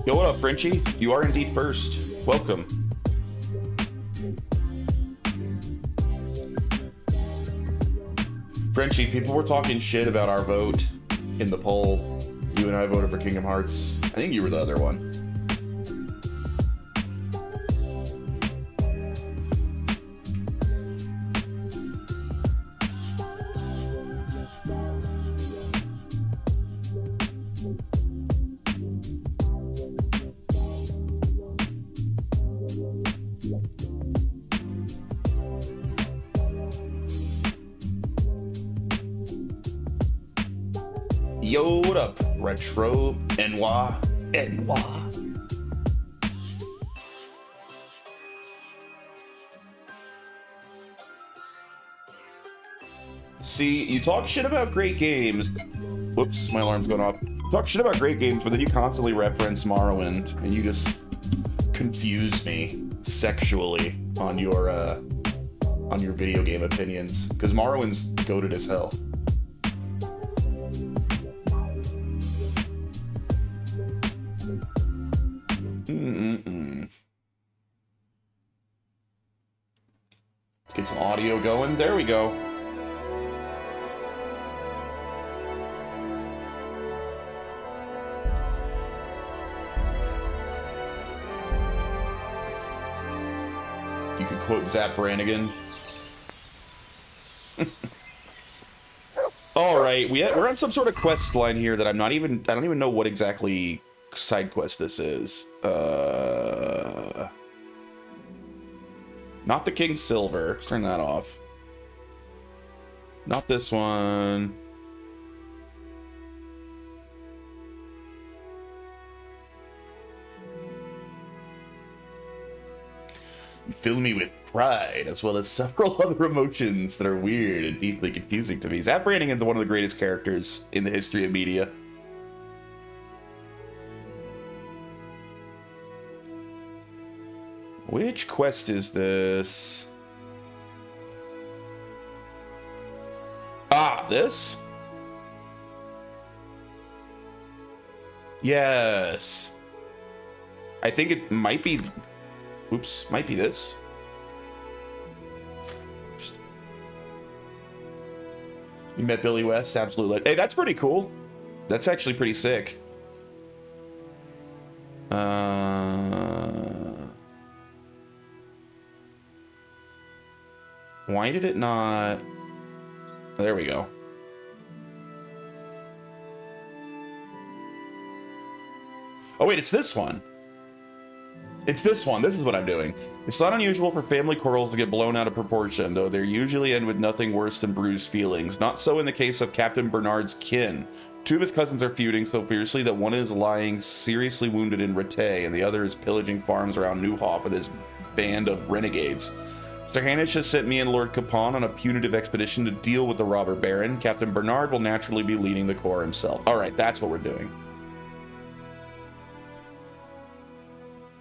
Yo, what up, Frenchie? You are indeed first. Welcome. Frenchie, people were talking shit about our vote in the poll. You and I voted for Kingdom Hearts. I think you were the other one. Yo, what up, Retro NY? See, you talk shit about great games. Whoops, my alarm's going off. Talk shit about great games, but then you constantly reference Morrowind, and you just confuse me sexually on your video game opinions, because Morrowind's goated as hell. Let's get some audio going. There we go. You could quote Zap Brannigan. All right, we're on some sort of quest line here that I don't even know what exactly side quest this is. Not the King Silver. Let's turn that off. Not this one. You fill me with pride, as well as several other emotions that are weird and deeply confusing to me. Zap Brannigan is one of the greatest characters in the history of media. Which quest is this? Ah, this? Yes. I think it might be... Oops, might be this. You met Billy West? Absolutely. Hey, that's pretty cool. That's actually pretty sick. Why did it not... There we go. Oh, wait, it's this one. It's this one. This is what I'm doing. It's not unusual for family quarrels to get blown out of proportion, though they usually end with nothing worse than bruised feelings. Not so in the case of Captain Bernard's kin. Two of his cousins are feuding so fiercely that one is lying seriously wounded in Rattay, and the other is pillaging farms around Newhoff with his band of renegades. Sir Hanish has sent me and Lord Capon on a punitive expedition to deal with the robber baron. Captain Bernard will naturally be leading the corps himself. All right, that's what we're doing.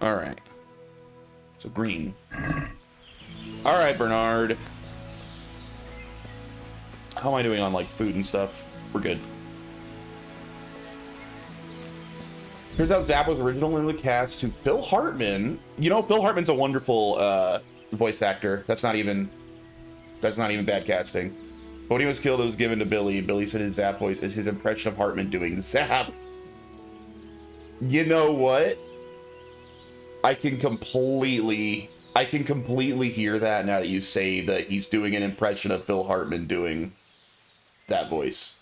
All right. So green. All right, Bernard. How am I doing on like food and stuff? We're good. Turns out Zap was originally cast to Phil Hartman. You know, Phil Hartman's a wonderful voice actor. That's not even bad casting. But when he was killed, it was given to Billy. Billy said his Zap voice is his impression of Hartman doing Zap. You know what? I can completely hear that now that you say that he's doing an impression of Phil Hartman doing that voice.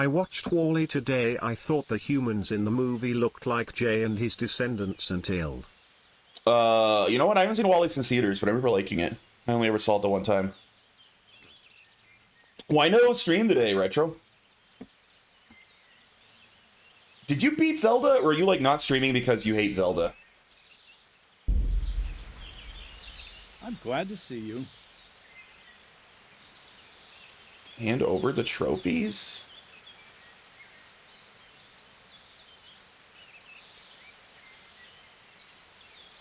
I watched WALL-E today. I thought the humans in the movie looked like Jay and his descendants until... You know what? I haven't seen WALL-E since theaters, but I remember liking it. I only ever saw it the one time. Why no stream today, Retro? Did you beat Zelda, or are you, like, not streaming because you hate Zelda? I'm glad to see you. Hand over the trophies?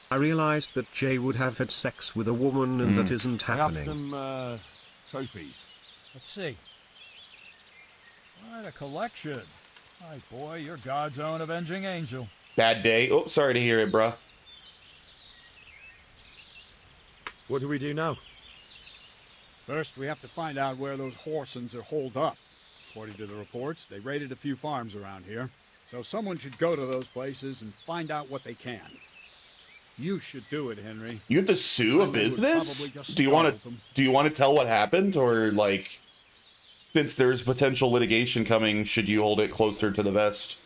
I realized that Jay would have had sex with a woman and that isn't I have happening. some trophies. Let's see. Quite a collection. My boy, you're God's own avenging angel. Bad day. Oh, sorry to hear it, bruh. What do we do now? First, we have to find out where those Horsons are holed up. According to the reports, they raided a few farms around here. So someone should go to those places and find out what they can. You should do it, Henry. You have to sue a I would business? probably just Do you want startle them. to tell what happened, or like, since there's potential litigation coming, should you hold it closer to the vest?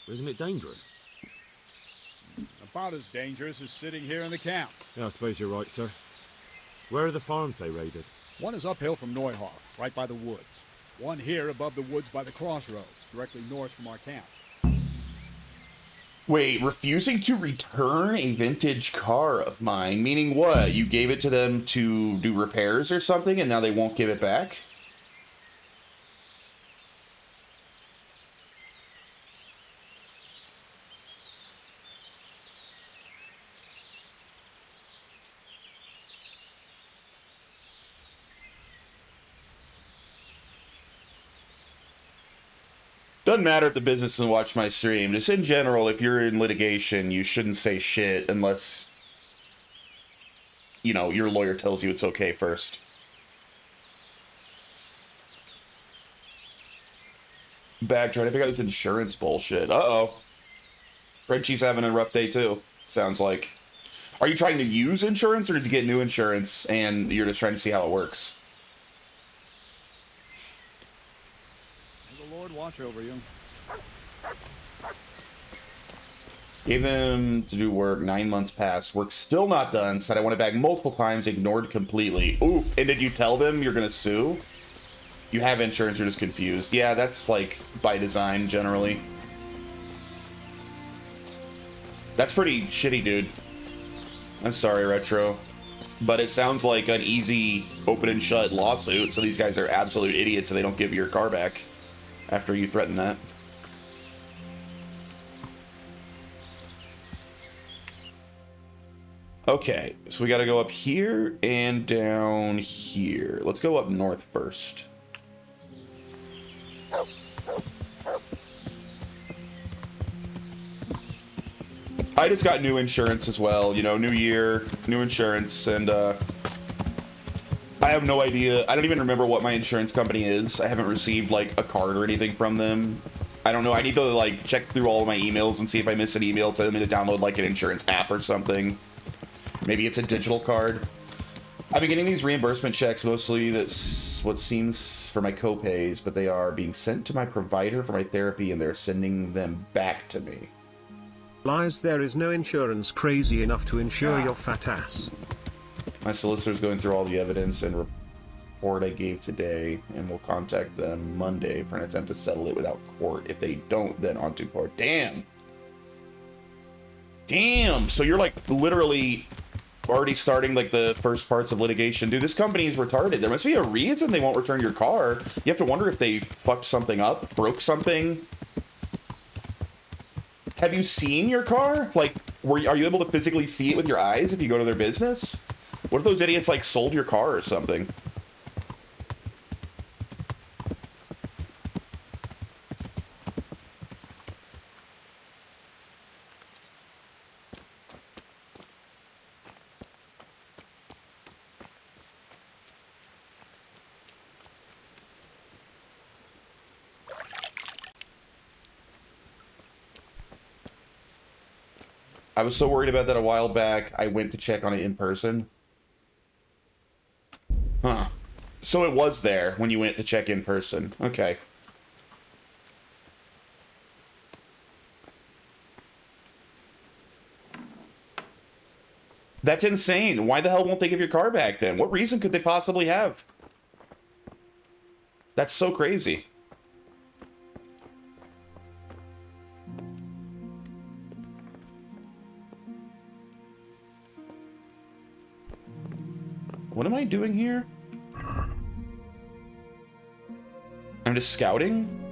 Isn't it dangerous? About as dangerous as sitting here in the camp. Yeah, I suppose you're right, sir. Where are the farms they raided? One is uphill from Neuhoff, right by the woods. One here above the woods by the crossroads, directly north from our camp. Wait, refusing to return a vintage car of mine, meaning what? You gave it to them to do repairs or something, and now they won't give it back? Doesn't matter if the business doesn't watch my stream. Just in general, if you're in litigation, you shouldn't say shit unless, you know, your lawyer tells you it's okay first. Back trying to figure out this insurance bullshit. Uh-oh. Frenchie's having a rough day too, sounds like. Are you trying to use insurance or to get new insurance and you're just trying to see how it works? May the Lord watch over you. Gave them to do work, 9 months passed. Work still not done. Said I want it back multiple times, ignored completely. Ooh, and did you tell them you're gonna sue? You have insurance, you're just confused. Yeah, that's like by design generally. That's pretty shitty, dude. I'm sorry, Retro. But it sounds like an easy open and shut lawsuit, so these guys are absolute idiots and they don't give you your car back after you threaten that. Okay, so we gotta go up here and down here. Let's go up north first. I just got new insurance as well, you know, new year, new insurance, and I have no idea. I don't even remember what my insurance company is. I haven't received like a card or anything from them. I don't know. I need to like check through all of my emails and see if I missed an email, tell me to download like an insurance app or something. Maybe it's a digital card. I've been getting these reimbursement checks mostly. That's what seems for my copays, but they are being sent to my provider for my therapy and they're sending them back to me. Lies, there is no insurance crazy enough to insure your fat ass. My solicitor's going through all the evidence and report I gave today, and will contact them Monday for an attempt to settle it without court. If they don't, then on to court. Damn. Damn. So you're like literally already starting like the first parts of litigation. Dude, this company is retarded. There must be a reason they won't return your car. You have to wonder if they fucked something up, broke something. Have you seen your car? Like, are you able to physically see it with your eyes if you go to their business? What if those idiots, like, sold your car or something? I was so worried about that a while back, I went to check on it in person. Huh. So it was there when you went to check in person. Okay. That's insane. Why the hell won't they give your car back then? What reason could they possibly have? That's so crazy. What am I doing here? I'm just scouting?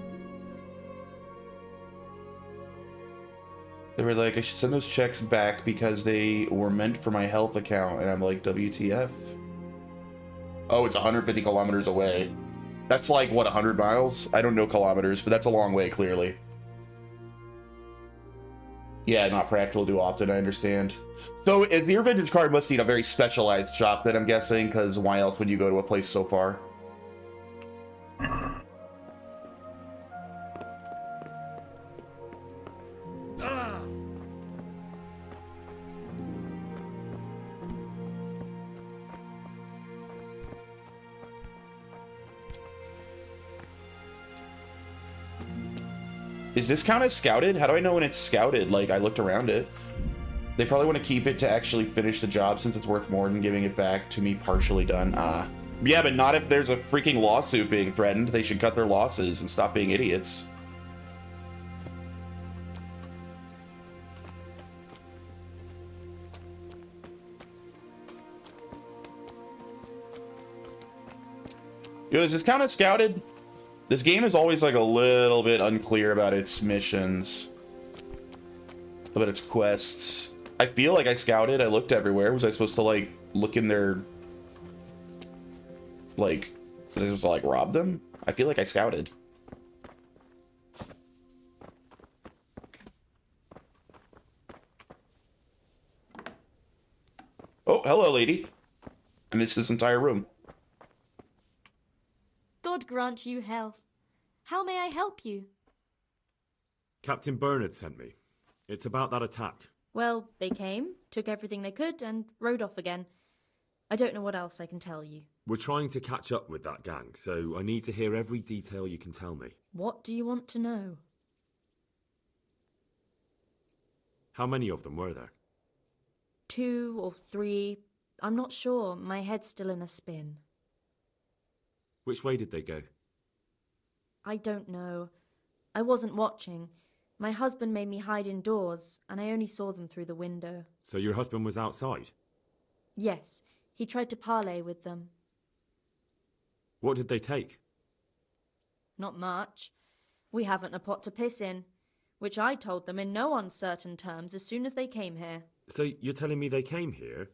They were like, I should send those checks back because they were meant for my health account. And I'm like, WTF? Oh, it's 150 kilometers away. That's like, what, 100 miles? I don't know kilometers, but that's a long way, clearly. Yeah, not practical to do often, I understand. So, is your vintage car must need a very specialized shop, then I'm guessing, because why else would you go to a place so far? Is this count as scouted? How do I know when it's scouted? Like, I looked around it. They probably want to keep it to actually finish the job since it's worth more than giving it back to me partially done. Yeah, but not if there's a freaking lawsuit being threatened. They should cut their losses and stop being idiots. Yo, does this count as scouted? This game is always like a little bit unclear about its missions, about its quests. I feel like I scouted. I looked everywhere. Was I supposed to like look in their, like, was I supposed to like rob them? I feel like I scouted. Oh, hello, lady. I missed this entire room. God grant you health. How may I help you? Captain Bernard sent me. It's about that attack. Well, they came, took everything they could, and rode off again. I don't know what else I can tell you. We're trying to catch up with that gang, so I need to hear every detail you can tell me. What do you want to know? How many of them were there? 2 or 3. I'm not sure. My head's still in a spin. Which way did they go? I don't know. I wasn't watching. My husband made me hide indoors, and I only saw them through the window. So your husband was outside? Yes, he tried to parley with them. What did they take? Not much. We haven't a pot to piss in, which I told them in no uncertain terms as soon as they came here. So you're telling me they came here,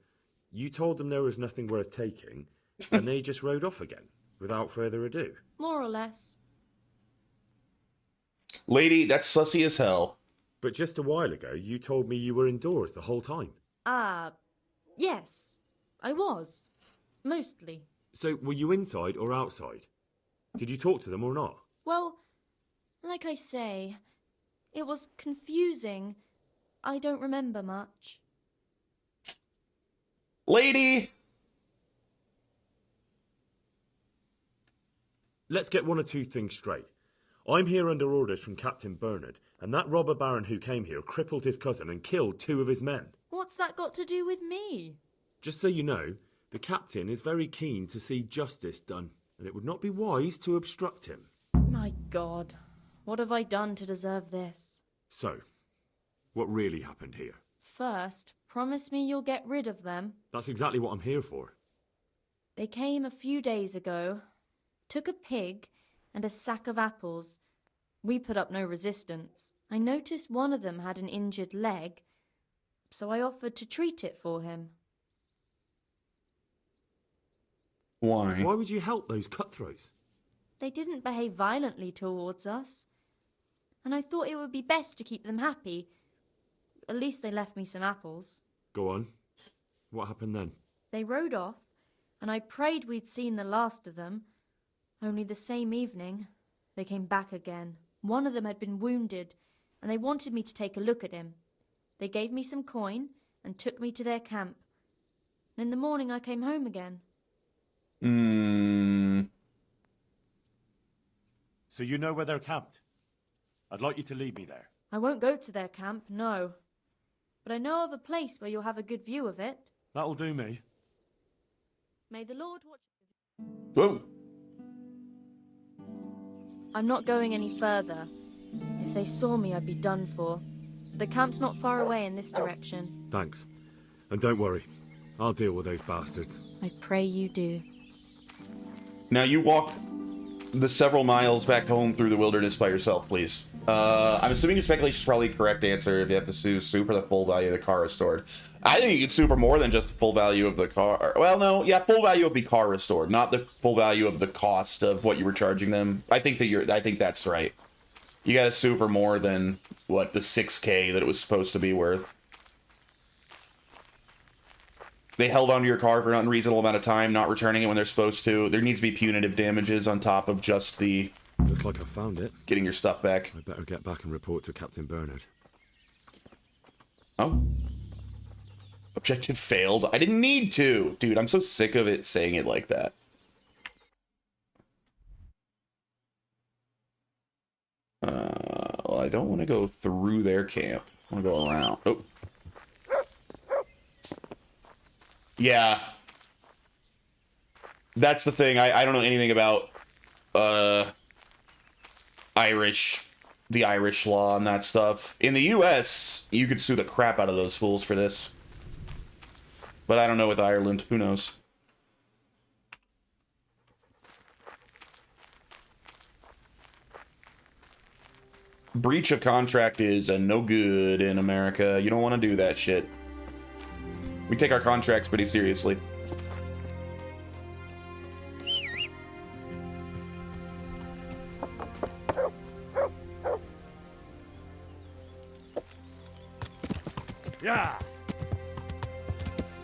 you told them there was nothing worth taking, and they just rode off again, without further ado? More or less. Lady, that's sussy as hell. But just a while ago, you told me you were indoors the whole time. Yes, I was. Mostly. So were you inside or outside? Did you talk to them or not? Well, like I say, it was confusing. I don't remember much. Lady! Let's get one or two things straight. I'm here under orders from Captain Bernard, and that robber baron who came here crippled his cousin and killed 2 of his men. What's that got to do with me? Just so you know, the captain is very keen to see justice done, and it would not be wise to obstruct him. My God, what have I done to deserve this? So, what really happened here? First, promise me you'll get rid of them. That's exactly what I'm here for. They came a few days ago, took a pig and a sack of apples. We put up no resistance. I noticed one of them had an injured leg, so I offered to treat it for him. Why? Why would you help those cutthroats? They didn't behave violently towards us, and I thought it would be best to keep them happy. At least they left me some apples. Go on. What happened then? They rode off, and I prayed we'd seen the last of them. Only the same evening, they came back again. One of them had been wounded, and they wanted me to take a look at him. They gave me some coin and took me to their camp. And in the morning I came home again. So you know where they're camped? I'd like you to lead me there. I won't go to their camp, no. But I know of a place where you'll have a good view of it. That'll do me. May the Lord watch... Whoa! I'm not going any further. If they saw me, I'd be done for. The camp's not far away in this direction. Thanks. And don't worry. I'll deal with those bastards. I pray you do. Now you walk the several miles back home through the wilderness by yourself, please. I'm assuming your speculation is probably the correct answer. If you have to sue for the full value of the car restored. I think you could sue for more than just the full value of the car. Well, no, yeah, full value of the car restored, not the full value of the cost of what you were charging them. I think that's right. You gotta sue for more than, what, the 6K that it was supposed to be worth. They held onto your car for an unreasonable amount of time, not returning it when they're supposed to. There needs to be punitive damages on top of just the... Looks like I found it. Getting your stuff back. I better get back and report to Captain Bernard. Oh. Objective failed. I didn't need to. Dude, I'm so sick of it saying it like that. Well, I don't want to go through their camp. I want to go around. Oh. Yeah. That's the thing. I don't know anything about the Irish law and that stuff. In the US, you could sue the crap out of those fools for this. But I don't know with Ireland. Who knows? Breach of contract is a no good in America. You don't want to do that shit. We take our contracts pretty seriously. Yeah.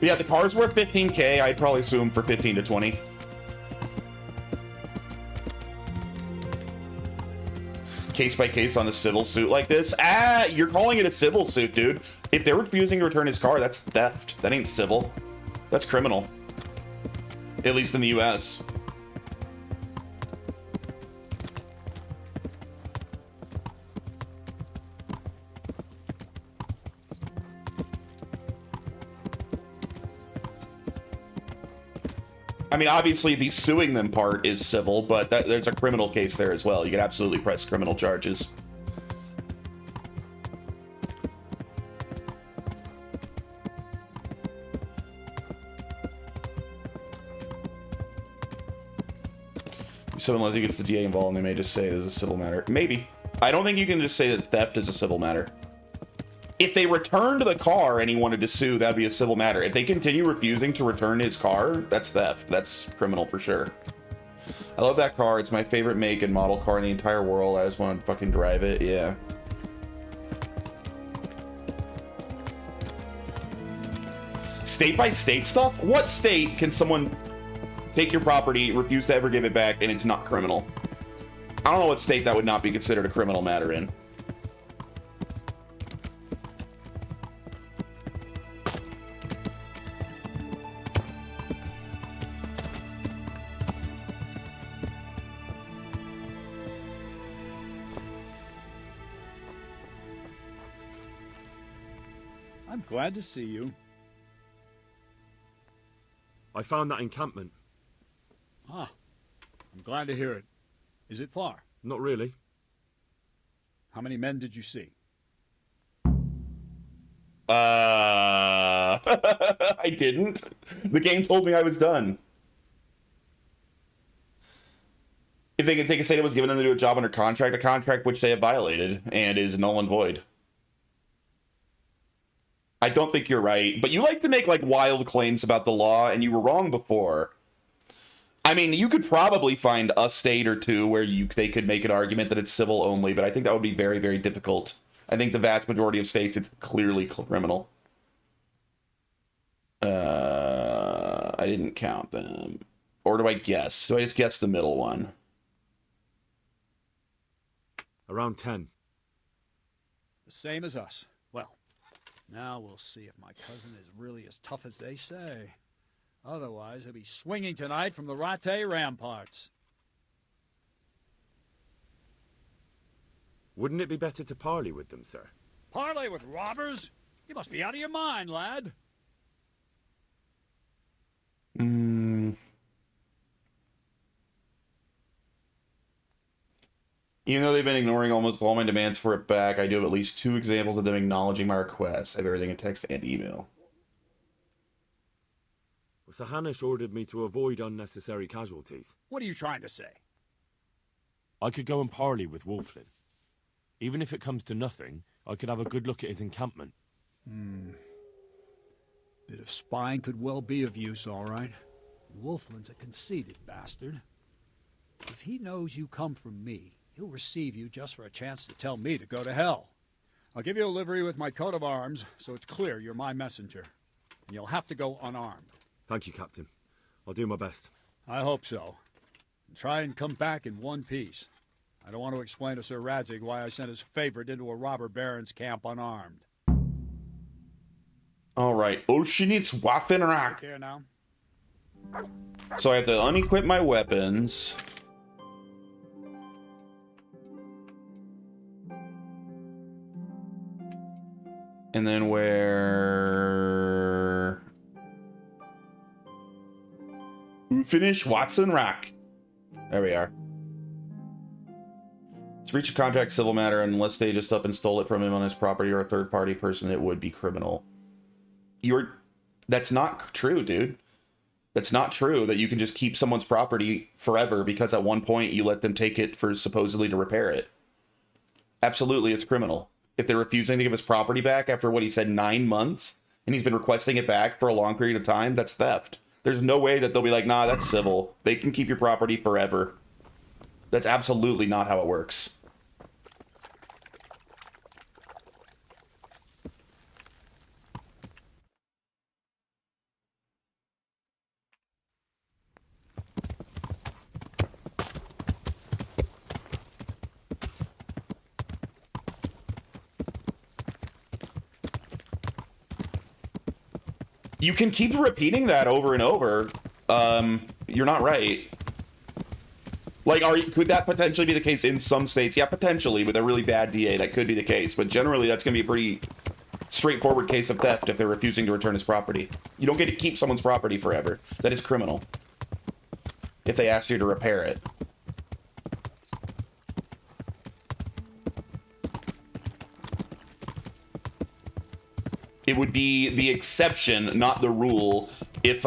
But yeah, the car's worth 15K. I'd probably sue him for 15 to 20. Case by case on a civil suit like this. Ah, you're calling it a civil suit, dude. If they're refusing to return his car, that's theft. That ain't civil. That's criminal. At least in the US. I mean, obviously, the suing them part is civil, but there's a criminal case there as well. You could absolutely press criminal charges. So unless he gets the DA involved, and they may just say it is a civil matter. Maybe. I don't think you can just say that theft is a civil matter. If they returned the car and he wanted to sue, that'd be a civil matter. If they continue refusing to return his car, that's theft. That's criminal for sure. I love that car. It's my favorite make and model car in the entire world. I just want to fucking drive it. Yeah. State by state stuff? What state can someone take your property, refuse to ever give it back, and it's not criminal? I don't know what state that would not be considered a criminal matter in. I'm glad to see you. I found that encampment. Ah, I'm glad to hear it. Is it far? Not really. How many men did you see? I didn't. The game told me I was done. If they could say it was given them to do a job under contract, a contract which they have violated and is null and void. I don't think you're right, but you like to make like wild claims about the law, and you were wrong before. I mean, you could probably find a state or two where they could make an argument that it's civil only, but I think that would be very, very difficult. I think the vast majority of states, it's clearly criminal. I didn't count them. Or do I guess? Do I just guess the middle one? Around 10. The same as us. Well, now we'll see if my cousin is really as tough as they say. Otherwise, he'll be swinging tonight from the Rattay ramparts. Wouldn't it be better to parley with them, sir? Parley with robbers? You must be out of your mind, lad. Even though they've been ignoring almost all my demands for it back, I do have at least 2 examples of them acknowledging my requests. I have everything in text and email. Well, Sir Hanish ordered me to avoid unnecessary casualties. What are you trying to say? I could go and parley with Wolflin. Even if it comes to nothing, I could have a good look at his encampment. Bit of spying could well be of use, all right. Wolfland's a conceited bastard. If he knows you come from me, he'll receive you just for a chance to tell me to go to hell. I'll give you a livery with my coat of arms, so it's clear you're my messenger. And you'll have to go unarmed. Thank you, Captain. I'll do my best. I hope so. And try and come back in one piece. I don't want to explain to Sir Radzig why I sent his favorite into a robber baron's camp unarmed. All right. Oceanitz Waffenrack. Here now. So I have to unequip my weapons. And then where... Finish Watson Rock. There we are. To reach a contract civil matter unless they just up and stole it from him on his property or a third party person, it would be criminal. That's not true, dude. That's not true that you can just keep someone's property forever because at one point you let them take it for supposedly to repair it. Absolutely, it's criminal. If they're refusing to give his property back after what he said 9 months, and he's been requesting it back for a long period of time, that's theft. There's no way that they'll be like, nah, that's civil. They can keep your property forever. That's absolutely not how it works. You can keep repeating that over and over. You're not right. Like, could that potentially be the case in some states? Yeah, potentially, with a really bad DA, that could be the case. But generally, that's going to be a pretty straightforward case of theft if they're refusing to return his property. You don't get to keep someone's property forever. That is criminal. If they ask you to repair it. It would be the exception, not the rule, if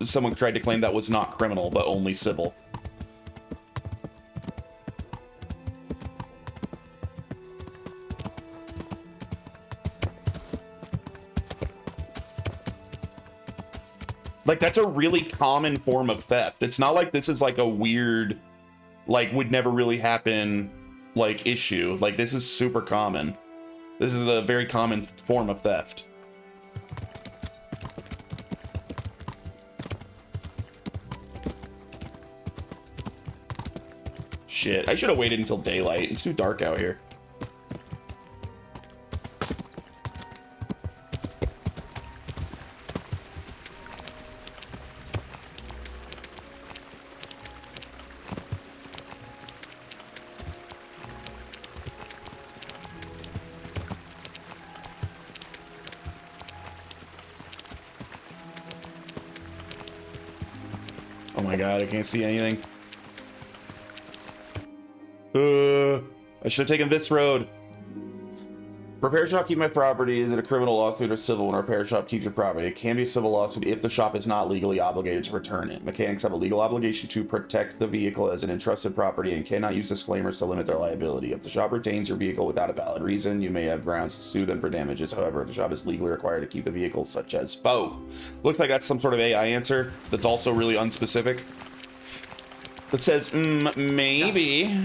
someone tried to claim that was not criminal, but only civil. Like, that's a really common form of theft. It's not like this is like a weird, like, would never really happen, like, issue. Like, this is super common. This is a very common form of theft. Shit, I should have waited until daylight. It's too dark out here. Oh my god, I can't see anything. I should have taken this road. Repair shop keep my property. Is it a criminal lawsuit or civil when a repair shop keeps your property? It can be a civil lawsuit if the shop is not legally obligated to return it. Mechanics have a legal obligation to protect the vehicle as an entrusted property and cannot use disclaimers to limit their liability. If the shop retains your vehicle without a valid reason, you may have grounds to sue them for damages. However, if the shop is legally required to keep the vehicle, such as looks like that's some sort of AI answer that's also really unspecific. It says, maybe.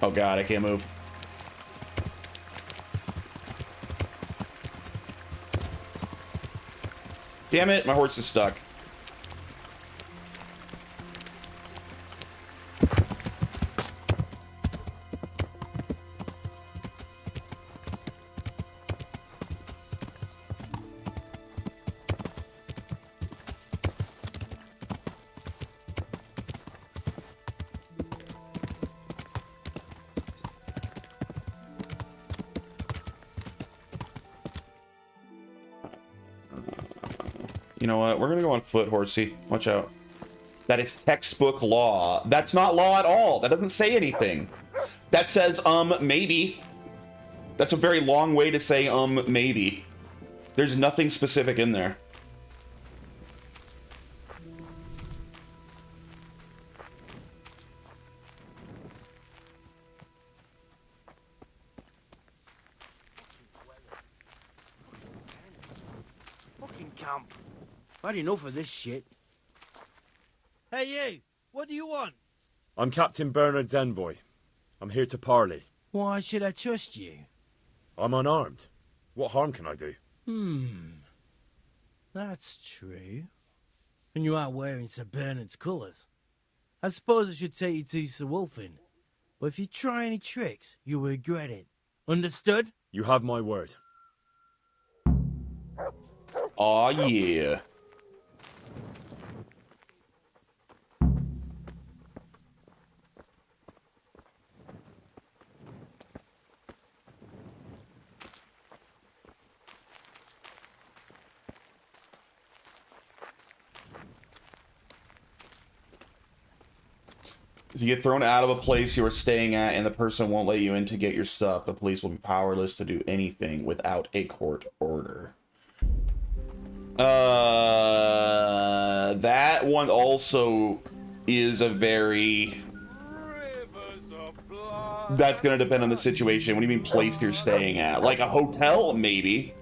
Oh god, I can't move. Damn it, my horse is stuck. You know what? We're gonna go on foot, horsey. Watch out. That is textbook law. That's not law at all. That doesn't say anything. That says, maybe. That's a very long way to say, maybe. There's nothing specific in there. Camp. Had enough of this shit. Hey, you! What do you want? I'm Captain Bernard's envoy. I'm here to parley. Why should I trust you? I'm unarmed. What harm can I do? That's true. And you are wearing Sir Bernard's colours. I suppose I should take you to Sir Wolfen. But if you try any tricks, you will regret it. Understood? You have my word. Aw, yeah. If you get thrown out of a place you are staying at and the person won't let you in to get your stuff, the police will be powerless to do anything without a court order. That one also is a very... That's going to depend on the situation. What do you mean place you're staying at? Like a hotel, maybe.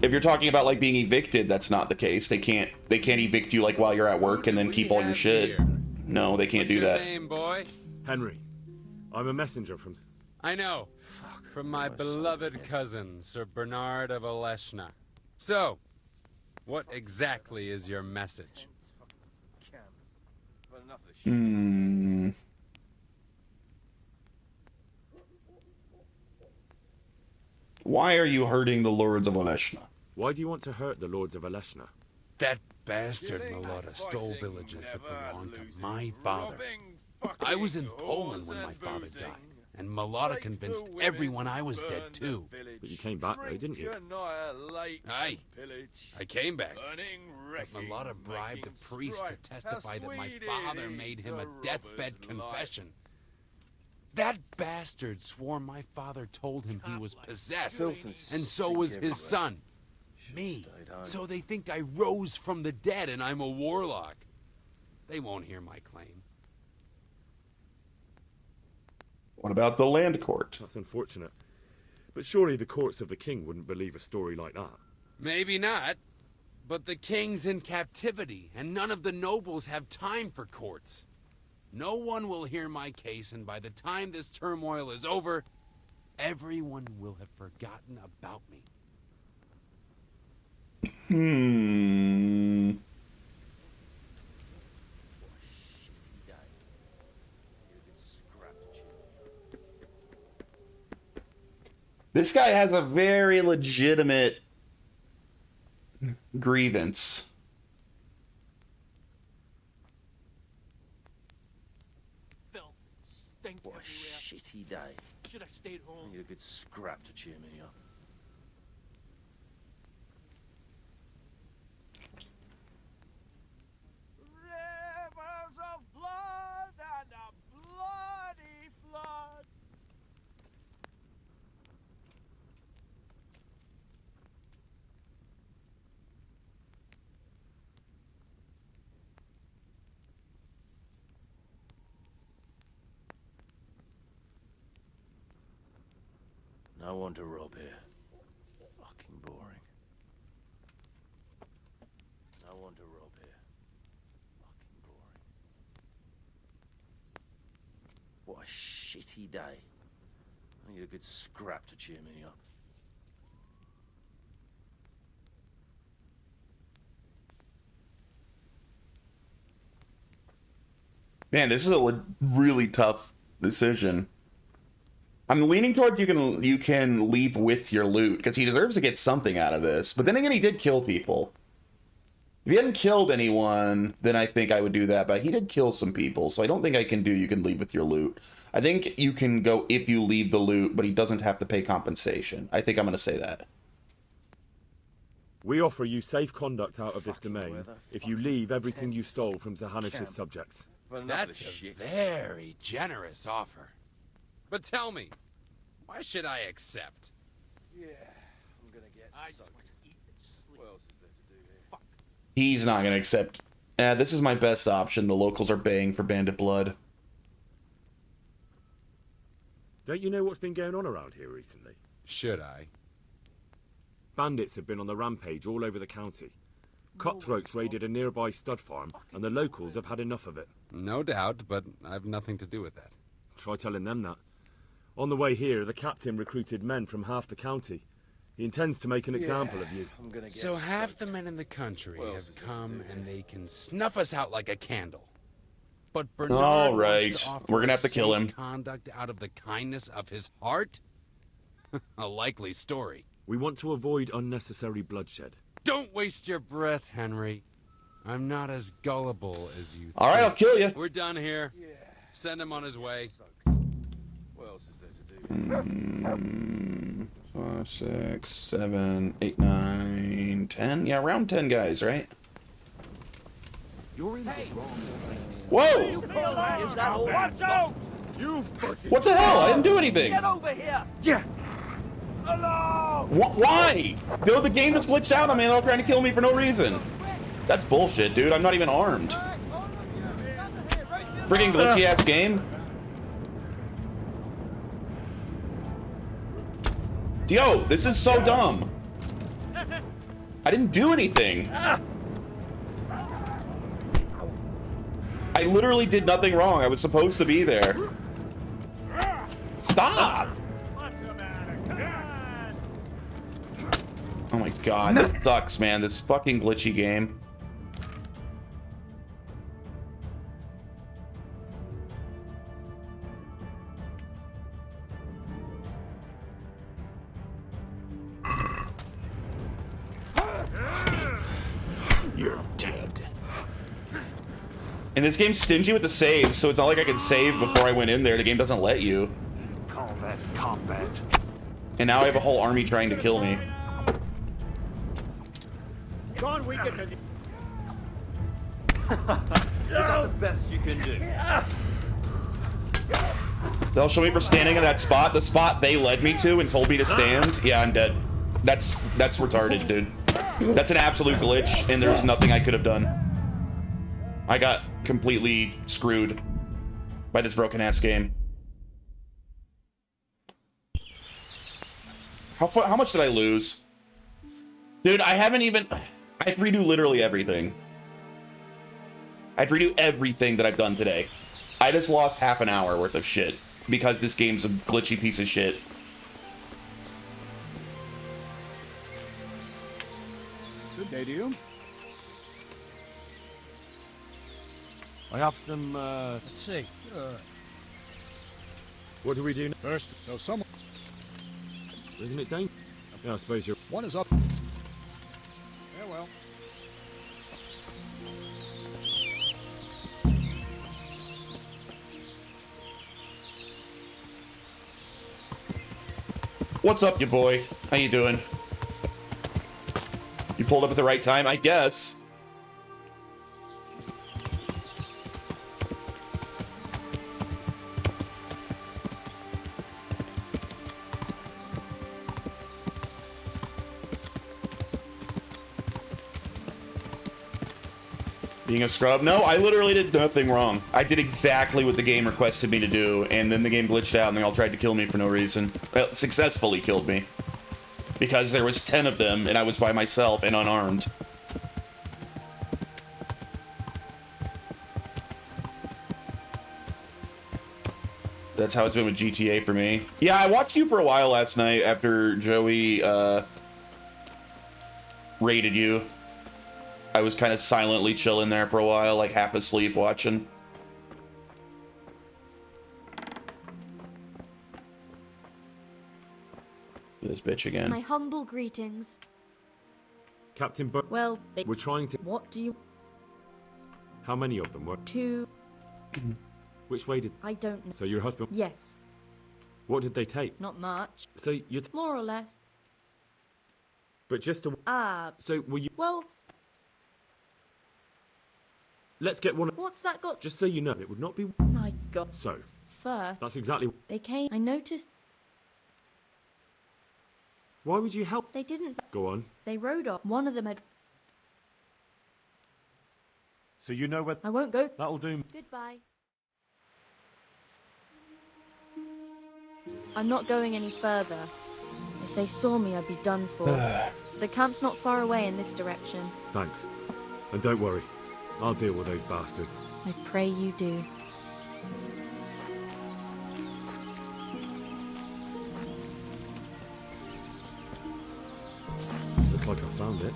If you're talking about like being evicted, that's not the case. They can't evict you like while you're at work and then keep all your shit. No, they can't do that. What's your name, boy? Henry. I'm a messenger from... I know. From my beloved cousin, Sir Bernard of Oleshna. So, what exactly is your message? Why are you hurting the lords of Oleshna? Why do you want to hurt the lords of Oleshna? That bastard Melota stole villages that belonged to my father. I was in Poland when my father died, and Melota convinced everyone I was dead too. But you came back though, didn't you? Aye, I came back. But Melota bribed a priest to testify that my father made him a deathbed confession. That bastard swore my father told him he was possessed, and so was his son. Me. So they think I rose from the dead and I'm a warlock. They won't hear my claim. What about the land court? That's unfortunate. But surely the courts of the king wouldn't believe a story like that. Maybe not. But the king's in captivity, and none of the nobles have time for courts. No one will hear my case, and by the time this turmoil is over, everyone will have forgotten about me. This guy has a very legitimate grievance. Filth, stink What a everywhere. shitty day. Should I stayed home? I need a good scrap to cheer me up. Rivers of blood and a bloody flood. No one to rob here. Fucking boring. No one to rob here. Fucking boring. What a shitty day. I need a good scrap to cheer me up. Man, this is a really tough decision. I'm leaning towards you can leave with your loot, because he deserves to get something out of this. But then again, he did kill people. If he hadn't killed anyone, then I think I would do that. But he did kill some people, so I don't think I can do you can leave with your loot. I think you can go if you leave the loot, but he doesn't have to pay compensation. I think I'm going to say that. We offer you safe conduct out of this domain if you leave everything you stole from Zahanish's subjects. That's a very generous offer. But tell me, why should I accept? Yeah, I'm gonna get soaked. What else is there to do here? He's not going to accept. This is my best option. The locals are baying for bandit blood. Don't you know what's been going on around here recently? Should I? Bandits have been on the rampage all over the county. Cutthroats raided a nearby stud farm, and the locals have had enough of it. No doubt, but I've nothing to do with that. Try telling them that. On the way here, the captain recruited men from half the county. He intends to make an example of you. So half the men in the country have come and they can snuff us out like a candle. But Bernard All right, wants to offer we're gonna us have to kill safe him. conduct out of the kindness of his heart? A likely story. We want to avoid unnecessary bloodshed. Don't waste your breath, Henry. I'm not as gullible as you All right, I'll kill you. We're done here. Send him on his way. What else is there to do? 5, 6, 7, 8, 9, 10. Yeah, around 10 guys, right? You're in the wrong place. Whoa! Is that all? Watch out! You fucking... What the hell? I didn't do anything. Get over here! Yeah! Hello! Why? Dude, the game just glitched out on me and they're all trying to kill me for no reason. That's bullshit, dude. I'm not even armed. Freaking glitchy ass game. Yo, this is so dumb. I didn't do anything. I literally did nothing wrong. I was supposed to be there. Stop! Oh my god, this sucks, man. This fucking glitchy game. You're dead. And this game's stingy with the saves, so it's not like I can save before I went in there. The game doesn't let you. Call that combat. And now I have a whole army trying to kill me. Is that the best you can do? They'll show me for standing in that spot, the spot they led me to and told me to stand. Yeah, I'm dead. That's retarded, dude. That's an absolute glitch, and there's nothing I could have done. I got completely screwed by this broken-ass game. How much did I lose? Dude, I haven't even... I had to redo literally everything. I had to redo everything that I've done today. I just lost half an hour worth of shit because this game's a glitchy piece of shit. Good day to you. I have some, Let's see. What do we do now? First, so someone... Isn't it dangerous? Yeah, I suppose you're... One is up. Yeah, well. What's up, you boy? How you doing? You pulled up at the right time, I guess. Being a scrub? No, I literally did nothing wrong. I did exactly what the game requested me to do, and then the game glitched out and they all tried to kill me for no reason. Well, it successfully killed me. Because there was 10 of them, and I was by myself and unarmed. That's how it's been with GTA for me. Yeah, I watched you for a while last night after Joey, raided you. I was kind of silently chilling there for a while, like half asleep watching. This bitch again. My humble greetings. Captain Bur... Well, they... We're trying to... What do you... How many of them were... To... Which way did... I don't know. So your husband... Yes, What did they take? not much. So you... More or less. But just to... Ah, So were you... well, Let's get one... what's that got... Just so you know, it would not be... My God. So, First, that's exactly... they came... I noticed Why would you help? they didn't... Go on. They rode off. One of them had... So you know where... I won't go... That'll do... Goodbye. I'm not going any further. If they saw me, I'd be done for. The camp's not far away in this direction. Thanks. And don't worry, I'll deal with those bastards. I pray you do. Looks like I found it.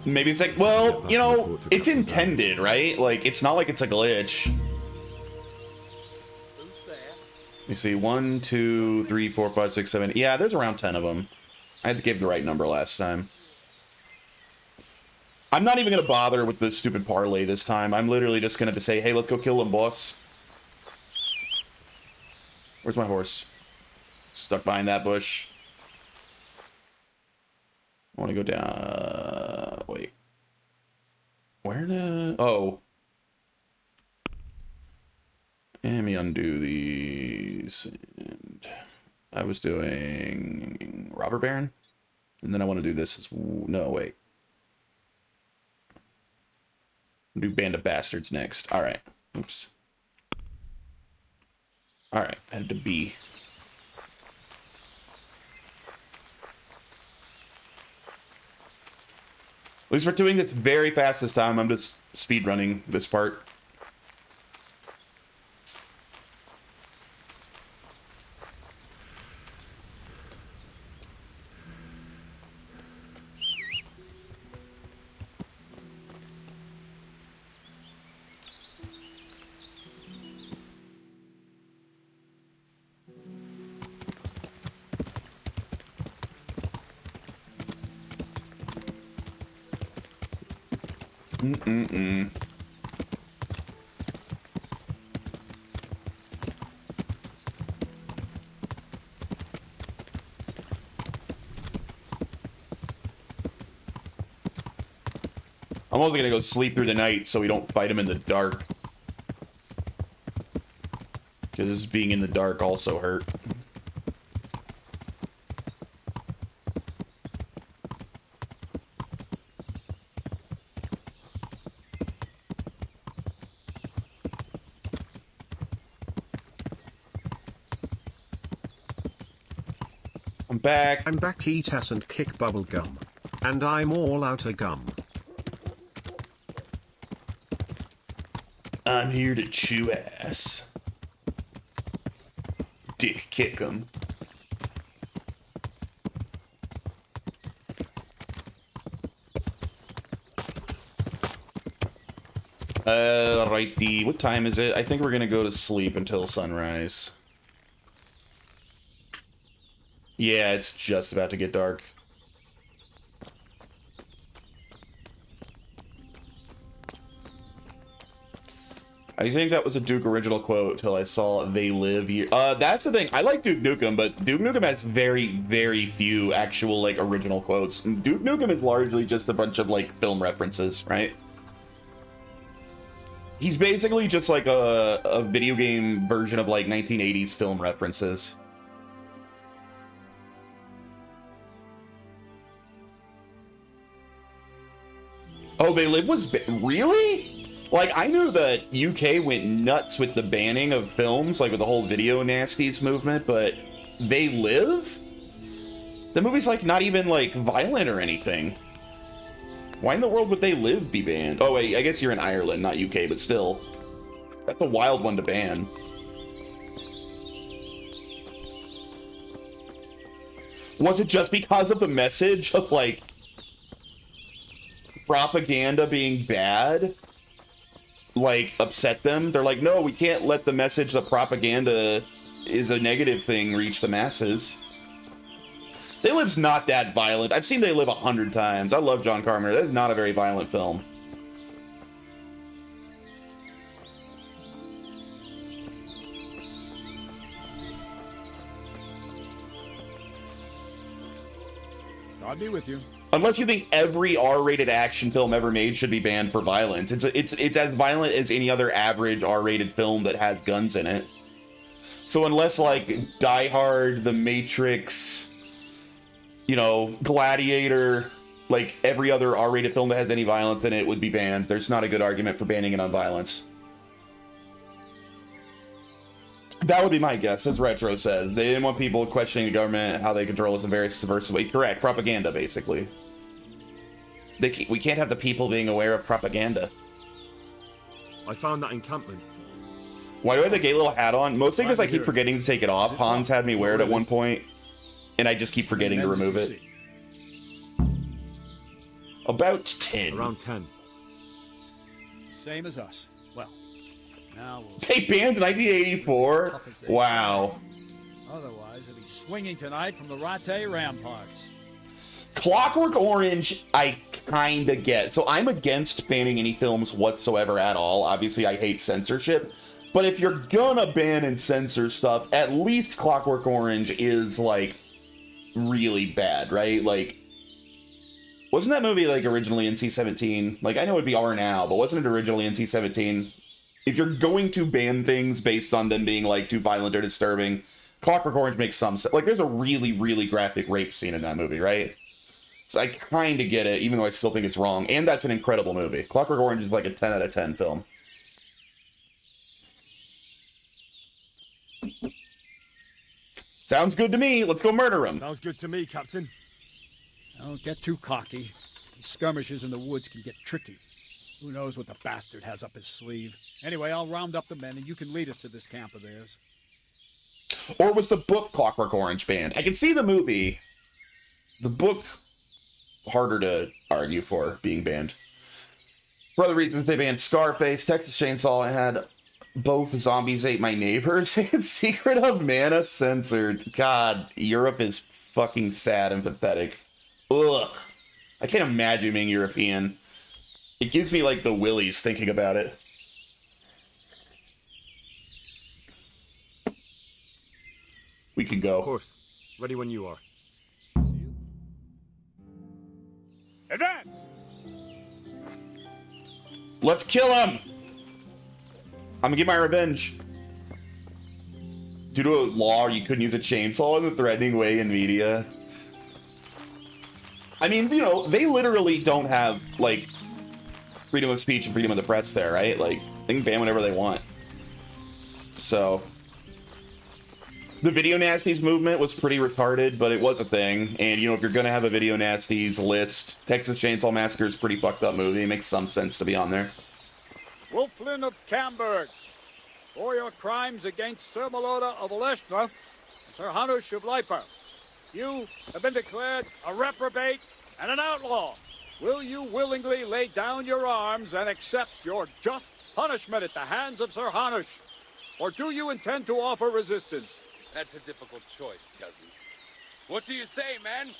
Maybe it's like, well, you know, it's intended, right? Like, it's not like it's a glitch. Who's there? You see, 1, 2, 3, 4, 5, 6, 7. Yeah, there's around 10 of them. I had to give the right number last time. I'm not even going to bother with the stupid parlay this time. I'm literally just going to say, hey, let's go kill them, boss. Where's my horse? Stuck behind that bush. I want to go down. Wait. Where the... Oh. Let me undo these. And I was doing Robber Baron. And then I want to do this as... No, wait. Do Band of Bastards next. All right. Oops. All right. Headed to B. At least we're doing this very fast this time. I'm just speed running this part. Mm-mm-mm. I'm also gonna go sleep through the night so we don't fight him in the dark. Because being in the dark also hurt. I'm back. I'm back, eat ass and kick bubble gum. And I'm all out of gum. I'm here to chew ass. Dick kick 'em. Righty. What time is it? I think we're gonna go to sleep until sunrise. Yeah, it's just about to get dark. I think that was a Duke original quote till I saw "They Live Here." That's the thing. I like Duke Nukem, but Duke Nukem has very, very few actual like original quotes. Duke Nukem is largely just a bunch of like film references, right? He's basically just like a video game version of like 1980s film references. Oh, They Live was really? Like, I knew that UK went nuts with the banning of films, like with the whole video nasties movement, but They Live? The movie's like not even like violent or anything. Why in the world would They Live be banned? Oh wait, I guess you're in Ireland, not UK, but still. That's a wild one to ban. Was it just because of the message of like propaganda being bad? Like upset them? They're like, no, we can't let the message that propaganda is a negative thing reach the masses. They Live's not that violent. I've seen They Live 100 times. I love John Carpenter. That is not a very violent film. God be with you. Unless you think every R-rated action film ever made should be banned for violence. It's as violent as any other average R-rated film that has guns in it. So unless like Die Hard, The Matrix, you know, Gladiator, like every other R-rated film that has any violence in it would be banned. There's not a good argument for banning it on violence. That would be my guess, as Retro says. They didn't want people questioning the government, how they control us in various subversive ways. Correct. Propaganda, basically. we can't have the people being aware of propaganda. I found that encampment. Why do I have the gay little hat on? Mostly because I keep forgetting to take it off. Hans had me wear it at one point, and I just keep forgetting to remove it. About 10. Around 10. Same as us. Well, now we'll They banned 1984? Wow. Otherwise, he'll be swinging tonight from the Rattay ramparts. Clockwork Orange, I kinda get. So I'm against banning any films whatsoever at all. Obviously, I hate censorship. But if you're gonna ban and censor stuff, at least Clockwork Orange is, like, really bad, right? Like, wasn't that movie, like, originally NC-17? Like, I know it'd be R now, but wasn't it originally NC-17? If you're going to ban things based on them being, like, too violent or disturbing, Clockwork Orange makes some sense. Like, there's a really, really graphic rape scene in that movie, right? So I kind of get it, even though I still think it's wrong. And that's an incredible movie. Clockwork Orange is like a 10 out of 10 film. Sounds good to me. Let's go murder him. Sounds good to me, Captain. Don't get too cocky. These skirmishes in the woods can get tricky. Who knows what the bastard has up his sleeve. Anyway, I'll round up the men and you can lead us to this camp of theirs. Or was the book Clockwork Orange banned? I can see the movie. The book, harder to argue for being banned. For other reasons, they banned Scarface, Texas Chainsaw, and had both Zombies Ate My Neighbors and Secret of Mana censored. God, Europe is fucking sad and pathetic. Ugh. I can't imagine being European. It gives me, like, the willies thinking about it. We can go. Of course. Ready when you are. Advance! Let's kill him! I'm gonna get my revenge. Due to a law, you couldn't use a chainsaw in a threatening way in media. I mean, you know, they literally don't have, like, freedom of speech and freedom of the press there, right? Like, they can ban whatever they want. So, the Video Nasties movement was pretty retarded, but it was a thing. And, you know, if you're gonna have a Video Nasties list, Texas Chainsaw Massacre is a pretty fucked up movie. It makes some sense to be on there. Wolflin of Camberg, for your crimes against Sir Meloda of Oleshna and Sir Hanush of Leiper, you have been declared a reprobate and an outlaw. Will you willingly lay down your arms and accept your just punishment at the hands of Sir Hanush? Or do you intend to offer resistance? That's a difficult choice, cousin. What do you say, man?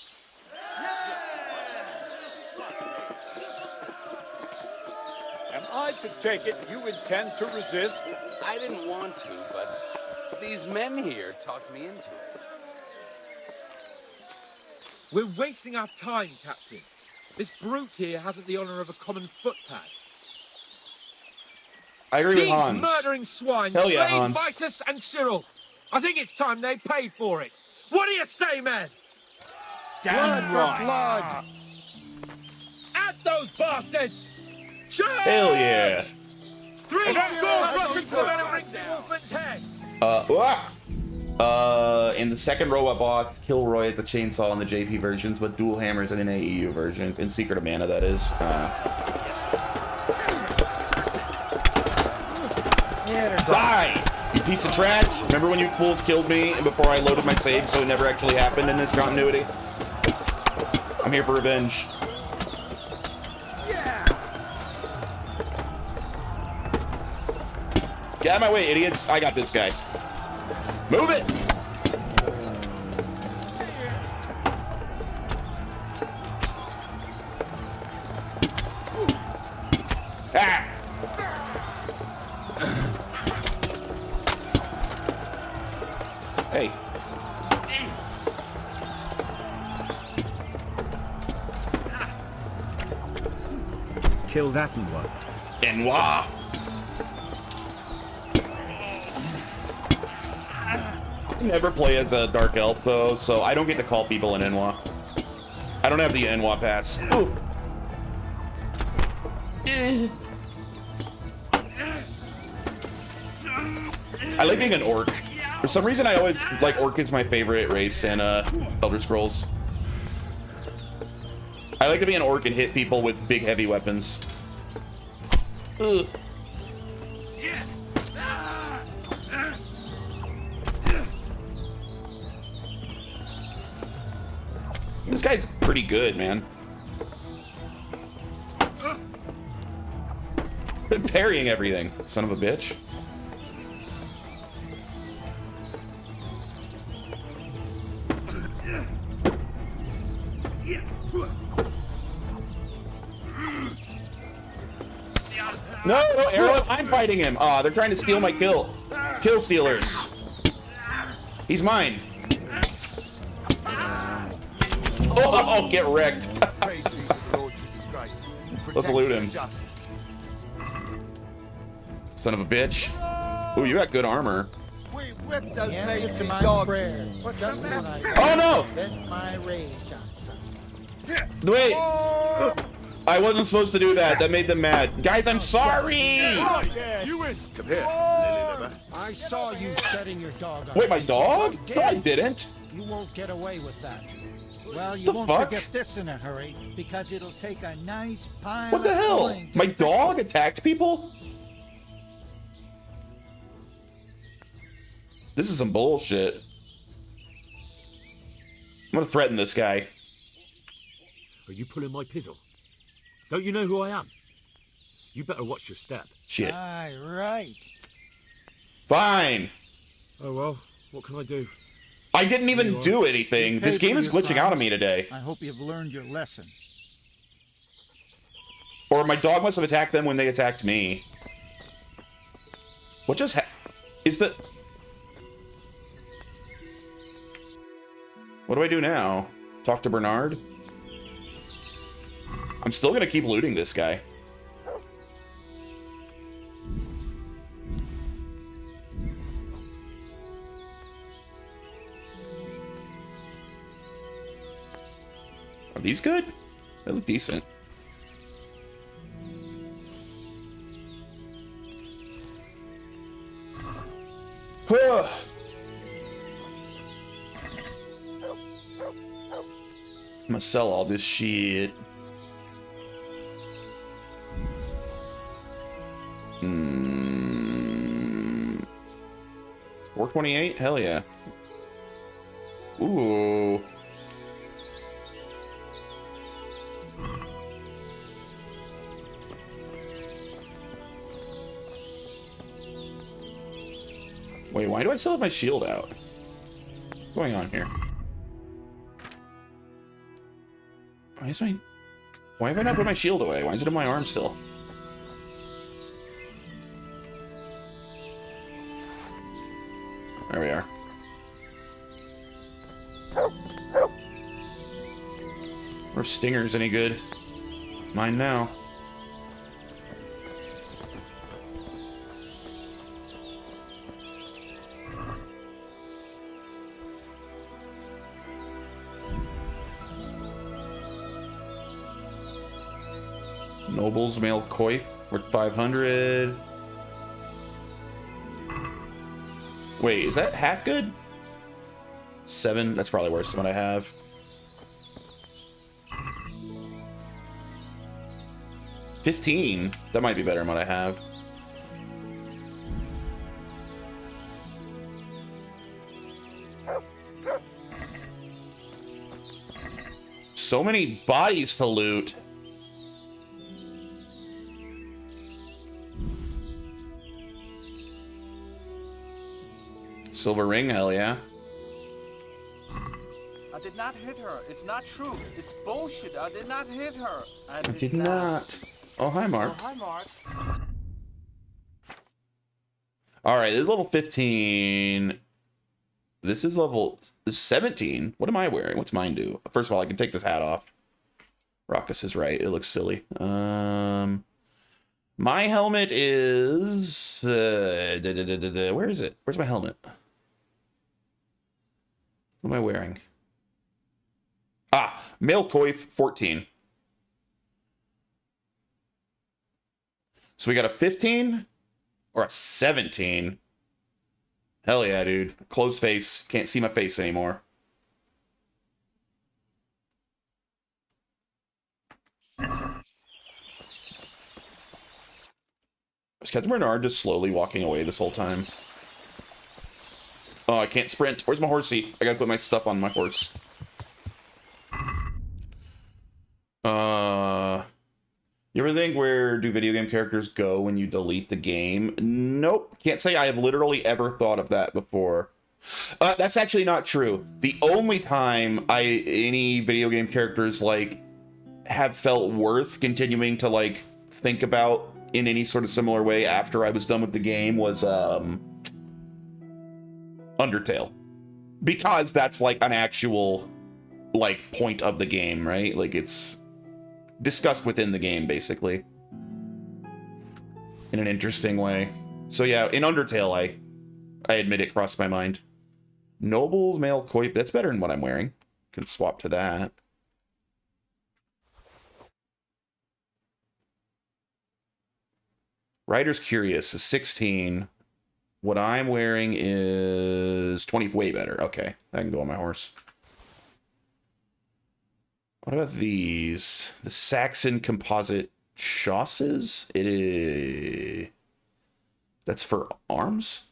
Am I to take it you intend to resist? I didn't want to, but these men here talked me into it. We're wasting our time, Captain. This brute here hasn't the honor of a common footpad. I agree with Hans. These murdering swine Hell yeah, slayed Hans. Vitus and Cyril. I think it's time they pay for it. What do you say, men? Damn right. Blood! At those bastards! Charge! Hell yeah. 3 score Russians for entering Wolfman's head! In the second robot boss, Kilroy has a chainsaw in the JP versions, but dual hammers in an AEU version. In Secret of Mana, that is. Die! You piece of trash! Remember when you fools killed me before I loaded my save, so it never actually happened in this continuity? I'm here for revenge. Get out of my way, idiots! I got this guy. Move it! Ah! Hey. Kill that and what? Enwa! I never play as a Dark Elf, though, so I don't get to call people an Enwa. I don't have the Enwa pass. Ooh. I like being an orc. For some reason, I always, like, orc is my favorite race in Elder Scrolls. I like to be an orc and hit people with big, heavy weapons. Ugh. This guy's pretty good, man. Been parrying everything, son of a bitch. No, no, Arrow, I'm fighting him. Aw, they're trying to steal my kill. Kill stealers. He's mine. Oh, get wrecked. Let's loot him. Son of a bitch. Ooh, you got good armor. Oh no! Wait! I wasn't supposed to do that. That made them mad. Guys, I'm sorry! Come here, Lily Liver. I saw you setting your dog on. Wait, my dog? No, I didn't. You won't get away with that. Well, you The won't fuck? forget this in a hurry, because it'll take a nice pile What the of hell? coin to My fix dog it. attacked people? This is some bullshit. I'm gonna threaten this guy. Are you pulling my pizzle? Don't you know who I am? You better watch your step. Shit. Aye, right. Fine. Oh well, what can I do? I didn't even do anything. You This paid game for is your glitching out on crimes. me today. I hope you've learned your lesson. Or my dog must have attacked them when they attacked me. What just is the... What do I do now? Talk to Bernard? I'm still gonna keep looting this guy. Are these good? They look decent. Huh. I'm gonna sell all this shit. 428? Hell yeah. Ooh. Wait, why do I still have my shield out? What's going on here? Why have I not put my shield away? Why is it in my arm still? There we are. Or if Stinger's any good. Mine now. Noble's male coif worth 500. Wait, is that hat good? 7. That's probably worse than what I have. $15. That might be better than what I have. So many bodies to loot. Silver ring, hell yeah. I did not hit her. It's not true. It's bullshit. I did not hit her. I did not. Oh, hi, Mark. Oh, hi, Mark. All right, this is level 15. This is level 17. What am I wearing? What's mine do? First of all, I can take this hat off. Rockus is right. It looks silly. My helmet is... where is it? Where's my helmet? What am I wearing? Ah, male coif 14. So we got a 15 or a 17. Hell yeah, dude. Closed face. Can't see my face anymore. Is Captain Bernard just slowly walking away this whole time? Oh, I can't sprint. Where's my horsey? I gotta put my stuff on my horse. You ever think, where do video game characters go when you delete the game? Nope. Can't say I have literally ever thought of that before. That's actually not true. The only time any video game characters, like, have felt worth continuing to, like, think about in any sort of similar way after I was done with the game was, Undertale. Because that's, like, an actual, like, point of the game, right? Like, it's discussed within the game, basically, in an interesting way. So yeah, in Undertale, I admit it crossed my mind. Noble male coif, that's better than what I'm wearing. Can swap to that. Rider's Curious is 16. What I'm wearing is 20, way better. Okay, I can go on my horse. What about these? The Saxon composite chausses? It is... That's for arms?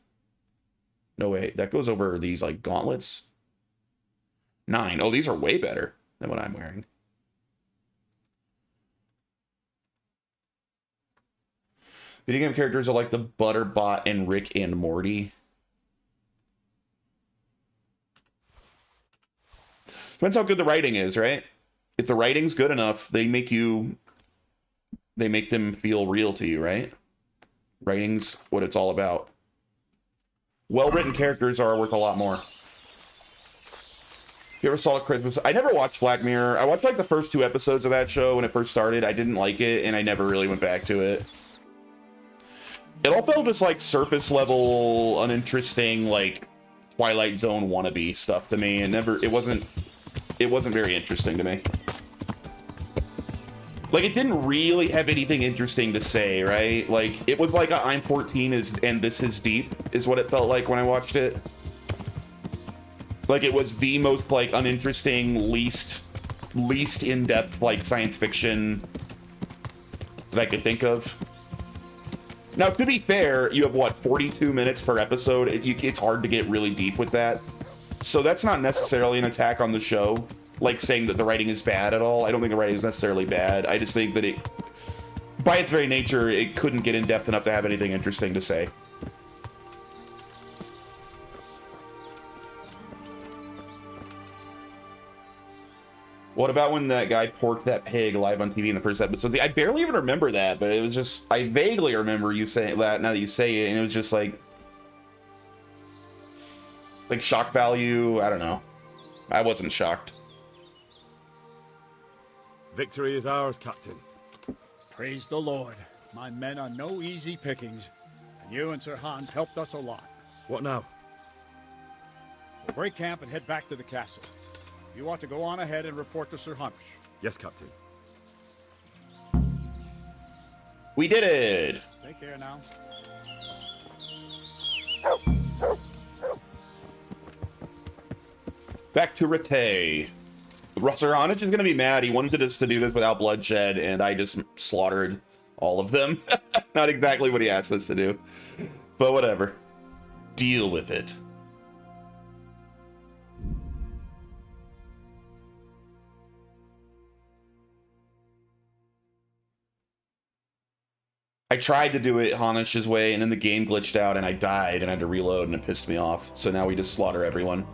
No way. That goes over these, like, gauntlets. 9. Oh, these are way better than what I'm wearing. Video game characters are like the Butterbot and Rick and Morty. Depends how good the writing is, right? If the writing's good enough, they make them feel real to you, right? Writing's what it's all about. Well-written characters are worth a lot more. You ever saw a Christmas? I never watched Black Mirror. I watched like the first 2 episodes of that show when it first started. I didn't like it, and I never really went back to it. It all felt just like surface level, uninteresting, like Twilight Zone wannabe stuff to me, and it wasn't very interesting to me. Like, it didn't really have anything interesting to say, right? Like, it was like I'm 14 and this is deep, is what it felt like when I watched it. Like, it was the most, like, uninteresting, least in-depth, like, science fiction that I could think of. Now, to be fair, you have, what, 42 minutes per episode? It's hard to get really deep with that. So that's not necessarily an attack on the show, like saying that the writing is bad at all. I don't think the writing is necessarily bad. I just think that it, by its very nature, it couldn't get in depth enough to have anything interesting to say. What about when that guy porked that pig live on TV in the first episode? I barely even remember that, but it was just, I vaguely remember you saying that now that you say it, and it was just like shock value. I don't know. I wasn't shocked. Victory is ours, Captain. Praise the Lord. My men are no easy pickings, and you and Sir Hans helped us a lot. What now? We'll break camp and head back to the castle. You ought to go on ahead and report to Sir Hamish. Yes, Captain. We did it! Take care now. Back to Rattay. Sir Hamish is going to be mad. He wanted us to do this without bloodshed, and I just slaughtered all of them. Not exactly what he asked us to do. But whatever. Deal with it. I tried to do it Hanish's way, and then the game glitched out, and I died, and I had to reload, and it pissed me off. So now we just slaughter everyone.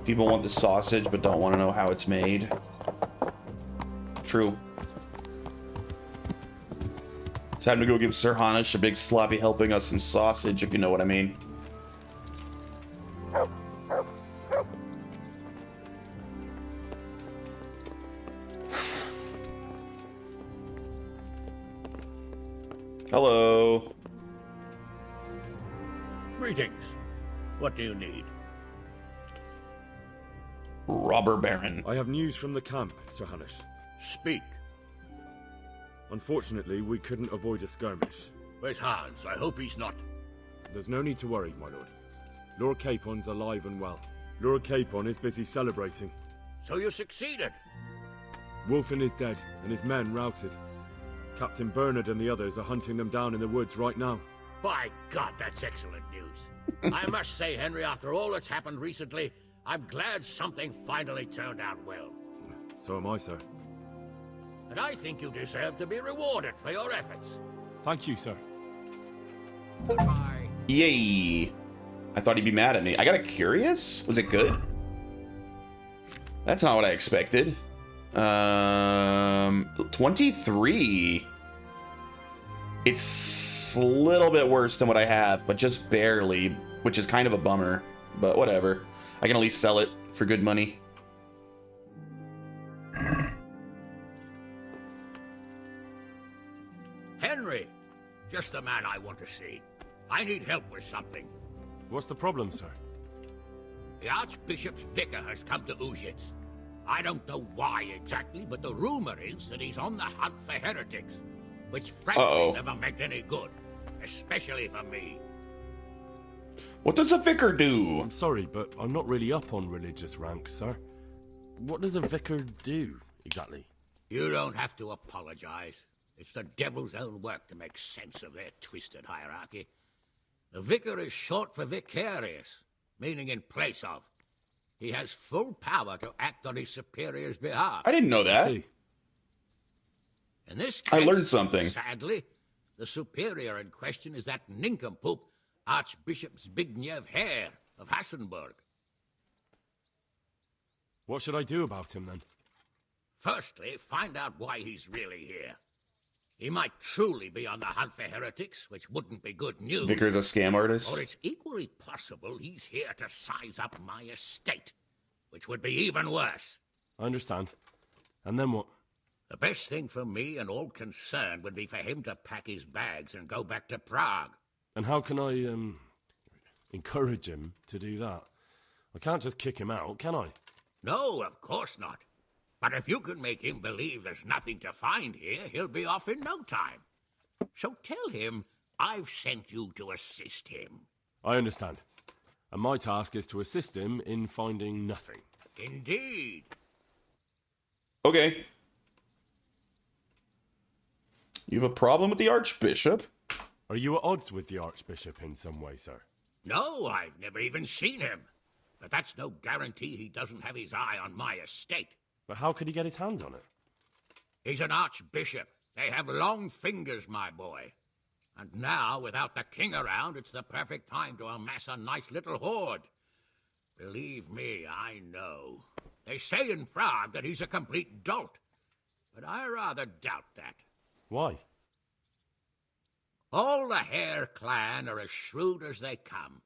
People want the sausage, but don't want to know how it's made. True. Time to go give Sir Hanish a big sloppy helping us some sausage, if you know what I mean. Hello. Greetings. What do you need? Robber Baron. I have news from the camp, Sir Hanish. Speak. Unfortunately, we couldn't avoid a skirmish. Where's Hans? I hope he's not. There's no need to worry, my lord. Lord Capon's alive and well. Lord Capon is busy celebrating. So you succeeded? Wolfen is dead, and his men routed. Captain Bernard and the others are hunting them down in the woods right now. By God, that's excellent news. I must say, Henry, after all that's happened recently, I'm glad something finally turned out well. So am I, sir. And I think you deserve to be rewarded for your efforts. Thank you, sir. Goodbye. Yay. I thought he'd be mad at me. I got a curious? Was it good? That's not what I expected. 23. It's a little bit worse than what I have, but just barely, which is kind of a bummer, but whatever. I can at least sell it for good money. Henry, just the man I want to see. I need help with something. What's the problem, sir? The Archbishop's vicar has come to Uzhitz. I don't know why exactly, but the rumor is that he's on the hunt for heretics, which frankly never meant any good, especially for me. What does a vicar do? I'm sorry, but I'm not really up on religious ranks, sir. What does a vicar do, exactly? You don't have to apologize. It's the devil's own work to make sense of their twisted hierarchy. The vicar is short for vicarious, meaning in place of. He has full power to act on his superior's behalf. I didn't know that. In this case, I learned something. Sadly, the superior in question is that nincompoop, Archbishop Zbigniew Hare of Hassenburg. What should I do about him, then? Firstly, find out why he's really here. He might truly be on the hunt for heretics, which wouldn't be good news. Vicar's a scam artist? Or it's equally possible he's here to size up my estate, which would be even worse. I understand. And then what? The best thing for me and all concerned would be for him to pack his bags and go back to Prague. And how can I, encourage him to do that? I can't just kick him out, can I? No, of course not. But if you can make him believe there's nothing to find here, he'll be off in no time. So tell him I've sent you to assist him. I understand. And my task is to assist him in finding nothing. Indeed. Okay. You have a problem with the Archbishop? Are you at odds with the Archbishop in some way, sir? No, I've never even seen him. But that's no guarantee he doesn't have his eye on my estate. But how could he get his hands on it? He's an archbishop. They have long fingers, my boy. And now, without the king around, it's the perfect time to amass a nice little hoard. Believe me, I know. They say in Prague that he's a complete dolt. But I rather doubt that. Why? All the Hare clan are as shrewd as they come.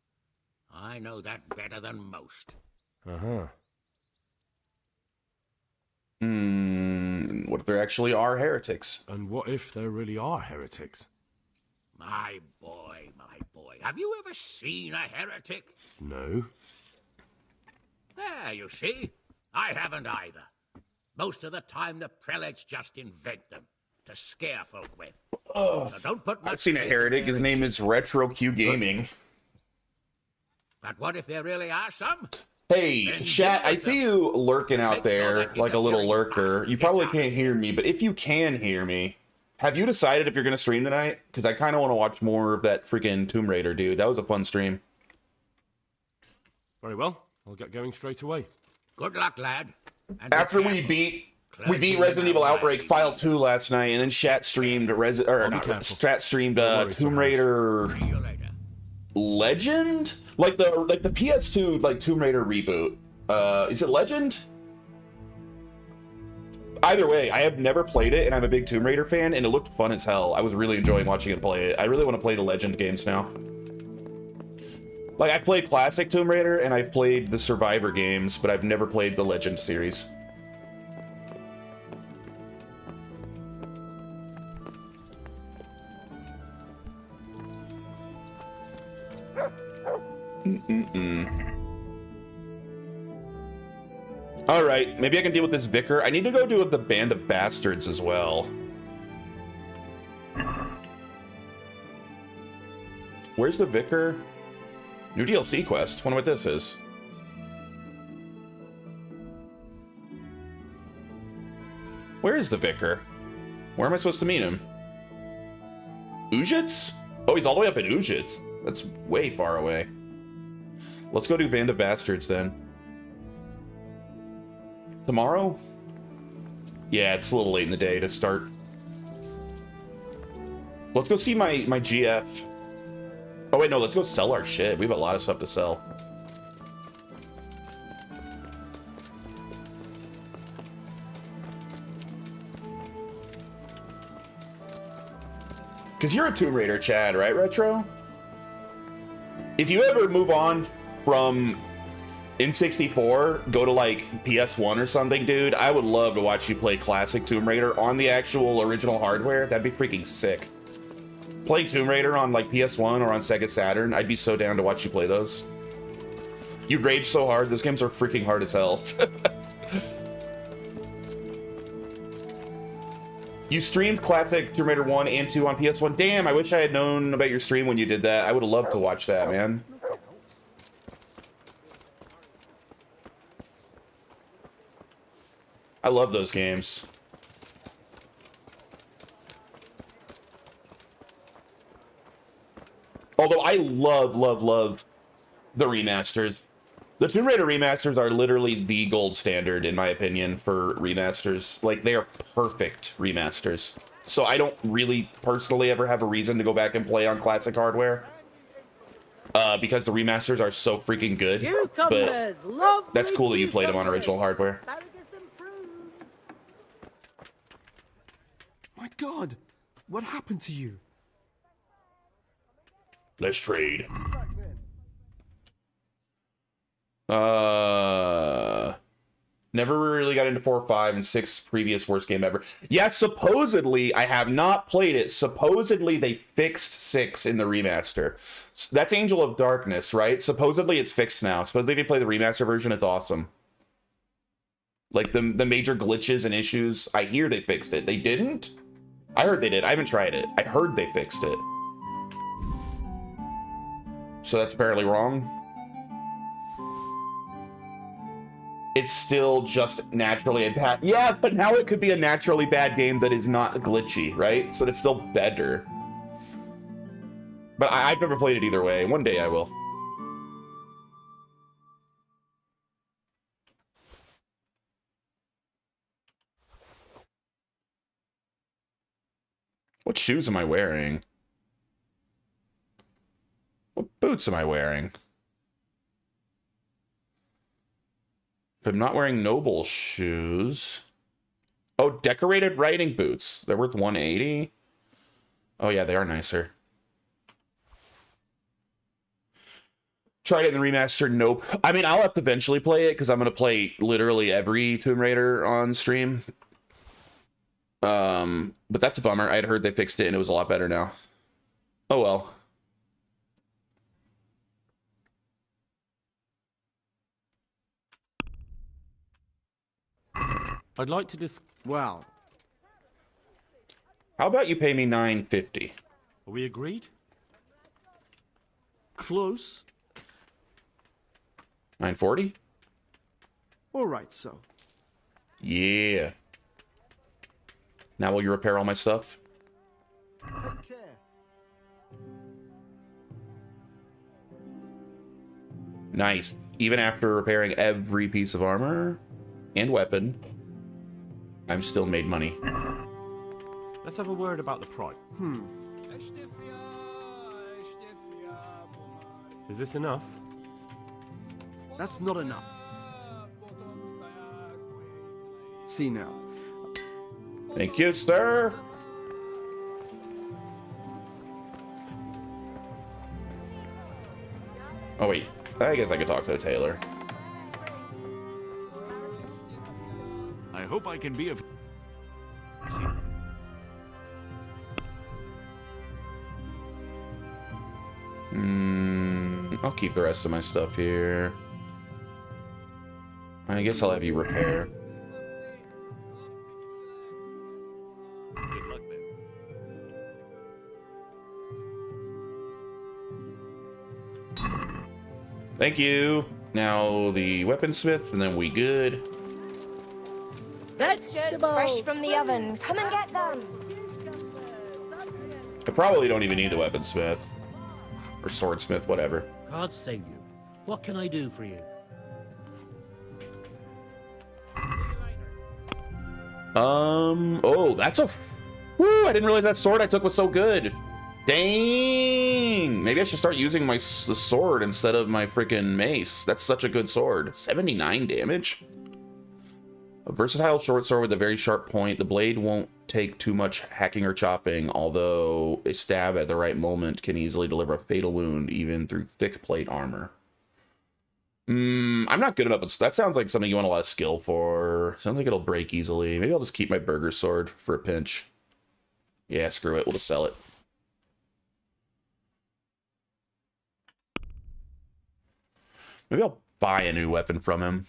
I know that better than most. Uh-huh. What if there actually are heretics? And what if there really are heretics? My boy, have you ever seen a heretic? No. There, you see. I haven't either. Most of the time, the prelates just invent them to scare folk with. So don't put much I've seen a faith heretic. in His their name is Retro Q Gaming. But what if there really are some? Hey, chat, I see you lurking out there like a little lurker. You probably can't hear me, but if you can hear me, have you decided if you're going to stream tonight? Because I kind of want to watch more of that freaking Tomb Raider, dude. That was a fun stream. Very well. I'll get going straight away. Good luck, lad. And After we beat Resident Evil Outbreak File 2 last night, and then Shat streamed Tomb Raider Legend? Like the PS2 like Tomb Raider reboot. Is it Legend? Either way, I have never played it, and I'm a big Tomb Raider fan, and it looked fun as hell. I was really enjoying watching it play it. I really want to play the Legend games now. Like, I played classic Tomb Raider, and I've played the Survivor games, but I've never played the Legend series. Alright, maybe I can deal with this vicar. I need to go deal with the Band of Bastards as well. Where's the vicar? New DLC quest. Wonder what this is. Where is the vicar? Where am I supposed to meet him? Ujits? Oh, he's all the way up in Ujits. That's way far away. Let's go do Band of Bastards then. Tomorrow? Yeah, it's a little late in the day to start. Let's go see my GF. Oh wait, no, let's go sell our shit. We have a lot of stuff to sell. Because you're a Tomb Raider Chad, right, Retro? If you ever move on from N64, go to like PS1 or something, dude, I would love to watch you play classic Tomb Raider on the actual original hardware. That'd be freaking sick. Playing Tomb Raider on like PS1 or on Sega Saturn, I'd be so down to watch you play those. You'd rage so hard. Those games are freaking hard as hell. You streamed classic Tomb Raider 1 and 2 on PS1. Damn, I wish I had known about your stream when you did that. I would have loved to watch that, man. I love those games. Although I love the remasters. The Tomb Raider remasters are literally the gold standard, in my opinion, for remasters. Like, they are perfect remasters. So I don't really personally ever have a reason to go back and play on classic hardware. Because the remasters are so freaking good. But that's cool that you played them on original hardware. My God, what happened to you? Let's trade. Never really got into 4, 5, and 6 previous worst game ever. Yeah, supposedly, I have not played it. Supposedly, they fixed 6 in the remaster. That's Angel of Darkness, right? Supposedly, it's fixed now. Supposedly, if you play the remaster version, it's awesome. Like, the major glitches and issues, I hear they fixed it. They didn't? I heard they did. I haven't tried it. I heard they fixed it. So that's apparently wrong. It's still just naturally a bad... Yeah, but now it could be a naturally bad game that is not glitchy, right? So it's still better. But I've never played it either way. One day I will. What shoes am I wearing? What boots am I wearing? If I'm not wearing noble shoes... Oh, decorated riding boots. They're worth 180. Oh yeah, they are nicer. Tried it in the remaster. Nope. I mean, I'll have to eventually play it because I'm going to play literally every Tomb Raider on stream. But that's a bummer. I'd heard they fixed it and it was a lot better now. Oh well. I'd like to Well. How about you pay me $9.50? Are we agreed? Close. $9.40? All right, so. Yeah. Now will you repair all my stuff? Take care. Nice. Even after repairing every piece of armor and weapon, I'm still made money. Let's have a word about the price. Is this enough? That's not enough. See now. Thank you, sir. Oh, wait. I guess I could talk to a tailor. I hope I can be of... I'll keep the rest of my stuff here. I guess I'll have you repair. Good luck then. Thank you. Now the weaponsmith, and then we good. Goods fresh from the oven. Come and get them. I probably don't even need the weaponsmith. Or swordsmith, whatever. Can't save you. What can I do for you? Oh, that's a... Woo, I didn't realize that sword I took was so good. Dang! Maybe I should start using the sword instead of my freaking mace. That's such a good sword. 79 damage? A versatile short sword with a very sharp point. The blade won't take too much hacking or chopping, although a stab at the right moment can easily deliver a fatal wound, even through thick plate armor. I'm not good enough. That sounds like something you want a lot of skill for. Sounds like it'll break easily. Maybe I'll just keep my burger sword for a pinch. Yeah, screw it. We'll just sell it. Maybe I'll buy a new weapon from him.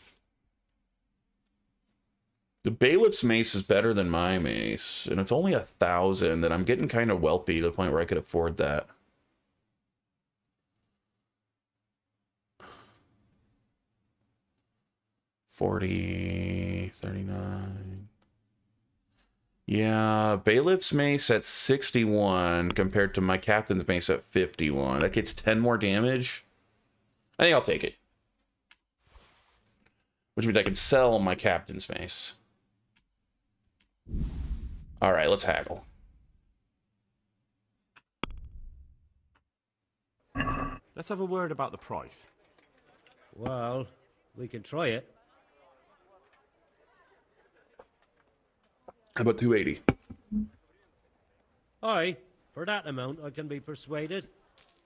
The bailiff's mace is better than my mace, and it's only 1,000, and I'm getting kind of wealthy to the point where I could afford that. $40, $39. Yeah, bailiff's mace at 61 compared to my captain's mace at 51. That gets 10 more damage. I think I'll take it. Which means I can sell my captain's mace. All right, let's haggle. Let's have a word about the price. Well, we can try it. How about 280? Aye, for that amount I can be persuaded.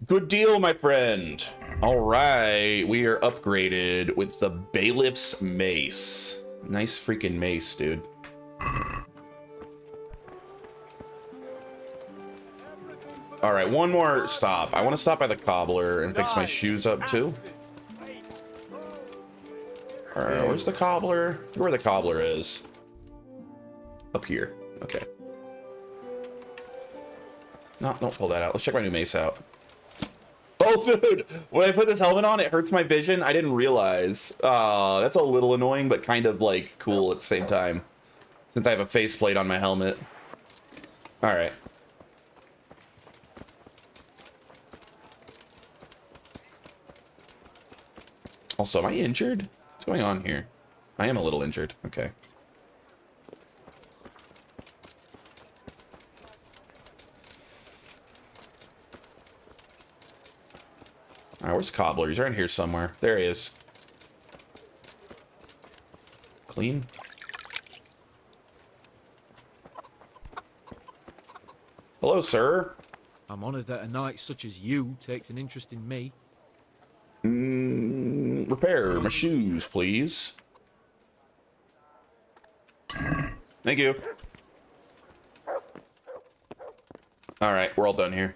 Good deal, my friend. All right, we are upgraded with the bailiff's mace. Nice freaking mace, dude. All right, one more stop. I want to stop by the cobbler and fix my shoes up too. All right, where's the cobbler? I forget where the cobbler is. Up here. Okay. No, don't pull that out. Let's check my new mace out. Oh, dude, when I put this helmet on, it hurts my vision. I didn't realize. That's a little annoying, but kind of like cool at the same time. Since I have a faceplate on my helmet. All right. Also, am I injured? What's going on here? I am a little injured. Okay. All right, where's Cobbler? He's around here somewhere. There he is. Clean. Hello, sir. I'm honored that a knight such as you takes an interest in me. Repair my shoes, please. Thank you. All right, we're all done here.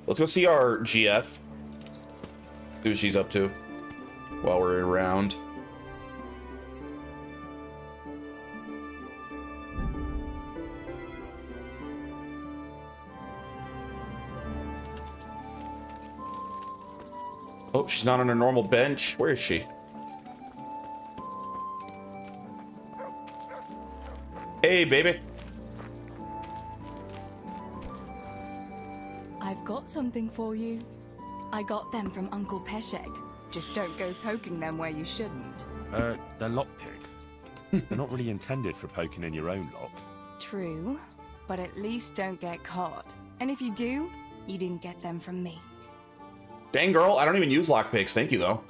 Let's go see our GF. See what she's up to while we're around. Oh, she's not on her normal bench. Where is she? Hey, baby. I've got something for you. I got them from Uncle Peshek. Just don't go poking them where you shouldn't. They're lockpicks. They're not really intended for poking in your own locks. True, but at least don't get caught. And if you do, you didn't get them from me. Dang, girl, I don't even use lockpicks. Thank you, though.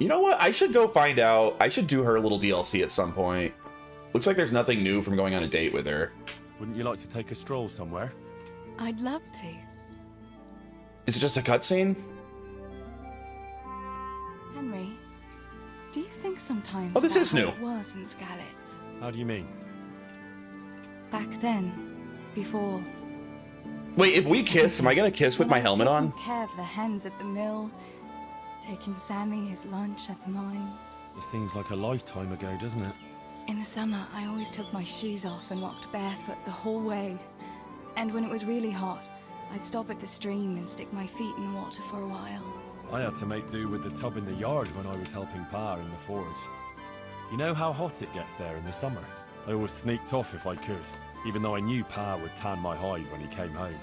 You know what? I should go find out. I should do her little DLC at some point. Looks like there's nothing new from going on a date with her. Wouldn't you like to take a stroll somewhere? I'd love to. Is it just a cutscene? Henry, do you think sometimes Oh, this about is how new. it was in Skalitz? How do you mean? Back then, before... Wait, if we kiss, am I gonna kiss with my helmet on? Taking care of the hens at the mill, taking Sammy his lunch at the mines. It seems like a lifetime ago, doesn't it? In the summer, I always took my shoes off and walked barefoot the whole way. And when it was really hot, I'd stop at the stream and stick my feet in the water for a while. I had to make do with the tub in the yard when I was helping Pa in the forge. You know how hot it gets there in the summer? I always sneaked off if I could, even though I knew Pa would tan my hide when he came home.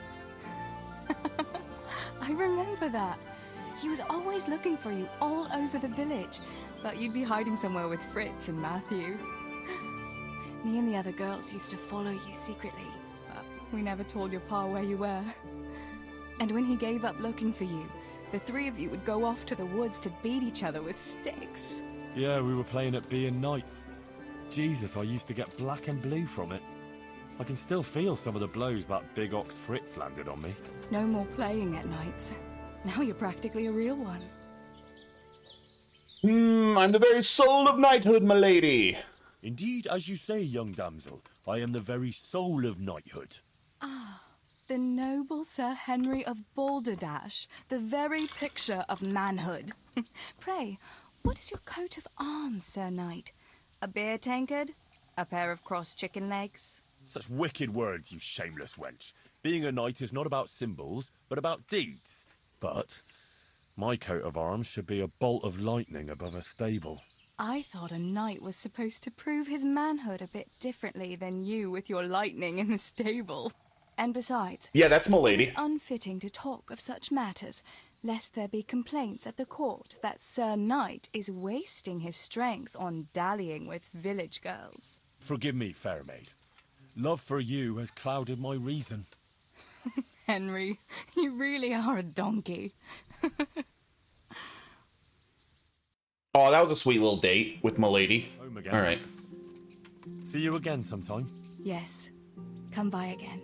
I remember that. He was always looking for you all over the village, but you'd be hiding somewhere with Fritz and Matthew. Me and the other girls used to follow you secretly, but we never told your pa where you were. And when he gave up looking for you, the three of you would go off to the woods to beat each other with sticks. Yeah, we were playing at being knights. Jesus, I used to get black and blue from it. I can still feel some of the blows that big ox Fritz landed on me. No more playing at nights. Now you're practically a real one. I'm the very soul of knighthood, my lady. Indeed, as you say, young damsel, I am the very soul of knighthood. Ah, the noble Sir Henry of Balderdash, the very picture of manhood. Pray, what is your coat of arms, Sir Knight? A beer tankard? A pair of crossed chicken legs? Such wicked words, you shameless wench. Being a knight is not about symbols, but about deeds. But my coat of arms should be a bolt of lightning above a stable. I thought a knight was supposed to prove his manhood a bit differently than you with your lightning in the stable. And besides, Yeah, that's my lady. it's unfitting to talk of such matters, lest there be complaints at the court that Sir Knight is wasting his strength on dallying with village girls. Forgive me, fair maid. Love for you has clouded my reason. Henry, you really are a donkey. Oh, that was a sweet little date with my lady. Home again. All right. See you again sometime. Yes, come by again.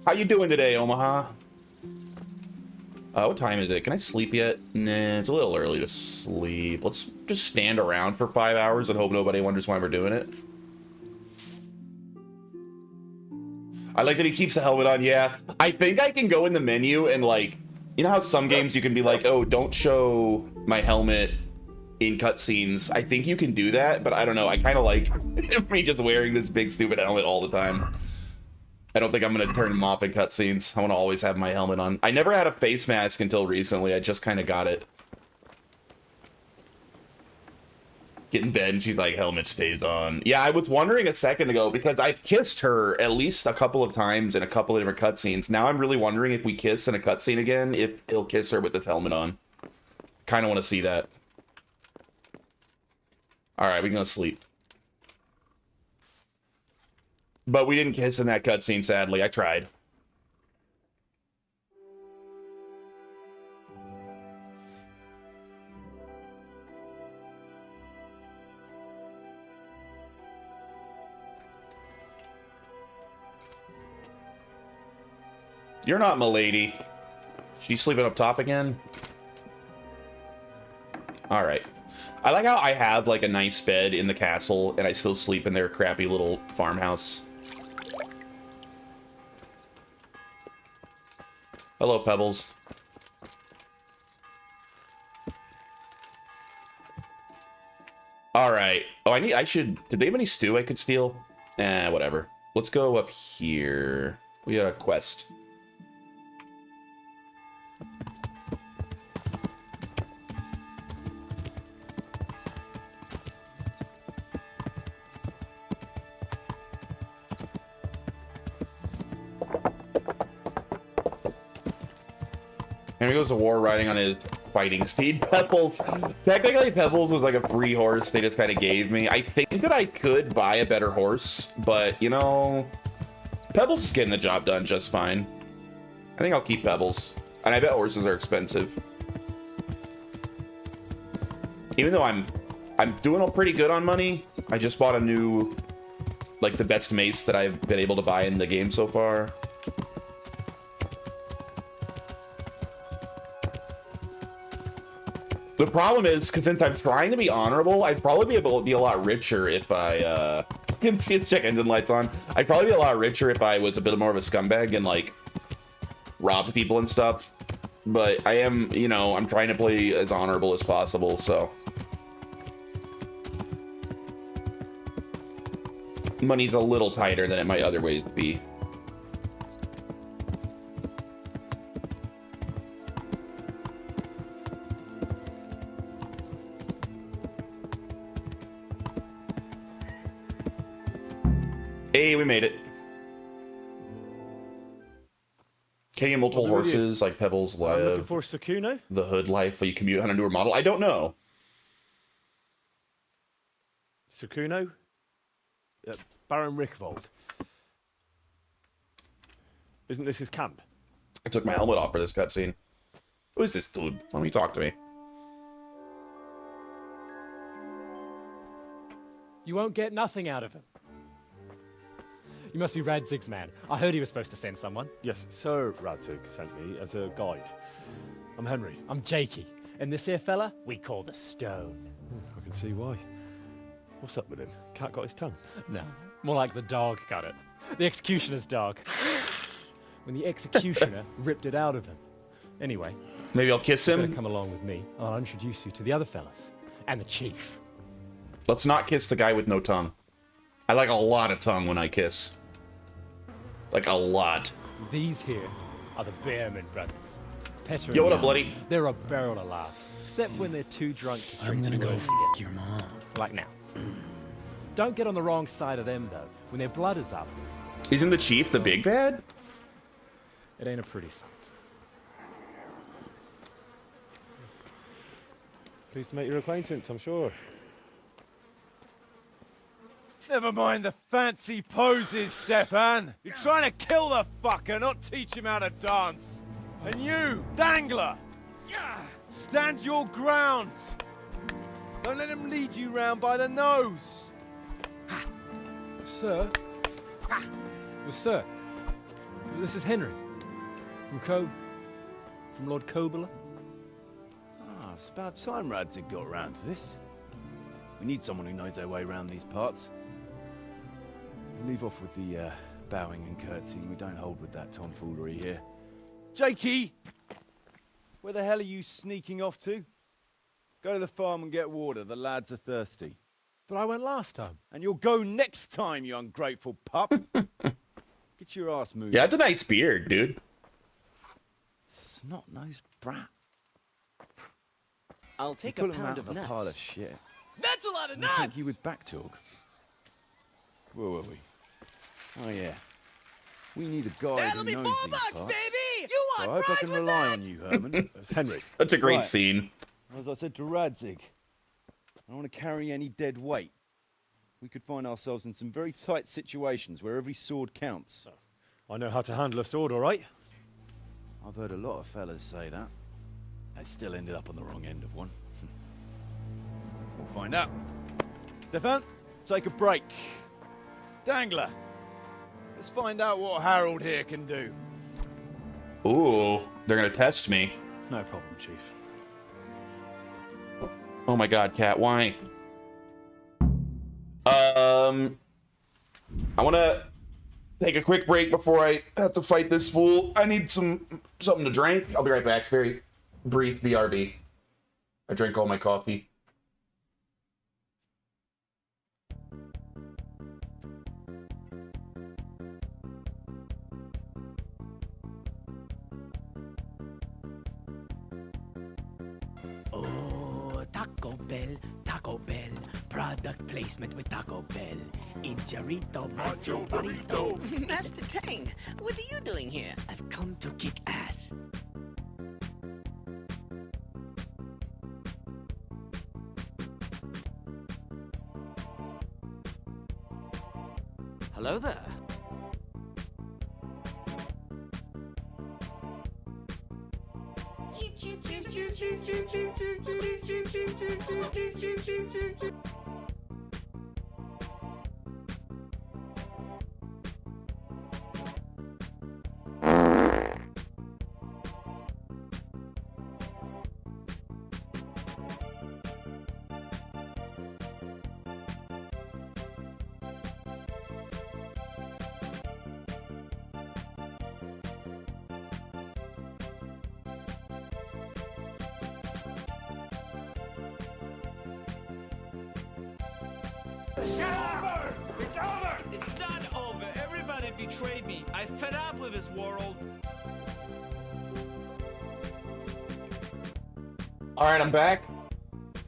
How you doing today, Omaha? What time is it? Can I sleep yet? Nah, it's a little early to sleep. Let's just stand around for 5 hours and hope nobody wonders why we're doing it. I like that he keeps the helmet on. Yeah, I think I can go in the menu and, like, you know how some games you can be like, oh, don't show my helmet in cutscenes. I think you can do that, but I don't know. I kind of like me just wearing this big stupid helmet all the time. I don't think I'm going to turn them off in cutscenes. I want to always have my helmet on. I never had a face mask until recently. I just kind of got it. Get in bed and she's like, helmet stays on. Yeah, I was wondering a second ago because I've kissed her at least a couple of times in a couple of different cutscenes. Now I'm really wondering if we kiss in a cutscene again, if he'll kiss her with this helmet on. Kind of want to see that. All right, we're going to sleep. But we didn't kiss in that cutscene, sadly. I tried. You're not milady. She's sleeping up top again? Alright. I like how I have, like, a nice bed in the castle, and I still sleep in their crappy little farmhouse. Hello, Pebbles. Alright. Oh, I should... Did they have any stew I could steal? Whatever. Let's go up here. We got a quest. Henry goes to war riding on his fighting steed, Pebbles. Technically, Pebbles was like a free horse they just kind of gave me. I think that I could buy a better horse, but, you know, Pebbles is getting the job done just fine. I think I'll keep Pebbles. And I bet horses are expensive. Even though I'm doing pretty good on money, I just bought a new, like, the best mace that I've been able to buy in the game so far. The problem is, because since I'm trying to be honorable, I'd probably be able to be a lot richer if I, you can see its check engine lights on. I'd probably be a lot richer if I was a bit more of a scumbag and, like, robbed people and stuff. But I am, you know, I'm trying to play as honorable as possible, so. money's a little tighter than it might otherwise be. Hey, we made it. Can you have multiple horses like Pebbles I'm looking Live? for Sakuno. The Hood Life, you commute on a newer model? I don't know. Sakuno? Baron Rickvold. Isn't this his camp? I took my helmet off for this cutscene. Who is this dude? Why don't you talk to me? You won't get nothing out of him. You must be Radzig's man. I heard he was supposed to send someone. Yes, Sir Radzig sent me as a guide. I'm Henry. I'm Jakey. And this here fella, we call the Stone. I can see why. What's up with him? Cat got his tongue? No, more like the dog got it. The executioner's dog. When the executioner ripped it out of him. Anyway. Maybe I'll kiss him? You better come along with me. I'll introduce you to the other fellas. And the chief. Let's not kiss the guy with no tongue. I like a lot of tongue when I kiss. Like a lot. These here are the Bearman brothers. Petra Yo, what and up, bloody? They're a barrel of laughs. Except when they're too drunk to string I'm gonna two go words f*** together. your mom. Like now. Don't get on the wrong side of them, though. When their blood is up. Isn't the chief the big bad? It ain't a pretty sight. Pleased to make your acquaintance, I'm sure. Never mind the fancy poses, Stefan. You're trying to kill the fucker, not teach him how to dance. And you, Dangler, stand your ground. Don't let him lead you round by the nose. Sir? Well, sir, this is Henry. From Lord Kobler. Ah, it's about time Radzig got around to this. We need someone who knows their way around these parts. Leave off with the bowing and curtsying. We don't hold with that tomfoolery here. Jakey! Where the hell are you sneaking off to? Go to the farm and get water. The lads are thirsty. But I went last time. And you'll go next time, you ungrateful pup. Get your ass moving. Yeah, it's a nice beard, dude. Snot-nosed brat. I'll take You a pull him pound out of a pile nuts. of shit. That's a lot of I nuts! think you with back talk. Where were we? Oh yeah. We need a guy That'll who be knows $4, these parts. baby! You So want I hope I fries can with rely that? on you, Herman. That's Henry. Such a great Right. scene. As I said to Radzig, I don't want to carry any dead weight. We could find ourselves in some very tight situations where every sword counts. I know how to handle a sword, all right? I've heard a lot of fellas say that. They still ended up on the wrong end of one. We'll find out. Stefan, take a break. Dangler, let's find out what Harold here can do. Ooh, they're gonna test me. No problem, Chief. Oh my god, Cat, why? I wanna take a quick break before I have to fight this fool. I need something to drink. I'll be right back. Very brief BRB. I drank all my coffee. Oh, Taco Bell, product placement with Taco Bell. Injarito, macho burrito. Master Tang, what are you doing here? I've come to kick ass. Hello there. Shut up! It's over! It's not over. Everybody betrayed me. I fed up with this world. All right, I'm back.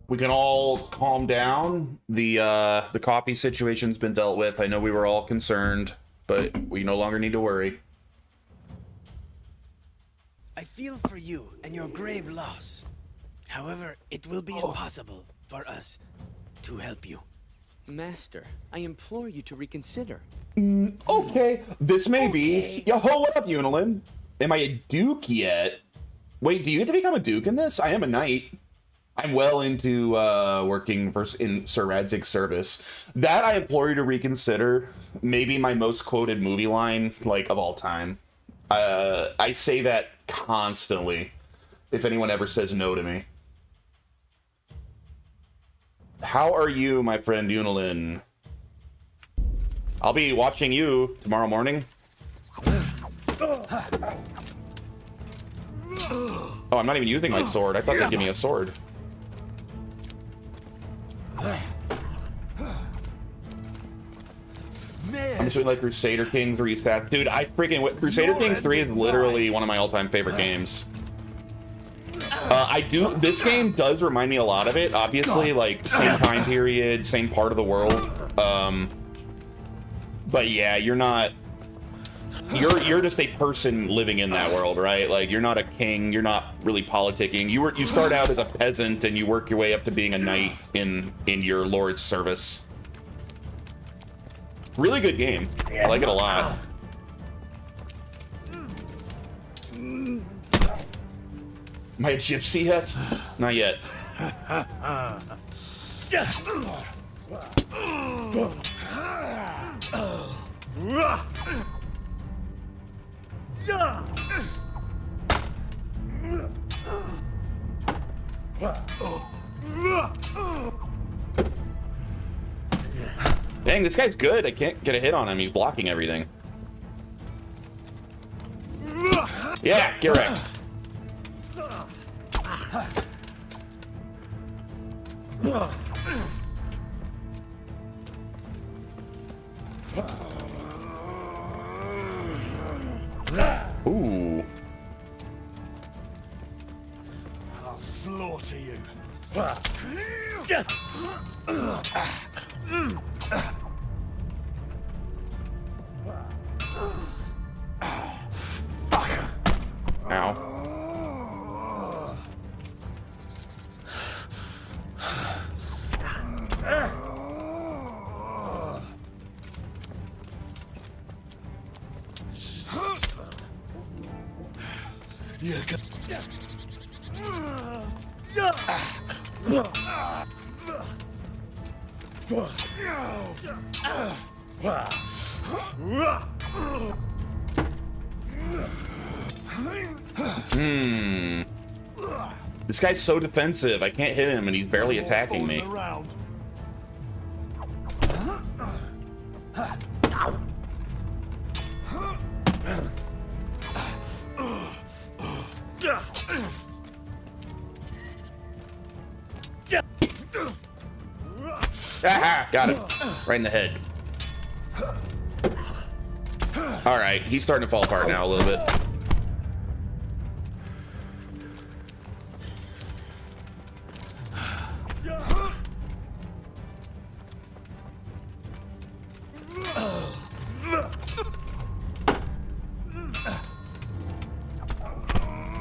We can all calm down. The coffee situation's been dealt with. I know we were all concerned, but we no longer need to worry. I feel for you and your grave loss. However, it will be impossible for us to help you. Master, I implore you to reconsider. Okay, this may be. Yo, what up, Unilin? Am I a duke yet? Wait, do you get to become a duke in this? I am a knight. I'm well into working in Sir Radzig's service. That I implore you to reconsider. Maybe my most quoted movie line, like, of all time. I say that constantly, if anyone ever says no to me. How are you, my friend Unilin? I'll be watching you tomorrow morning. Oh, I'm not even using my sword. I thought they'd give me a sword. I'm just doing like Crusader Kings reset. Dude, I freaking... Crusader Kings 3 is literally one of my all-time favorite games. This game does remind me a lot of it. Obviously, like, same time period, same part of the world. But yeah, you're not... You're just a person living in that world, right? Like, you're not a king, you're not really politicking. You start out as a peasant and you work your way up to being a knight in your lord's service. Really good game. I like it a lot. Am I a gypsy yet? Not yet. Dang, this guy's good. I can't get a hit on him. He's blocking everything. Yeah, get wrecked. Ooh. I'll slaughter you. Ow. This guy's so defensive. I can't hit him and he's barely attacking me. Aha, got him. Right in the head. Alright, he's starting to fall apart now a little bit.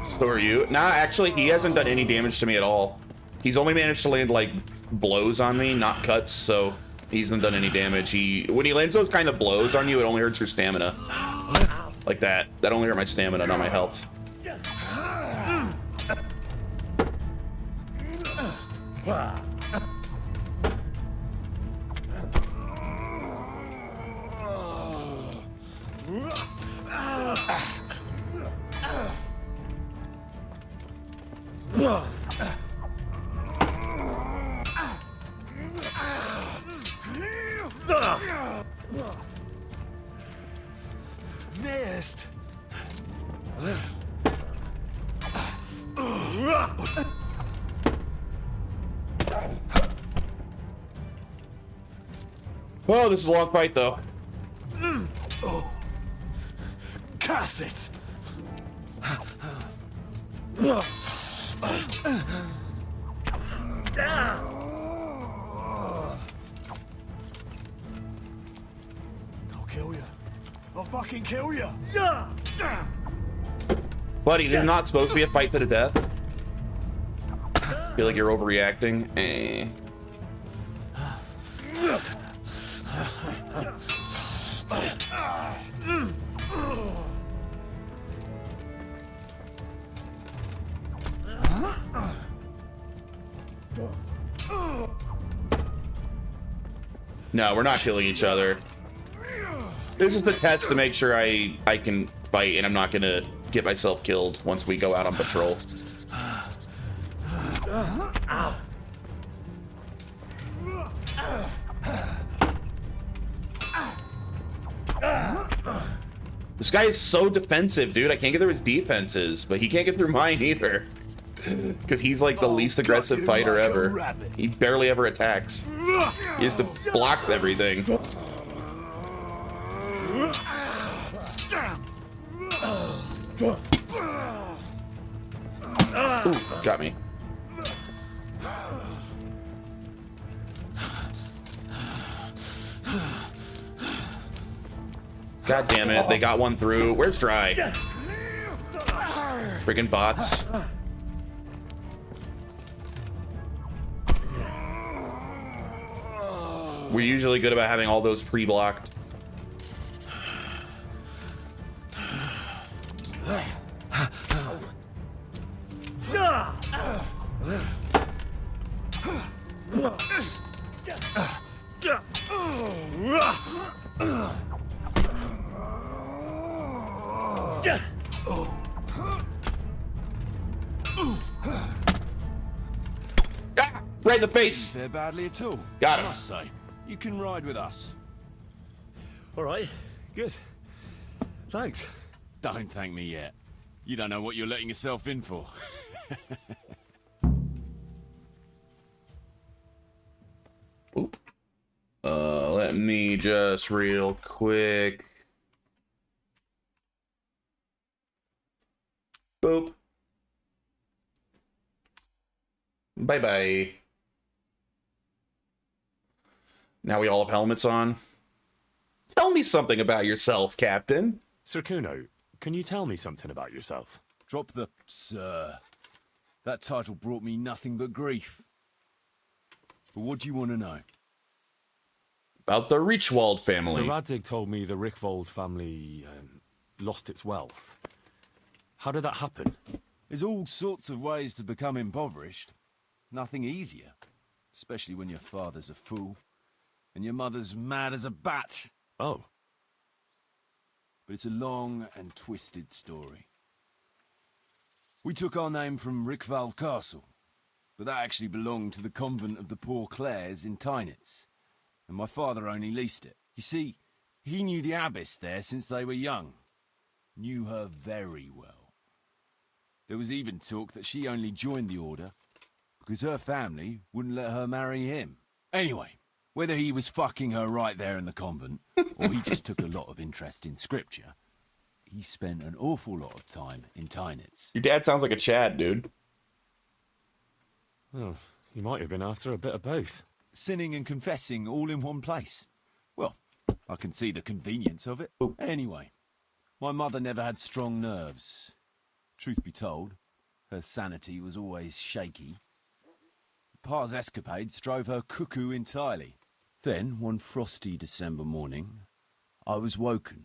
So are you? Nah, actually, he hasn't done any damage to me at all. He's only managed to land, like, blows on me, not cuts, so he hasn't done any damage. When he lands those kind of blows on you, it only hurts your stamina. Like that. That only hurt my stamina, not my health. Missed. Oh, this is a long fight, though. Oh. Curse it! I'll kill you. I'll fucking kill you. Buddy, there's not supposed to be a fight to the death. Feel like you're overreacting. Eh. No, we're not killing each other. This is the test to make sure I can fight and I'm not gonna get myself killed once we go out on patrol. This guy is so defensive, dude. I can't get through his defenses, but he can't get through mine either. Because he's like the least aggressive fighter ever. He barely ever attacks. He just blocks everything. Ooh, got me. God damn it, they got one through. Where's Dry? Friggin' bots. We're usually good about having all those pre-blocked. Right in the face. Fare badly at all. Got him. I must say, you can ride with us. All right, good. Thanks. Don't thank me yet. You don't know what you're letting yourself in for. Oop. Let me just real quick. Boop. Bye-bye. Now we all have helmets on. Tell me something about yourself, Captain. Sir Kuno, can you tell me something about yourself? Drop the sir. That title brought me nothing but grief. But what do you want to know? About the Richwald family. Sir Radzig told me the Rickvold family lost its wealth. How did that happen? There's all sorts of ways to become impoverished. Nothing easier. Especially when your father's a fool. And your mother's mad as a bat. Oh. But it's a long and twisted story. We took our name from Rickvald Castle, but that actually belonged to the convent of the Poor Clares in Tynitz, and my father only leased it. You see, he knew the abbess there since they were young. Knew her very well. There was even talk that she only joined the order because her family wouldn't let her marry him. Anyway, whether he was fucking her right there in the convent, or he just took a lot of interest in scripture, he spent an awful lot of time in Tynitz. Your dad sounds like a Chad, dude. Oh, he might have been after a bit of both. Sinning and confessing all in one place. Well, I can see the convenience of it. Ooh. Anyway, my mother never had strong nerves. Truth be told, her sanity was always shaky. Pa's escapades drove her cuckoo entirely. Then, one frosty December morning, I was woken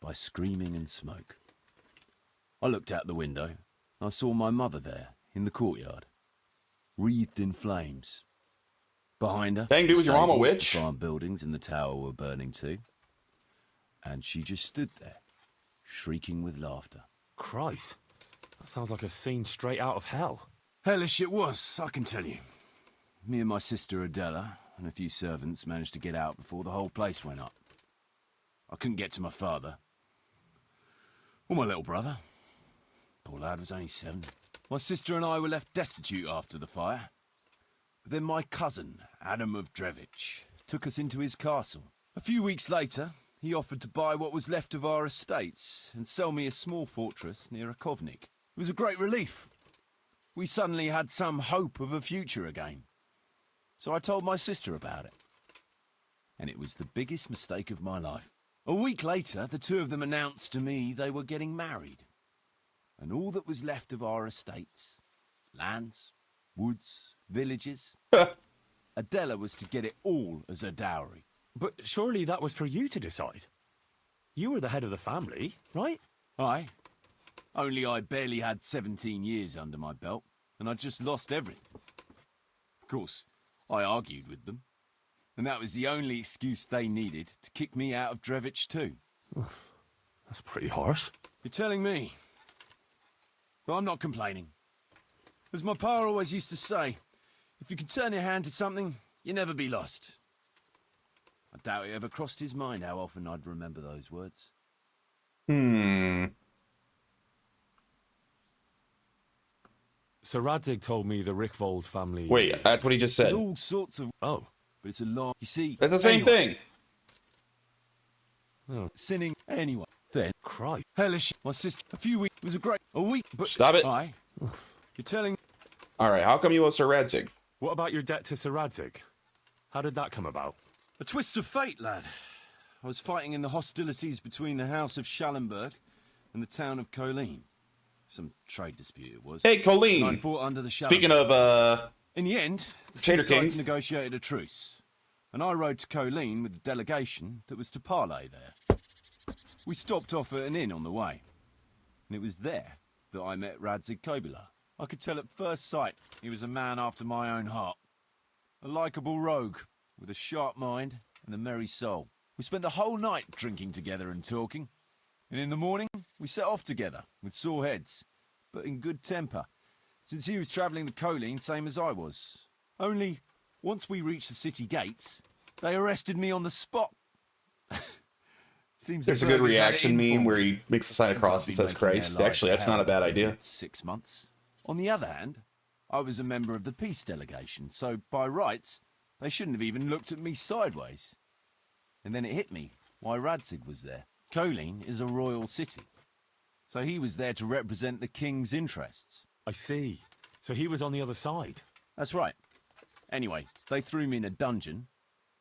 by screaming and smoke. I looked out the window. I saw my mother there, in the courtyard, wreathed in flames. Behind her, Dang, dude, was your mom a stables, witch? the farm buildings in the tower were burning too. And she just stood there, shrieking with laughter. Christ, that sounds like a scene straight out of hell. Hellish it was, I can tell you. Me and my sister Adela and a few servants managed to get out before the whole place went up. I couldn't get to my father. Or my little brother. Poor lad was only 7. My sister and I were left destitute after the fire. But then my cousin, Adam of Drevich, took us into his castle. A few weeks later, he offered to buy what was left of our estates and sell me a small fortress near a Kovnik. It was a great relief. We suddenly had some hope of a future again. So I told my sister about it. And it was the biggest mistake of my life. A week later, the two of them announced to me they were getting married. And all that was left of our estates, lands, woods, villages, Adela was to get it all as a dowry. But surely that was for you to decide. You were the head of the family, right? Aye. Only I barely had 17 years under my belt, and I'd just lost everything. Of course, I argued with them, and that was the only excuse they needed to kick me out of Drevich too. That's pretty harsh. You're telling me. But I'm not complaining. As my pa always used to say, if you can turn your hand to something, you'll never be lost. I doubt it ever crossed his mind how often I'd remember those words. So Radzig told me the Rickvold family... Wait, that's what he just said. There's all sorts of... Oh. But it's a long... You see... That's the same thing. Oh. Sinning... Anyway. Then... Christ. Hellish. My sister... A few weeks... was a great... A week... But... Stop it. Aye. You're telling... Alright, how come you owe Sir Radzig? What about your debt to Sir Radzig? How did that come about? A twist of fate, lad. I was fighting in the hostilities between the House of Schallenberg and the town of Colleen. Some trade dispute it was. Hey, Colleen! And I fought under the Speaking of, In the end, the Trader two sides Kings. negotiated a truce, and I rode to Colleen with the delegation that was to parley there. We stopped off at an inn on the way, and it was there that I met Radzig Kobyla. I could tell at first sight he was a man after my own heart. A likeable rogue, with a sharp mind and a merry soul. We spent the whole night drinking together and talking, and in the morning we set off together, with sore heads, but in good temper, since he was travelling to Colleen same as I was. Only, once we reached the city gates, they arrested me on the spot. Seems there's a the good burgers had it reaction in meme for where me. he makes a sign of Since cross I've and been says making their Christ. lives Actually, that's not a bad hell idea. for 6 months. On the other hand, I was a member of the peace delegation, so by rights, they shouldn't have even looked at me sideways. And then it hit me why Radzig was there. Colleen is a royal city, so he was there to represent the king's interests. I see. So he was on the other side. That's right. Anyway, they threw me in a dungeon,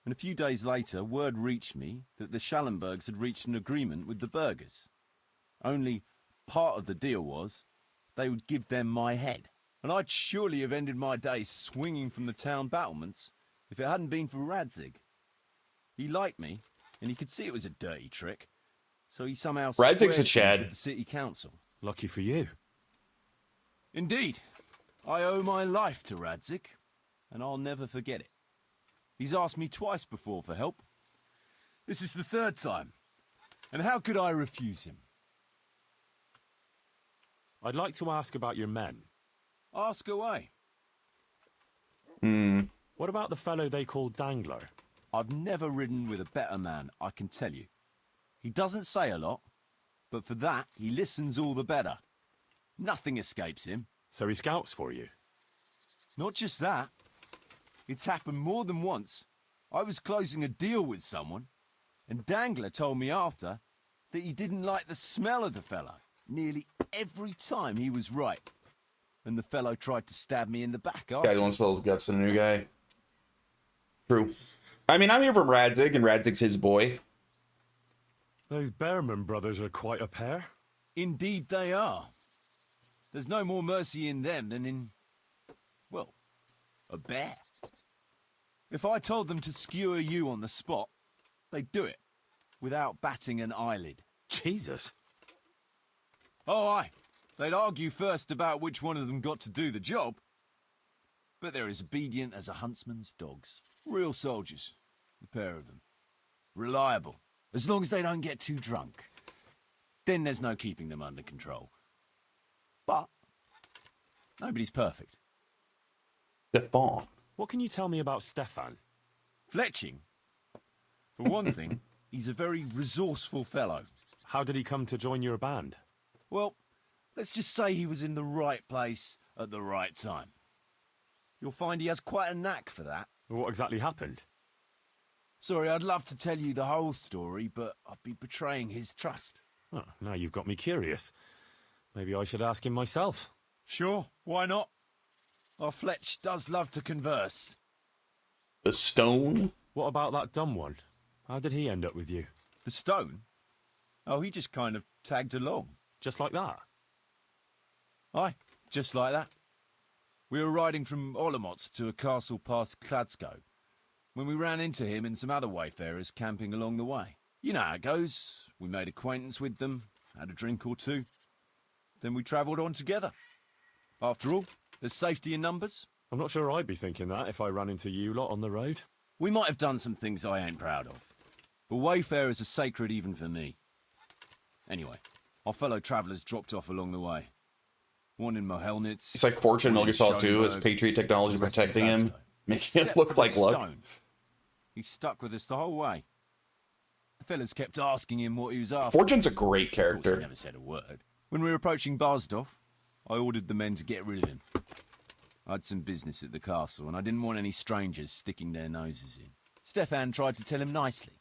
and a few days later, word reached me that the Schallenbergs had reached an agreement with the burghers. Only part of the deal was they would give them my head. And I'd surely have ended my days swinging from the town battlements if it hadn't been for Radzig. He liked me, and he could see it was a dirty trick, so he somehow Radzig's a squared things Chad. with the city council. Lucky for you. Indeed. I owe my life to Radzig, and I'll never forget it. He's asked me twice before for help. This is the third time, and how could I refuse him? I'd like to ask about your men. Ask away. What about the fellow they call Dangler? I've never ridden with a better man, I can tell you. He doesn't say a lot, but for that, he listens all the better. Nothing escapes him. So he scouts for you? Not just that. It's happened more than once. I was closing a deal with someone, and Dangler told me after that he didn't like the smell of the fellow nearly every time he was right. And the fellow tried to stab me in the back after. Guy wants to spill his guts in a new guy. True. I mean, I'm here from Radzig, and Radzig's his boy. Those Behrman brothers are quite a pair. Indeed they are. There's no more mercy in them than in, well, a bear. If I told them to skewer you on the spot, they'd do it, without batting an eyelid. Jesus. Oh, aye. They'd argue first about which one of them got to do the job. But they're as obedient as a huntsman's dogs. Real soldiers, the pair of them. Reliable, as long as they don't get too drunk. Then there's no keeping them under control. But nobody's perfect. Stefan. What can you tell me about Stefan? Fletching. For one thing, he's a very resourceful fellow. How did he come to join your band? Well, let's just say he was in the right place at the right time. You'll find he has quite a knack for that. What exactly happened? Sorry, I'd love to tell you the whole story, but I'd be betraying his trust. Oh, now you've got me curious. Maybe I should ask him myself. Sure, why not? Our Fletch does love to converse. The stone? What about that dumb one? How did he end up with you? The stone? Oh, he just kind of tagged along. Just like that? Aye, just like that. We were riding from Olomouc to a castle past Kladsko, when we ran into him and some other wayfarers camping along the way. You know how it goes. We made acquaintance with them, had a drink or two. Then we travelled on together. After all, there's safety in numbers. I'm not sure I'd be thinking that if I ran into you lot on the road. We might have done some things I ain't proud of, but wayfarers are sacred even for me. Anyway, our fellow travellers dropped off along the way. One in Mohelnitz. It's like Fortune Metal Gear Solid 2 as Patriot technology protecting him, making it look like luck. He stuck with us the whole way. The fellas kept asking him what he was after. Fortune's a great Of course, character. he never said a word. When we were approaching Barsdorf, I ordered the men to get rid of him. I had some business at the castle, and I didn't want any strangers sticking their noses in. Stefan tried to tell him nicely,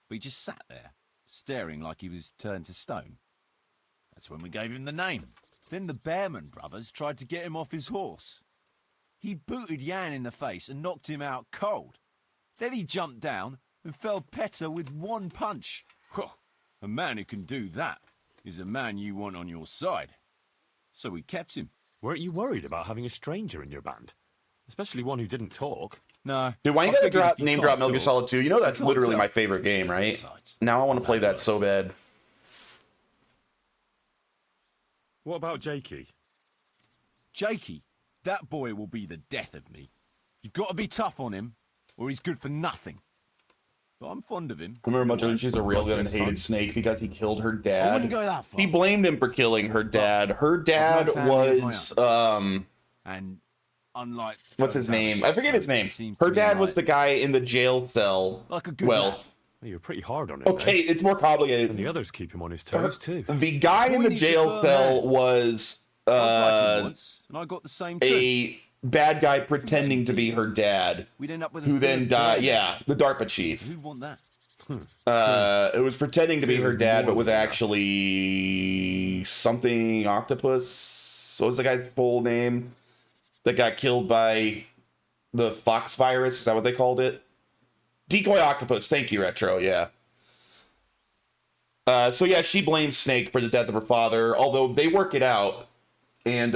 but he just sat there, staring like he was turned to stone. That's when we gave him the name. Then the Bearman brothers tried to get him off his horse. He booted Jan in the face and knocked him out cold. Then he jumped down and felled Petter with one punch. A man who can do that is a man you want on your side. So we kept him. Weren't you worried about having a stranger in your band? Especially one who didn't talk? No. Dude, why you I gotta figured if you name can't drop Metal Gear talk, Solid 2? You know that's you can't literally tell. my favorite game, right? Now I want to play that so bad. What about Jakey? Jakey, that boy will be the death of me. You've got to be tough on him, or he's good for nothing. But I'm fond of him. I remember Munchausen's a real good and hated Snake because he killed her dad. I wouldn't go that far. He blamed him for killing her dad. Her dad was and unlike what's his name? I forget his name. Her dad was the guy in the jail cell. Like a good well, you're pretty hard on him. okay, it's more complicated. And the others keep him on his toes too. The guy in the jail cell was I was like him once, and I got the same too. a bad guy pretending to be her dad, We'd end up with a who then third died. brother. Yeah, the DARPA chief. Who'd want that? It was pretending to be her dad, but was actually something octopus. What was the guy's full name that got killed by the fox virus? Is that what they called it? Decoy octopus. Thank you, Retro. Yeah. So yeah, she blames Snake for the death of her father, although they work it out, and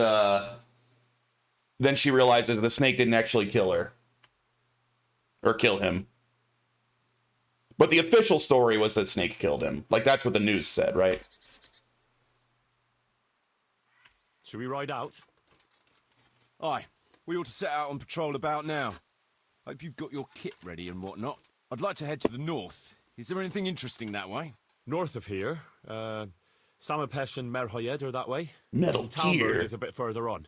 then she realizes the Snake didn't actually kill her or kill him. But the official story was that Snake killed him. Like, that's what the news said, right? Should we ride out? Aye, we ought to set out on patrol about now. Hope you've got your kit ready and whatnot. I'd like to head to the north. Is there anything interesting that way? North of here, Samapesh and Merhoyed are that way. Metal Talmud Gear. is a bit further on.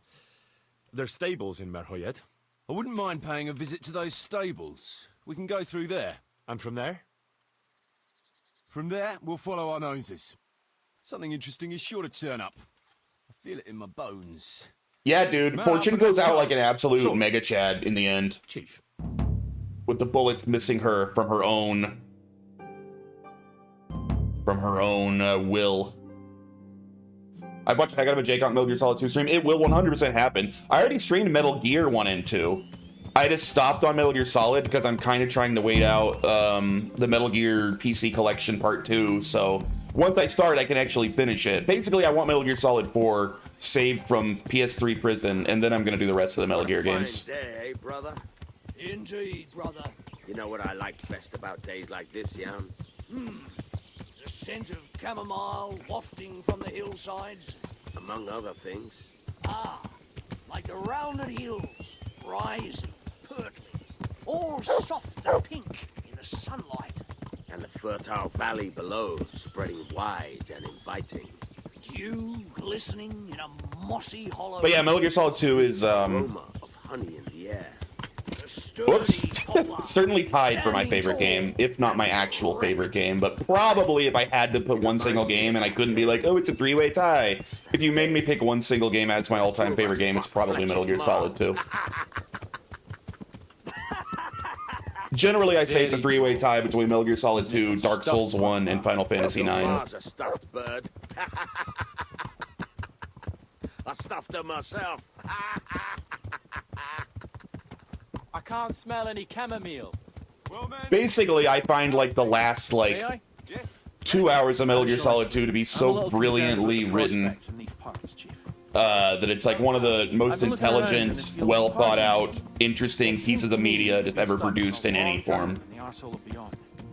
There's stables in Merhoyed. I wouldn't mind paying a visit to those stables. We can go through there. And from there? From there, we'll follow our noses. Something interesting is sure to turn up. I feel it in my bones. Yeah, dude. Man Fortune up, goes let's out go. like an absolute Sure. mega chad in the end. Chief. With the bullets missing her from her own... will. I watched I got a Jake on Metal Gear Solid 2 stream. It will 100% happen. I already streamed Metal Gear 1 and 2. I just stopped on Metal Gear Solid because I'm kind of trying to wait out the Metal Gear PC Collection Part 2. So once I start, I can actually finish it. Basically, I want Metal Gear Solid 4 saved from PS3 prison, and then I'm going to do the rest of the Metal Gear games. Fine day, eh, brother? Indeed, brother. You know what I like best about days like this, Jan? The scent of chamomile wafting from the hillsides. Among other things. Ah, like the rounded hills, rising, purtling, all soft and pink in the sunlight. And the fertile valley below, spreading wide and inviting. Dew glistening in a mossy hollow. But yeah, Metal Gear Solid 2 is Aroma of honey in the air. Whoops. Certainly tied for my favorite game, if not my actual favorite game, but probably if I had to put one single game and I couldn't be like, oh, it's a three-way tie. If you made me pick one single game as my all-time favorite game, it's probably Metal Gear Solid 2. Generally, I say it's a three-way tie between Metal Gear Solid 2, Dark Souls 1, and Final Fantasy 9. Bars a stuffed bird. I stuffed them myself. I can't smell any chamomile. Basically, I find like the last like 2 hours of Metal Gear Solid 2 to be so brilliantly written that it's like one of the most intelligent, well thought out, interesting pieces of media just ever produced in any form.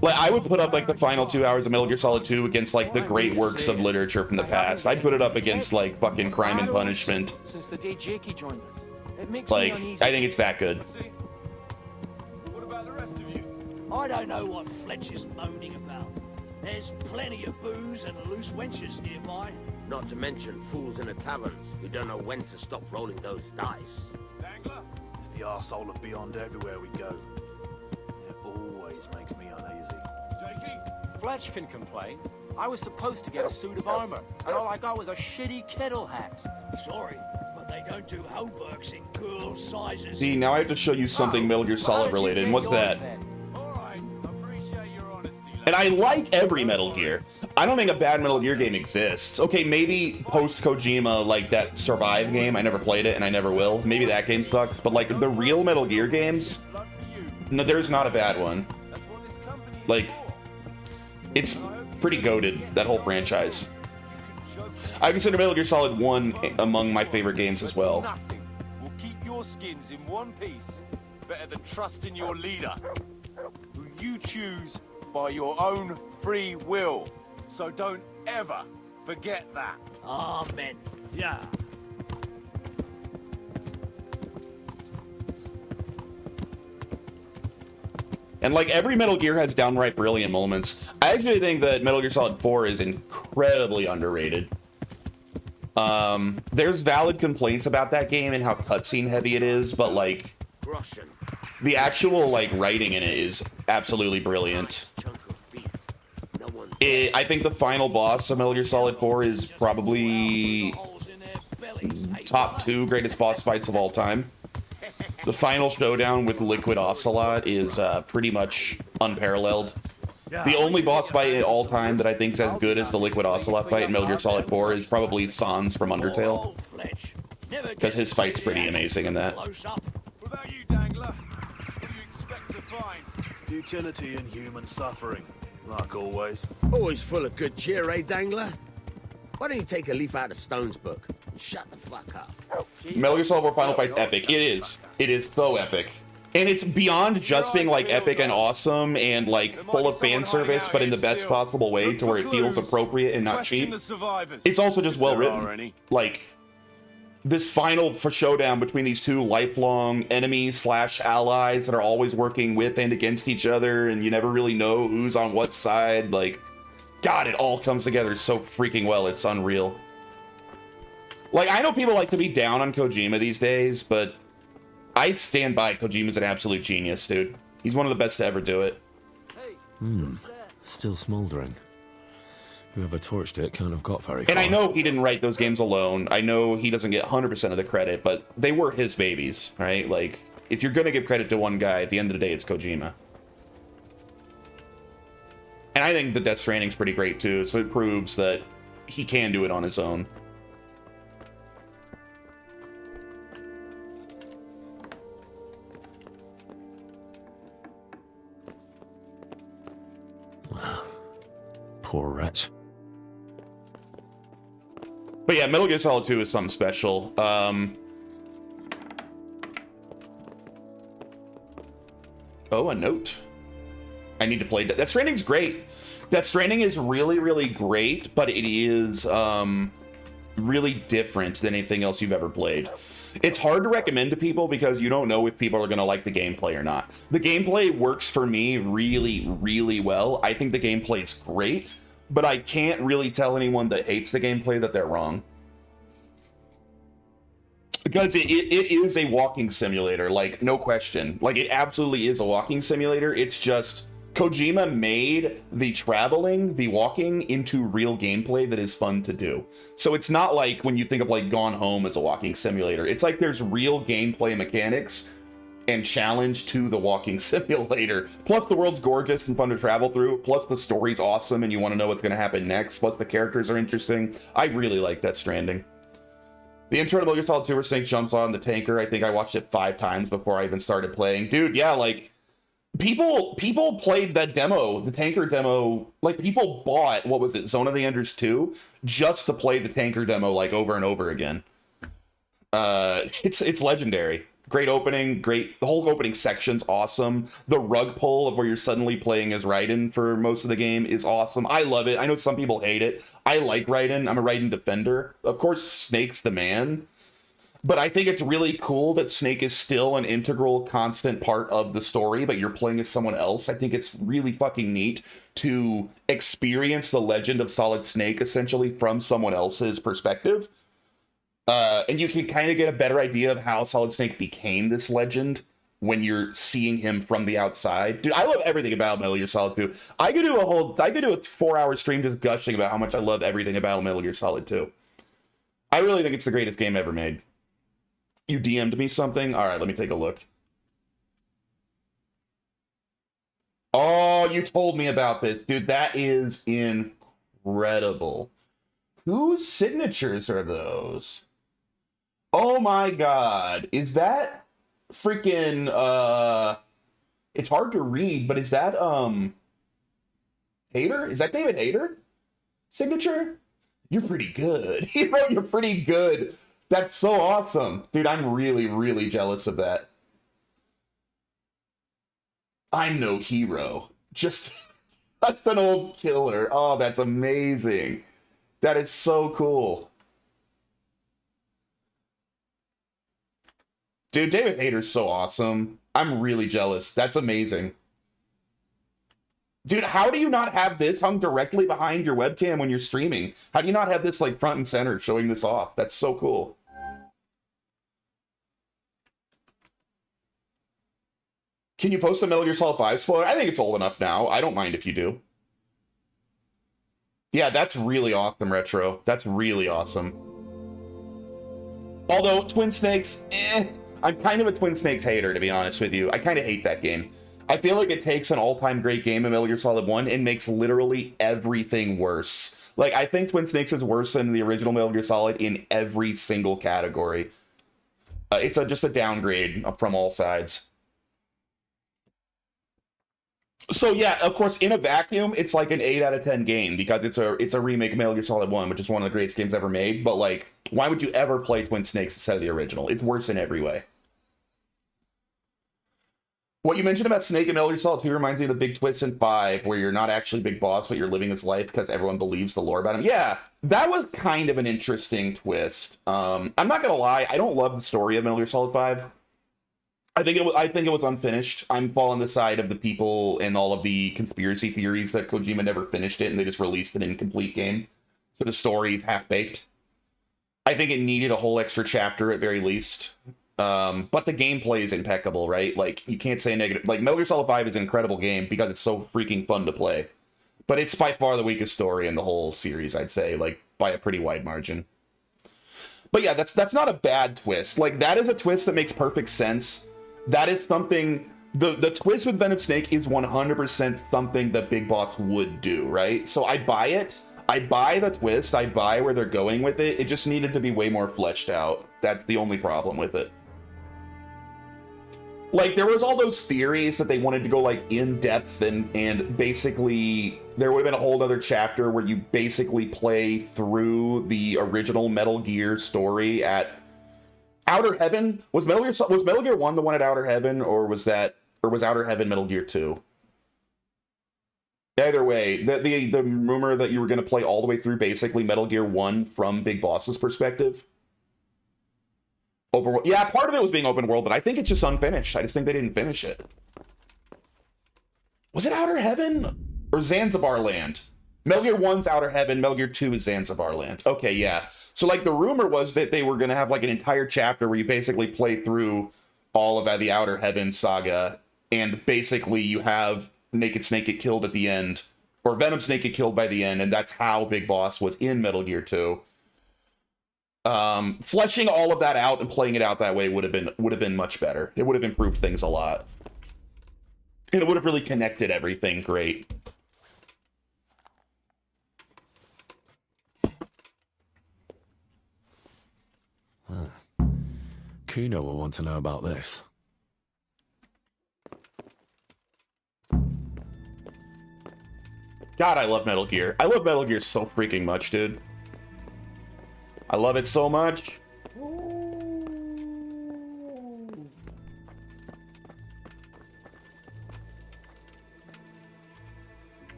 Like, I would put up like the final 2 hours of Metal Gear Solid 2 against like the great works of literature from the past. I'd put it up against like fucking Crime and Punishment. Since the day Jakey joined us. It makes Like, me uneasy. I think it's that good. I don't know what Fletch is moaning about. There's plenty of booze and loose wenches nearby. Not to mention fools in the taverns who don't know when to stop rolling those dice. It's the arsehole of Beyond everywhere we go. It always makes me uneasy. Fletch can complain. I was supposed to get a suit of armor, and all I got was a shitty kettle hat. Sorry, but they don't do Hoburgs in girls' sizes. See, now I have to show you something Metal Gear Solid related, and what's that? And I like every Metal Gear. I don't think a bad Metal Gear game exists. Okay, maybe post-Kojima, like that Survive game, I never played it and I never will. Maybe that game sucks, but like the real Metal Gear games, no, there's not a bad one. Like, it's pretty goated, that whole franchise. I consider Metal Gear Solid 1 among my favorite games as well. Nothing will keep your skins in one piece better than trusting your leader, who you choose by your own free will. So don't ever forget that. Amen. Yeah. And like every Metal Gear has downright brilliant moments. I actually think that Metal Gear Solid 4 is incredibly underrated. There's valid complaints about that game and how cutscene heavy it is, but like the actual like writing in it is absolutely brilliant. I think the final boss of Metal Gear Solid 4 is probably top 2 greatest boss fights of all time. The final showdown with Liquid Ocelot is pretty much unparalleled. The only boss fight in all time that I think is as good as the Liquid Ocelot fight in Metal Gear Solid 4 is probably Sans from Undertale. Because his fight's pretty amazing in that. Without you, Dangler, what do you expect to find? Futility and human suffering, like always. Always full of good cheer, eh, Dangler? Why don't you take a leaf out of Stone's book and shut the fuck up? Metal Gear Solid 4 Final Fight's epic. It is. It is so epic. And it's beyond just being like epic and awesome and like full of fan service, but in the best possible way to where it feels appropriate and not cheap. It's also just well written. Like, this final showdown between these two lifelong enemies / allies that are always working with and against each other, and you never really know who's on what side. Like, God, it all comes together so freaking well. It's unreal. Like, I know people like to be down on Kojima these days, but I stand by Kojima's an absolute genius, dude. He's one of the best to ever do it. Still smouldering. Whoever torched it can't have got very far. And I know he didn't write those games alone. I know he doesn't get 100% of the credit, but they were his babies, right? Like, if you're gonna give credit to one guy, at the end of the day, it's Kojima. And I think that Death Stranding's pretty great, too, so it proves that he can do it on his own. Poor wretch. But yeah, Metal Gear Solid 2 is something special. Oh, a note. I need to play that. Death Stranding's great. Death Stranding is really, really great, but it is really different than anything else you've ever played. It's hard to recommend to people because you don't know if people are going to like the gameplay or not. The gameplay works for me really, really well. I think the gameplay is great, but I can't really tell anyone that hates the gameplay that they're wrong. Because it is a walking simulator, like, no question. Like, it absolutely is a walking simulator. It's just Kojima made the traveling, the walking, into real gameplay that is fun to do. So it's not like when you think of like Gone Home as a walking simulator. It's like there's real gameplay mechanics and challenge to the walking simulator. Plus the world's gorgeous and fun to travel through. Plus the story's awesome and you want to know what's going to happen next. Plus the characters are interesting. I really like Death Stranding. The intro to Metal Gear Solid 2 where Snake jumps on the tanker, I think I watched it 5 times before I even started playing. Dude, yeah, like, people played that demo, the tanker demo, like, people bought, what was it, Zone of the Enders 2, just to play the tanker demo, like, over and over again. It's legendary. Great opening, the whole opening section's awesome. The rug pull of where you're suddenly playing as Raiden for most of the game is awesome. I love it. I know some people hate it. I like Raiden. I'm a Raiden defender. Of course, Snake's the man. But I think it's really cool that Snake is still an integral, constant part of the story, but you're playing as someone else. I think it's really fucking neat to experience the legend of Solid Snake essentially from someone else's perspective. And you can kind of get a better idea of how Solid Snake became this legend when you're seeing him from the outside. Dude, I love everything about Metal Gear Solid 2. I could do a 4-hour stream just gushing about how much I love everything about Metal Gear Solid 2. I really think it's the greatest game ever made. You DM'd me something? All right, let me take a look. Oh, you told me about this. Dude, that is incredible. Whose signatures are those? Oh my god. Is that freaking it's hard to read, but is that Hayter? Is that David Hayter signature? You're pretty good. You're pretty good. That's so awesome. Dude, I'm really, really jealous of that. I'm no hero. Just that's an old killer. Oh, that's amazing. That is so cool. Dude, David Hayter's so awesome. I'm really jealous. That's amazing. Dude, how do you not have this hung directly behind your webcam when you're streaming? How do you not have this like front and center showing this off? That's so cool. Can you post a Metal Gear Solid 5 spoiler? I think it's old enough now. I don't mind if you do. Yeah, that's really awesome, Retro. That's really awesome. Although, Twin Snakes, I'm kind of a Twin Snakes hater, to be honest with you. I kind of hate that game. I feel like it takes an all-time great game in Metal Gear Solid 1 and makes literally everything worse. Like, I think Twin Snakes is worse than the original Metal Gear Solid in every single category. It's just a downgrade from all sides. So yeah, of course, in a vacuum, it's like an 8 out of 10 game because it's a remake of Metal Gear Solid 1, which is one of the greatest games ever made. But like, why would you ever play Twin Snakes instead of the original? It's worse in every way. What you mentioned about Snake and Metal Gear Solid 2 reminds me of the big twist in 5, where you're not actually Big Boss, but you're living this life because everyone believes the lore about him. Yeah, that was kind of an interesting twist. I'm not gonna lie, I don't love the story of Metal Gear Solid 5. I think it was unfinished. I'm falling the side of the people and all of the conspiracy theories that Kojima never finished it and they just released an incomplete game. So the story's half-baked. I think it needed a whole extra chapter at very least. But the gameplay is impeccable, right? Like, you can't say negative. Like, Metal Gear Solid 5 is an incredible game because it's so freaking fun to play. But it's by far the weakest story in the whole series, I'd say, like, by a pretty wide margin. But yeah, that's not a bad twist. Like, that is a twist that makes perfect sense. That is something, the twist with Venom Snake is 100% something that Big Boss would do, right? So I buy it. I buy the twist. I buy where they're going with it. It just needed to be way more fleshed out. That's the only problem with it. Like, there was all those theories that they wanted to go, like, in-depth and basically there would have been a whole other chapter where you basically play through the original Metal Gear story at Outer Heaven. Was Metal Gear 1 the one at Outer Heaven, or was Outer Heaven Metal Gear 2? Either way, the rumor that you were going to play all the way through basically Metal Gear 1 from Big Boss's perspective. Yeah, part of it was being open world, but I think it's just unfinished. I just think they didn't finish it. Was it Outer Heaven or Zanzibar Land? Metal Gear 1's Outer Heaven, Metal Gear 2 is Zanzibar Land. Okay, yeah. So, like, the rumor was that they were going to have, like, an entire chapter where you basically play through all of the Outer Heaven saga, and basically you have Naked Snake get killed at the end, or Venom Snake get killed by the end, and that's how Big Boss was in Metal Gear 2. Fleshing all of that out and playing it out that way would have been much better. It would have improved things a lot. And it would have really connected everything great. Kuno will want to know about this. God, I love Metal Gear. I love Metal Gear so freaking much, dude. I love it so much.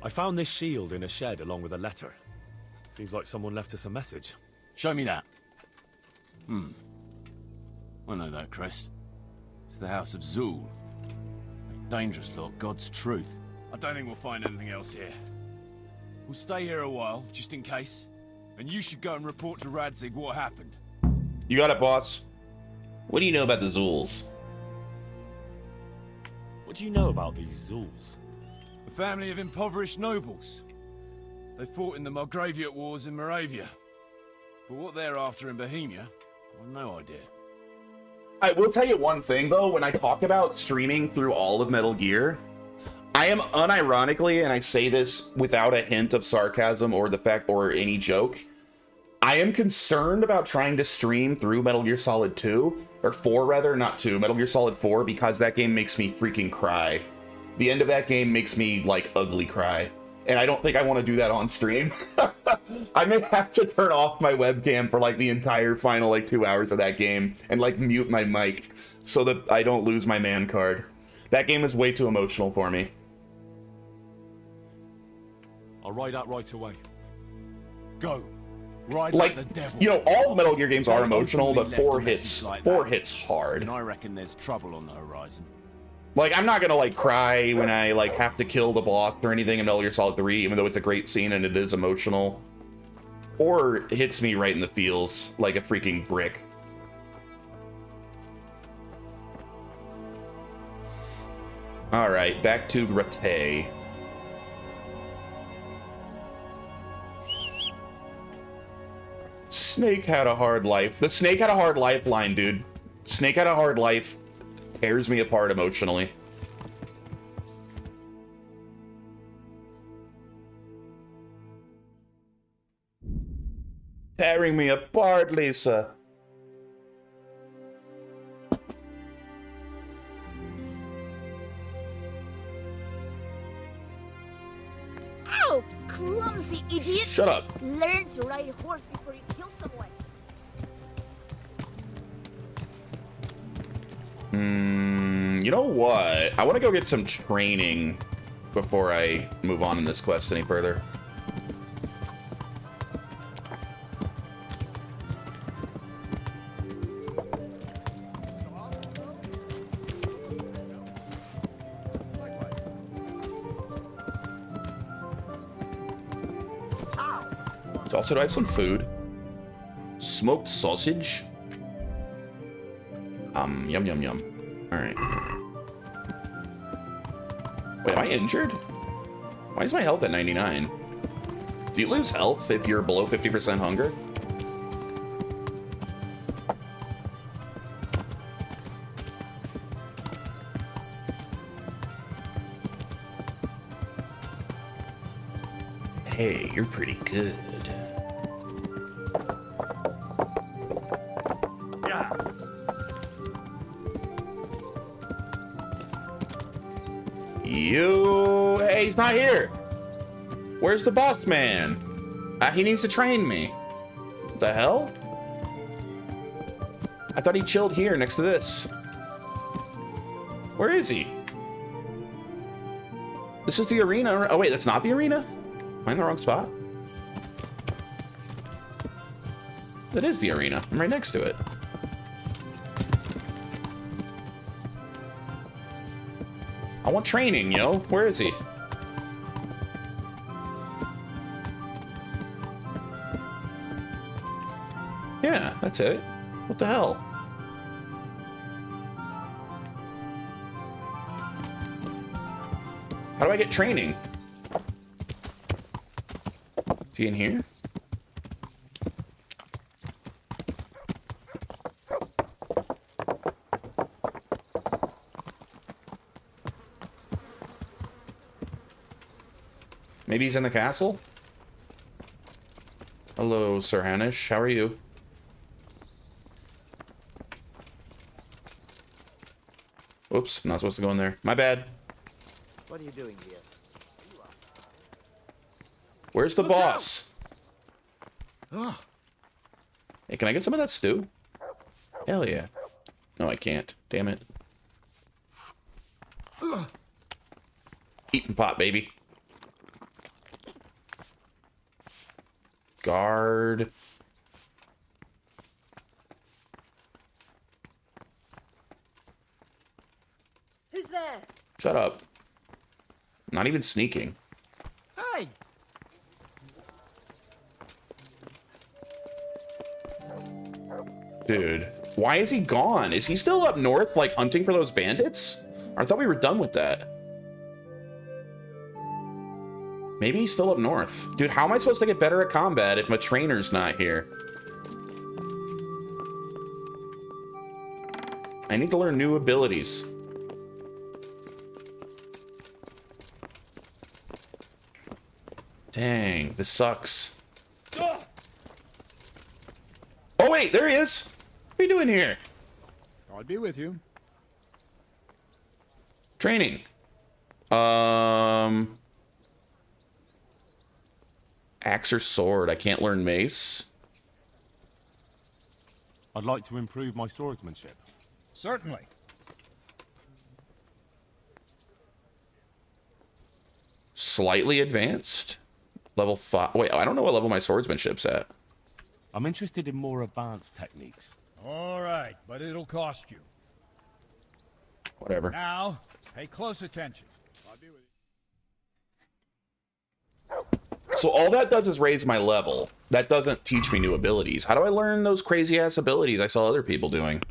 I found this shield in a shed along with a letter. Seems like someone left us a message. Show me that. I know that crest. It's the House of Zool. A dangerous lot, God's truth. I don't think we'll find anything else here. We'll stay here a while, just in case. And you should go and report to Radzig what happened. You got it, boss. What do you know about the Zools? What do you know about these Zools? A family of impoverished nobles. They fought in the Margraviate Wars in Moravia. But what they're after in Bohemia, I've no idea. I will tell you one thing, though. When I talk about streaming through all of Metal Gear, I am unironically, and I say this without a hint of sarcasm or the fact or any joke, I am concerned about trying to stream through Metal Gear Solid 2, or 4 rather, not 2, Metal Gear Solid 4, because that game makes me freaking cry. The end of that game makes me, like, ugly cry. And I don't think I want to do that on stream. I may have to turn off my webcam for, like, the entire final, like, 2 hours of that game and, like, mute my mic so that I don't lose my man card. That game is way too emotional for me. I'll ride out right away. Go. Ride Like, the devil. you know, all the Metal Gear games are Don't emotional, openly but left 4 a hits, message like 4 that. hits hard. And I reckon there's trouble on the horizon. Like, I'm not gonna, like, cry when I, like, have to kill the boss or anything in Metal Gear Solid 3, even though it's a great scene and it is emotional. Or it hits me right in the feels, like a freaking brick. Alright, back to Grate. Snake had a hard life. The Snake had a hard life line, dude. Snake had a hard life. Tears me apart emotionally. Tearing me apart, Lisa. Ow! Clumsy idiot! Shut up. Learn to ride a horse before you kill someone. You know what? I want to go get some training before I move on in this quest any further. Also, do I have some food? Smoked sausage? Yum, yum, yum. Alright. Wait, am I injured? Why is my health at 99? Do you lose health if you're below 50% hunger? Hey, you're pretty good. Yeah. Hey, he's not here. Where's the boss man? He needs to train me. What the hell? I thought he chilled here next to this. Where is he? This is the arena. Oh wait, that's not the arena? Am I in the wrong spot? That is the arena. I'm right next to it. I want training, yo. Where is he? Yeah, that's it. What the hell? How do I get training? Is he in here? Maybe he's in the castle? Hello, Sir Hanish. How are you? Oops, I'm not supposed to go in there. My bad. What are you doing here? Where's the boss? Oh. Hey, can I get some of that stew? Hell yeah. No, I can't. Damn it. Eat from pot, baby. Guard. Who's there? Shut up. Not even sneaking. Hey! Dude, why is he gone? Is he still up north, like, hunting for those bandits? I thought we were done with that. Maybe he's still up north. Dude, how am I supposed to get better at combat if my trainer's not here? I need to learn new abilities. Dang, this sucks. Oh wait, there he is! What are you doing here? I'll be with you. Training. Axe or sword? I can't learn mace. I'd like to improve my swordsmanship. Certainly. Slightly advanced. Level 5. Wait, I don't know what level my swordsmanship's at. I'm interested in more advanced techniques. All right, but it'll cost you. Whatever. Now, pay close attention. I'll be with you. So all that does is raise my level. That doesn't teach me new abilities. How do I learn those crazy ass abilities I saw other people doing?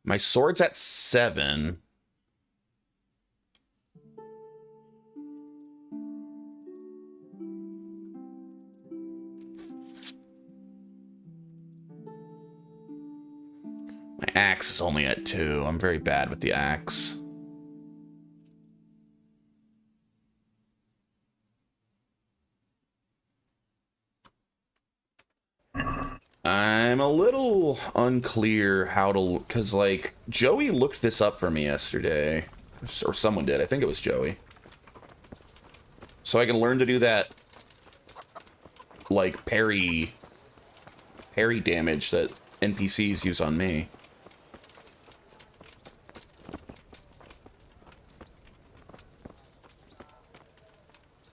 My sword's at 7. My axe is only at 2. I'm very bad with the axe. I'm a little unclear how to, because like Joey looked this up for me yesterday, or someone did. I think it was Joey. So I can learn to do that, like parry damage that NPCs use on me.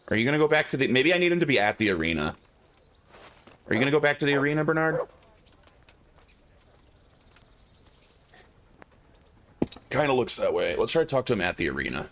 Are you gonna go back to the? Maybe I need him to be at the arena. Are you gonna go back to the arena, Bernard? Kind of looks that way. Let's try to talk to him at the arena.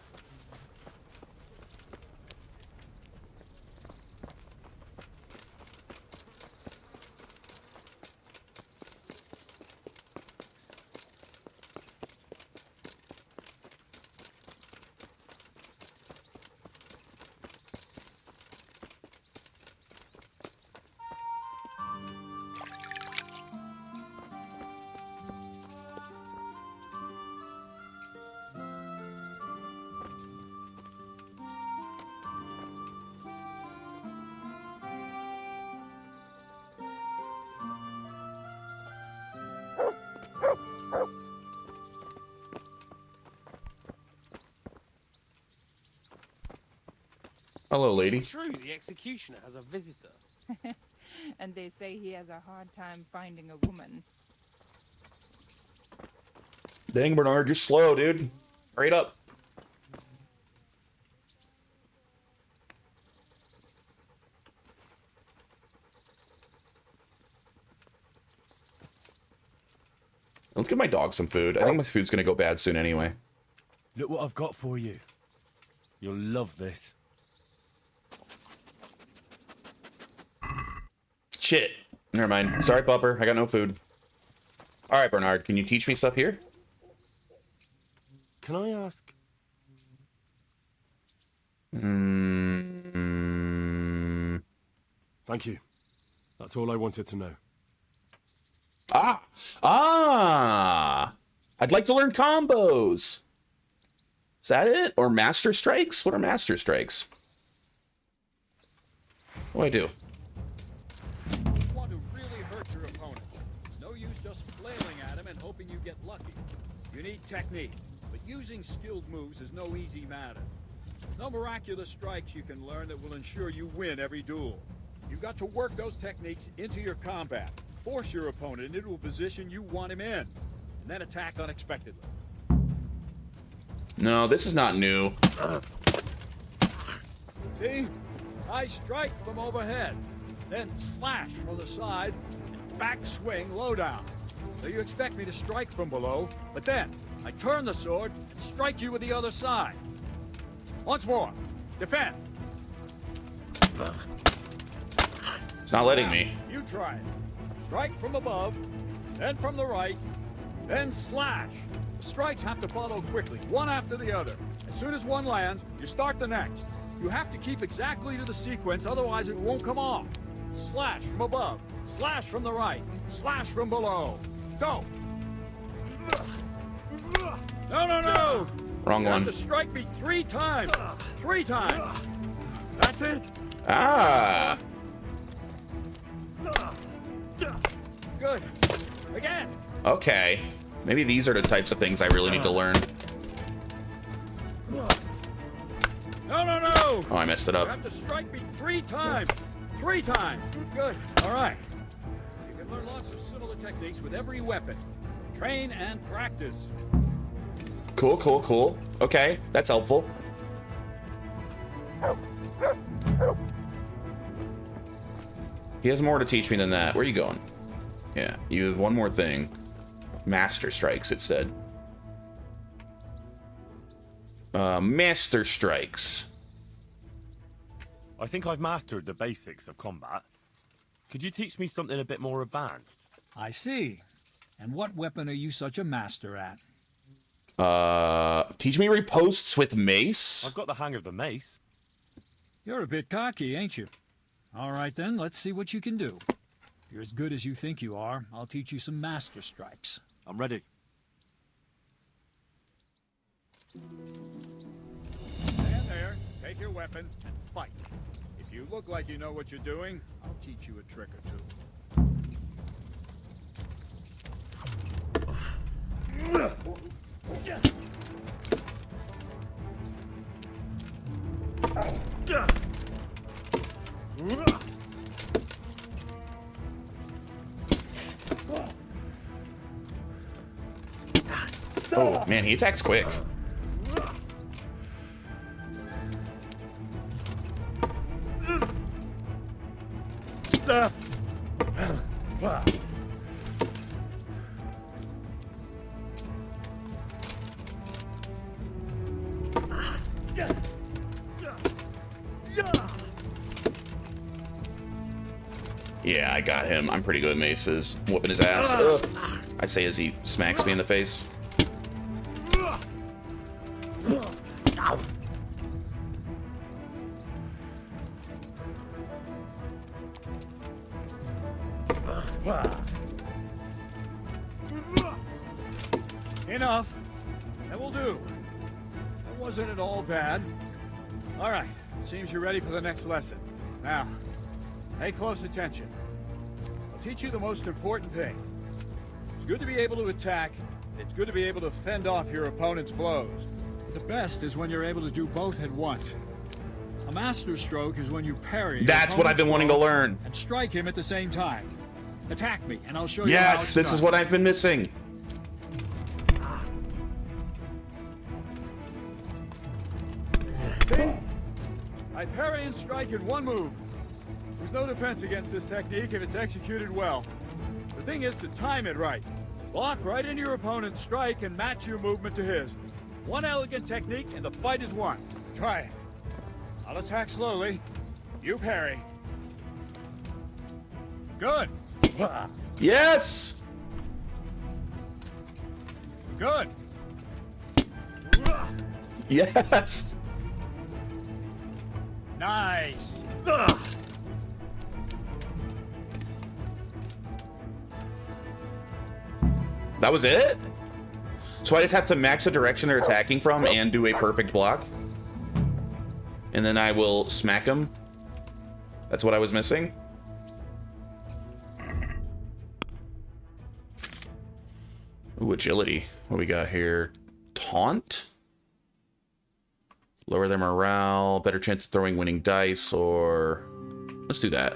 Hello, lady. True, the executioner has a visitor. And they say he has a hard time finding a woman. Dang, Bernard, you're slow, dude. Hurry up. Let's give my dog some food. I think my food's gonna go bad soon anyway. Look what I've got for you. You'll love this. Shit. Never mind. Sorry, Pupper. I got no food. All right, Bernard. Can you teach me stuff here? Can I ask? Thank you. That's all I wanted to know. Ah! I'd like to learn combos. Is that it? Or master strikes? What are master strikes? What do I do? You want to really hurt your opponent. It's no use just flailing at him and hoping you get lucky. You need technique, but using skilled moves is no easy matter. No miraculous strikes you can learn that will ensure you win every duel. You've got to work those techniques into your combat, force your opponent into a position you want him in, and then attack unexpectedly. No, this is not new. See? I strike from overhead, then slash from the side, and back swing low down. So you expect me to strike from below, but then I turn the sword and strike you with the other side. Once more, defend. It's not letting me. You try it. Strike from above, then from the right, then slash. The strikes have to follow quickly, one after the other. As soon as one lands, you start the next. You have to keep exactly to the sequence, otherwise it won't come off. Slash from above, slash from the right, slash from below. Go! No, no, no! Wrong You one. have to strike me 3 times. 3 times. That's it. Ah! Good. Again. Okay. Maybe these are the types of things I really need to learn. No, no, no! Oh, I messed it You up. have to strike me 3 times. 3 times. Good. All right. You can learn lots of similar techniques with every weapon. Train and practice. Cool, cool, cool. Okay, that's helpful. He has more to teach me than that. Where are you going? Yeah, you have one more thing. Master strikes, it said. Master strikes. I think I've mastered the basics of combat. Could you teach me something a bit more advanced? I see. And what weapon are you such a master at? Teach me riposts with mace? I've got the hang of the mace. You're a bit cocky, ain't you? All right then, let's see what you can do. If you're as good as you think you are, I'll teach you some master strikes. I'm ready. Stand there, take your weapon, and fight. If you look like you know what you're doing, I'll teach you a trick or two. Oh, man, he attacks quick. Yeah, I got him. I'm pretty good at maces. Whooping his ass. Ugh. I say as he smacks me in the face. Enough. That will do. That wasn't at all bad. All right, it seems you're ready for the next lesson. Now, pay close attention. I'll teach you the most important thing. It's good to be able to attack. It's good to be able to fend off your opponent's blows. But the best is when you're able to do both at once. A master stroke is when you parry your That's what I've been wanting to blow learn. and strike him at the same time. Attack me, and I'll show you how Yes, it's this is done. what I've been missing. See? I parry and strike in one move. There's no defense against this technique if it's executed well. The thing is to time it right. Block right into your opponent's strike and match your movement to his. One elegant technique and the fight is won. Try it. I'll attack slowly. You parry. Good. Yes! Good. Yes! Nice. That was it? So I just have to match the direction they're attacking from and do a perfect block. And then I will smack them. That's what I was missing. Ooh, agility. What we got here? Taunt? Lower their morale. Better chance of throwing winning dice, or... Let's do that.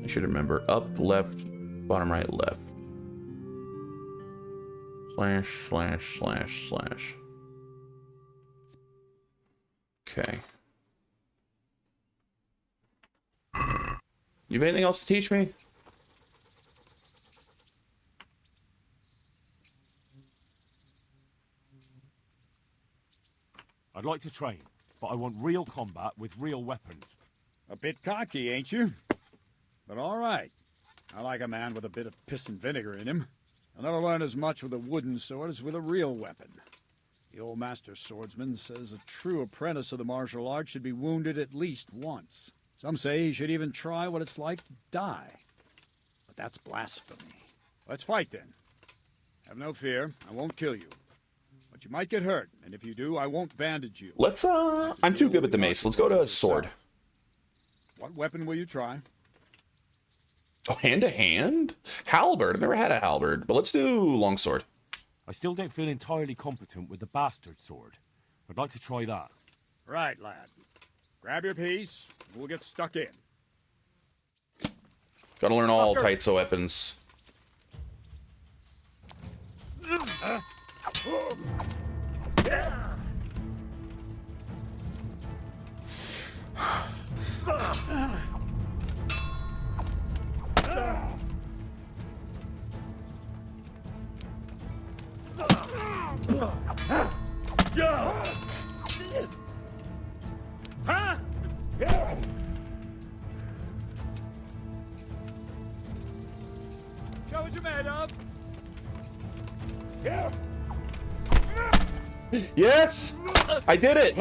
I should remember. Up, left, bottom right, left. Slash, slash, slash, slash. Okay. You have anything else to teach me? I'd like to train, but I want real combat with real weapons. A bit cocky, ain't you? But all right. I like a man with a bit of piss and vinegar in him. I'll never learn as much with a wooden sword as with a real weapon. The old master swordsman says a true apprentice of the martial arts should be wounded at least once. Some say he should even try what it's like to die. But that's blasphemy. Let's fight then. Have no fear, I won't kill you. But you might get hurt, and if you do, I won't bandage you. Let's, I'm too good with the mace. Let's go to a sword. What weapon will you try? Oh, hand to hand? Halberd. I've never had a halberd, but let's do longsword. I still don't feel entirely competent with the bastard sword. I'd like to try that. Right, lad. Grab your piece, and we'll get stuck in. Gotta learn all types of weapons. Show what you're made of. Yes! I did it!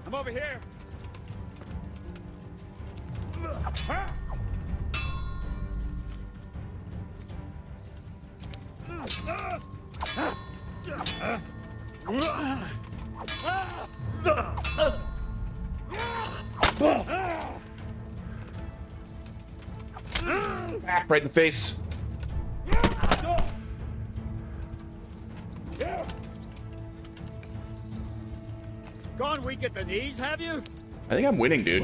I'm over here. Right in the face. Gone weak at the knees, have you? I think I'm winning, dude.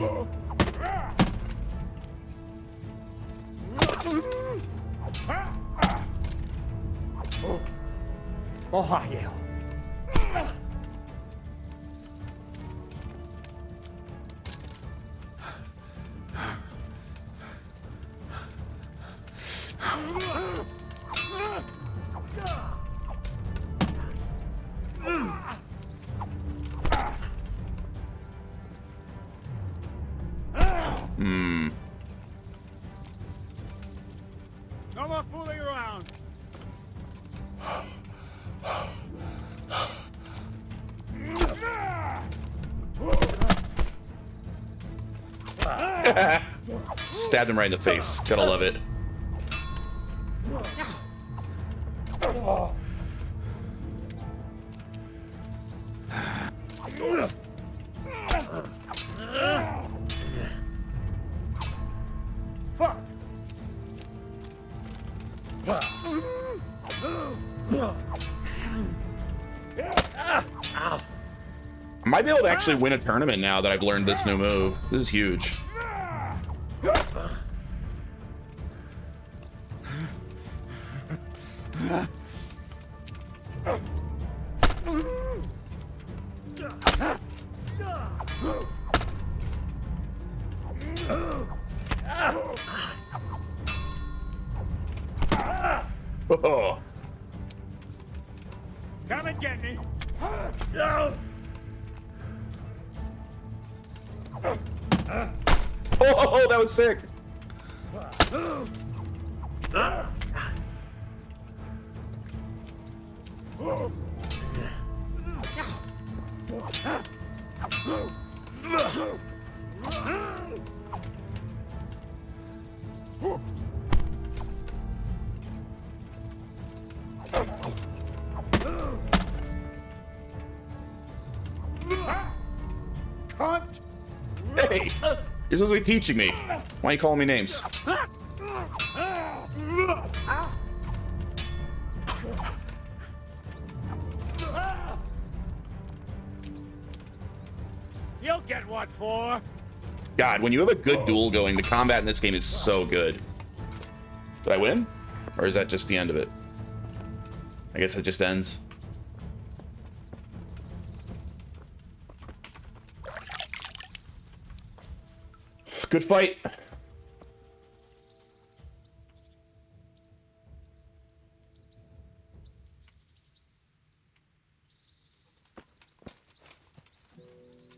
Ohio. No more fooling around. Stabbed him right in the face. Gotta love it. Fuck. I might be able to actually win a tournament now that I've learned this new move. This is huge. Oh. Come and get me. Oh, that was sick. Hey, you're supposed to be teaching me. Why are you calling me names? You'll get what for. God, when you have a good duel going, the combat in this game is so good. Did I win? Or is that just the end of it? I guess it just ends. Good fight.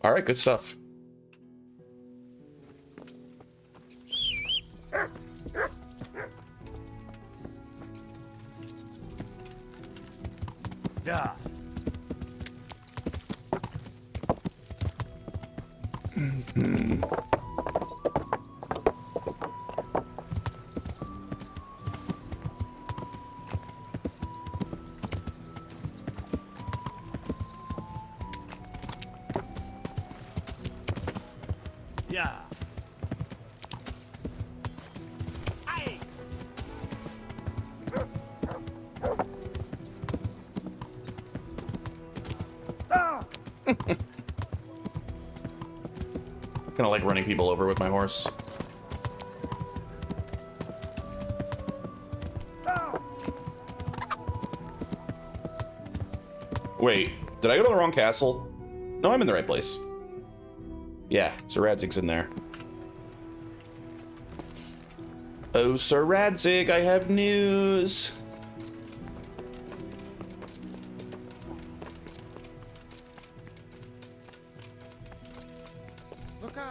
All right, good stuff. Yeah. Yeah. Aye. Kind of like running people over with my horse. Wait, did I go to the wrong castle? No, I'm in the right place. Yeah, Sir Radzig's in there. Oh, Sir Radzig, I have news.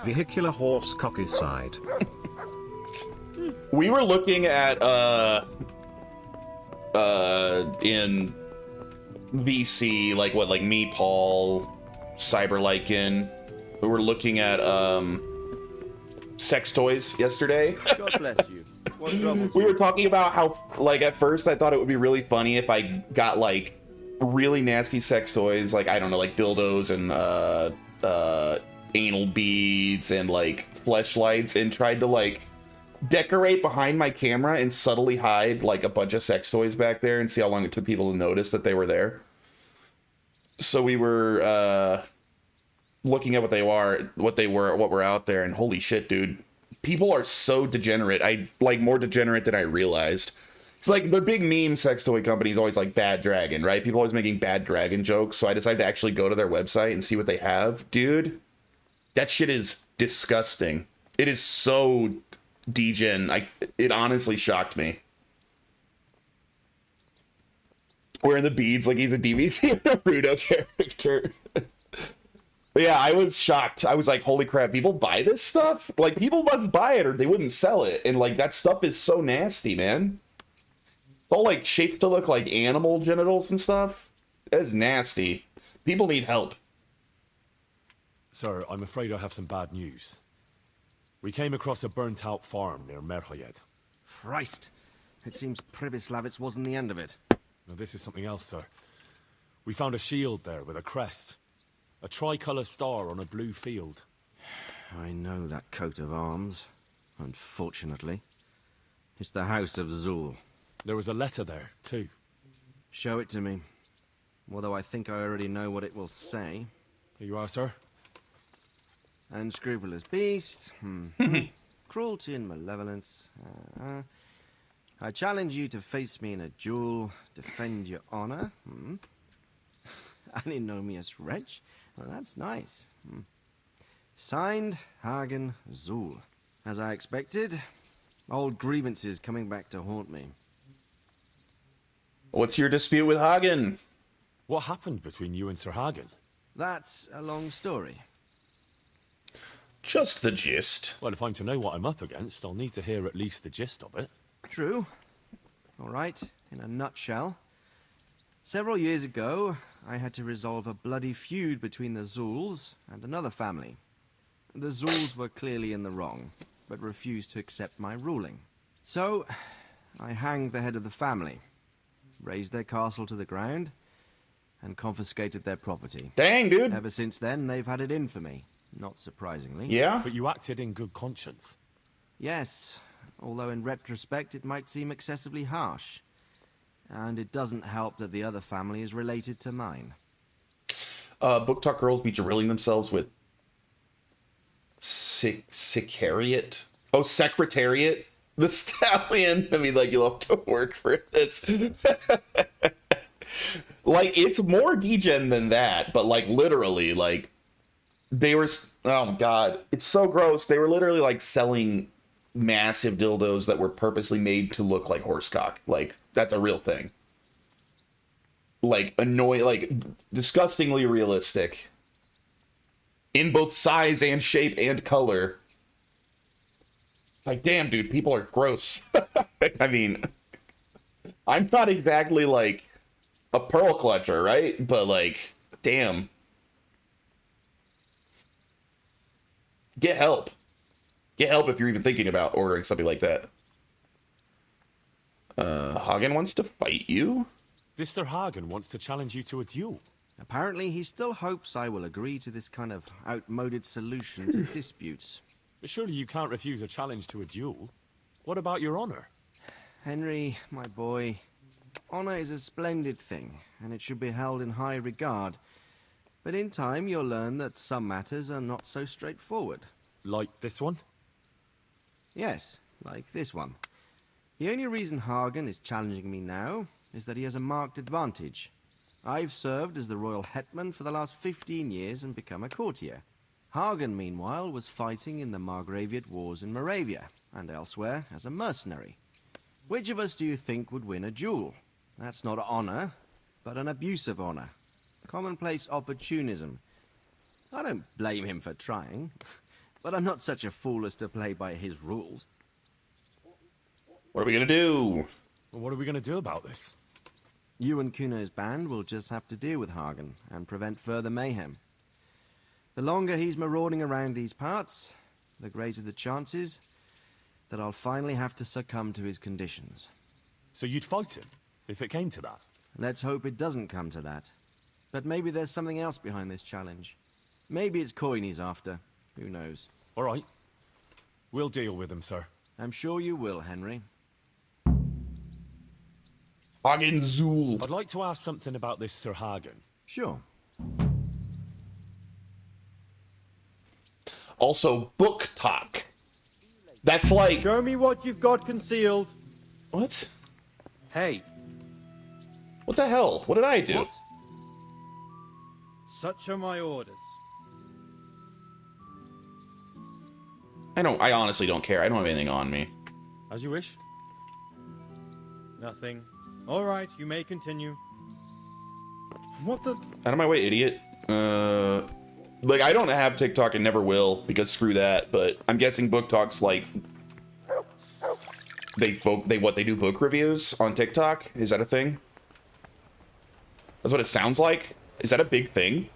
Vehicular horse cocky side. We were looking at in VC, like what, like me, Paul, Cyberlycan. We were looking at sex toys yesterday. God bless you. What troubles We were talking about how, like, at first I thought it would be really funny if I got like really nasty sex toys, like, I don't know, like dildos and anal beads and like fleshlights, and tried to like decorate behind my camera and subtly hide like a bunch of sex toys back there and see how long it took people to notice that they were there. So we were looking at what were out there, and holy shit, dude, people are so degenerate. More degenerate than I realized. It's like the big meme sex toy company is always like Bad Dragon, right? People always making Bad Dragon jokes. So I decided to actually go to their website and see what they have. Dude, that shit is disgusting. It is so degen. It honestly shocked me. Wearing the beads like he's a DBZ Naruto character. But yeah, I was shocked. I was like, holy crap, people buy this stuff? Like, people must buy it or they wouldn't sell it. And like, that stuff is so nasty, man. It's all like shaped to look like animal genitals and stuff. That's nasty. People need help. Sir, I'm afraid I have some bad news. We came across a burnt-out farm near Merhoyed. Christ! It seems Pribyslavitz wasn't the end of it. Now, this is something else, sir. We found a shield there with a crest. A tricolour star on a blue field. I know that coat of arms, unfortunately. It's the House of Zul. There was a letter there, too. Show it to me. Although I think I already know what it will say. Here you are, sir. Unscrupulous beast. Cruelty and malevolence. I challenge you to face me in a duel, defend your honor. An ignominious wretch. Well, that's nice. Signed, Hagen Zul. As I expected, old grievances coming back to haunt me. What's your dispute with Hagen? What happened between you and Sir Hagen? That's a long story. Just the gist. Well, if I'm to know what I'm up against, I'll need to hear at least the gist of it. True. All right, in a nutshell. Several years ago, I had to resolve a bloody feud between the Zuuls and another family. The Zuuls were clearly in the wrong, but refused to accept my ruling. So, I hanged the head of the family, razed their castle to the ground, and confiscated their property. Dang, dude. Ever since then, they've had it in for me, not surprisingly. Yeah? But you acted in good conscience. Yes, although in retrospect it might seem excessively harsh. And it doesn't help that the other family is related to mine. Book Talk girls be drilling themselves with Sicariat? Oh, Secretariat? The Stallion. I mean, like, you'll have to work for this. Like, it's more degen than that, but, like, literally, like, they were... Oh, God. It's so gross. They were literally, like, selling massive dildos that were purposely made to look like horsecock. Like, that's a real thing. Like, disgustingly realistic. In both size and shape and color. Like, damn, dude, people are gross. I mean, I'm not exactly, like, a pearl clutcher, right? But, like, damn. Get help. Get help if you're even thinking about ordering something like that. Hagen wants to fight you? This Sir Hagen wants to challenge you to a duel. Apparently, he still hopes I will agree to this kind of outmoded solution to disputes. But surely you can't refuse a challenge to a duel. What about your honor? Henry, my boy, honor is a splendid thing, and it should be held in high regard. But in time, you'll learn that some matters are not so straightforward. Like this one? Yes, like this one. The only reason Hagen is challenging me now is that he has a marked advantage. I've served as the royal hetman for the last 15 years and become a courtier. Hagen, meanwhile, was fighting in the Margraviate Wars in Moravia, and elsewhere as a mercenary. Which of us do you think would win a duel? That's not honor, but an abuse of honor. Commonplace opportunism. I don't blame him for trying, but I'm not such a fool as to play by his rules. What are we gonna do? Well, what are we gonna do about this? You and Kuno's band will just have to deal with Hagen and prevent further mayhem. The longer he's marauding around these parts, the greater the chances that I'll finally have to succumb to his conditions. So you'd fight him, if it came to that? Let's hope it doesn't come to that. But maybe there's something else behind this challenge. Maybe it's coin he's after. Who knows? All right. We'll deal with him, sir. I'm sure you will, Henry. Hagen Zuul. I'd like to ask something about this Sir Hagen. Sure. Also, book talk. That's like... Show me what you've got concealed. What? Hey. What the hell? What did I do? What? Such are my orders. I honestly don't care. I don't have anything on me. As you wish. Nothing. All right, you may continue. What the? Out of my way, idiot. Like, I don't have TikTok and never will, because screw that, but I'm guessing Book Talk's like... They do book reviews on TikTok? Is that a thing? That's what it sounds like? Is that a big thing?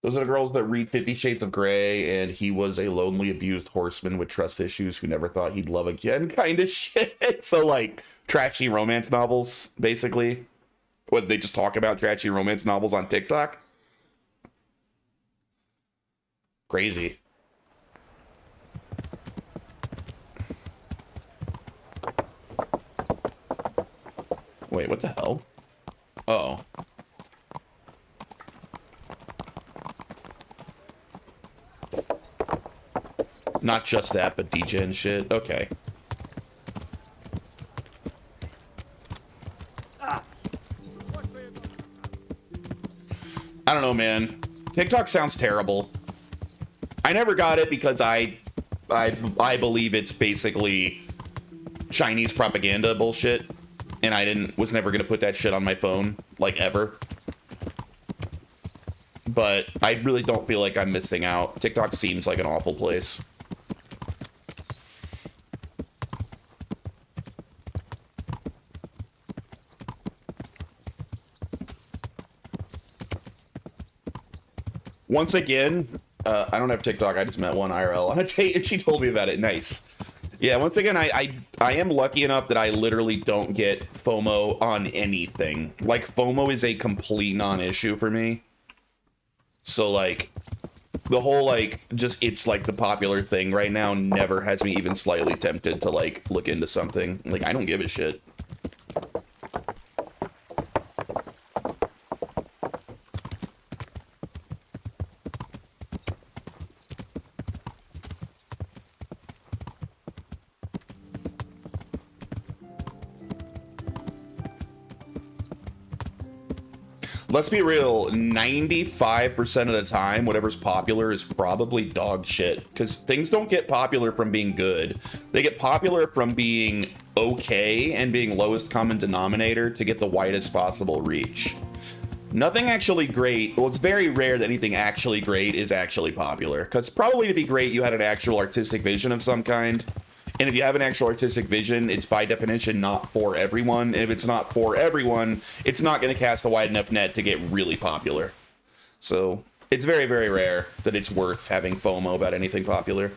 Those are the girls that read 50 Shades of Grey, and he was a lonely, abused horseman with trust issues who never thought he'd love again kind of shit. So, like, trashy romance novels, basically. What, they just talk about trashy romance novels on TikTok? Crazy. Wait, what the hell? Uh-oh. Not just that, but degen shit. Okay. know, man. TikTok sounds terrible. I never got it because I believe it's basically Chinese propaganda bullshit, and I was never gonna put that shit on my phone, like, ever. But I really don't feel like I'm missing out. TikTok seems like an awful place. Once again, I don't have TikTok. I just met one IRL on a date, and she told me about it. Nice. Yeah, once again, I am lucky enough that I literally don't get FOMO on anything. Like, FOMO is a complete non-issue for me. So, like, the whole, like, just it's, like, the popular thing right now never has me even slightly tempted to, like, look into something. Like, I don't give a shit. Let's be real, 95% of the time, whatever's popular is probably dog shit. Because things don't get popular from being good. They get popular from being okay and being lowest common denominator to get the widest possible reach. Nothing actually great, well, it's very rare that anything actually great is actually popular. Because probably to be great, you had an actual artistic vision of some kind. And if you have an actual artistic vision, it's by definition not for everyone. And if it's not for everyone, it's not going to cast a wide enough net to get really popular. So it's very, very rare that it's worth having FOMO about anything popular.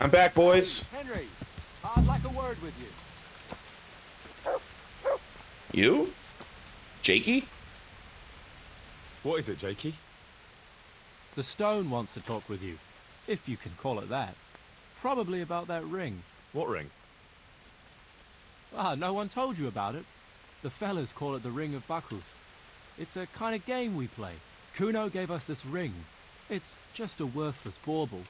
I'm back, boys. Henry, I'd like a word with you. You? Jakey? What is it, Jakey? The stone wants to talk with you, if you can call it that. Probably about that ring. What ring? Ah, no one told you about it. The fellas call it the Ring of Bakuth. It's a kind of game we play. Kuno gave us this ring. It's just a worthless bauble.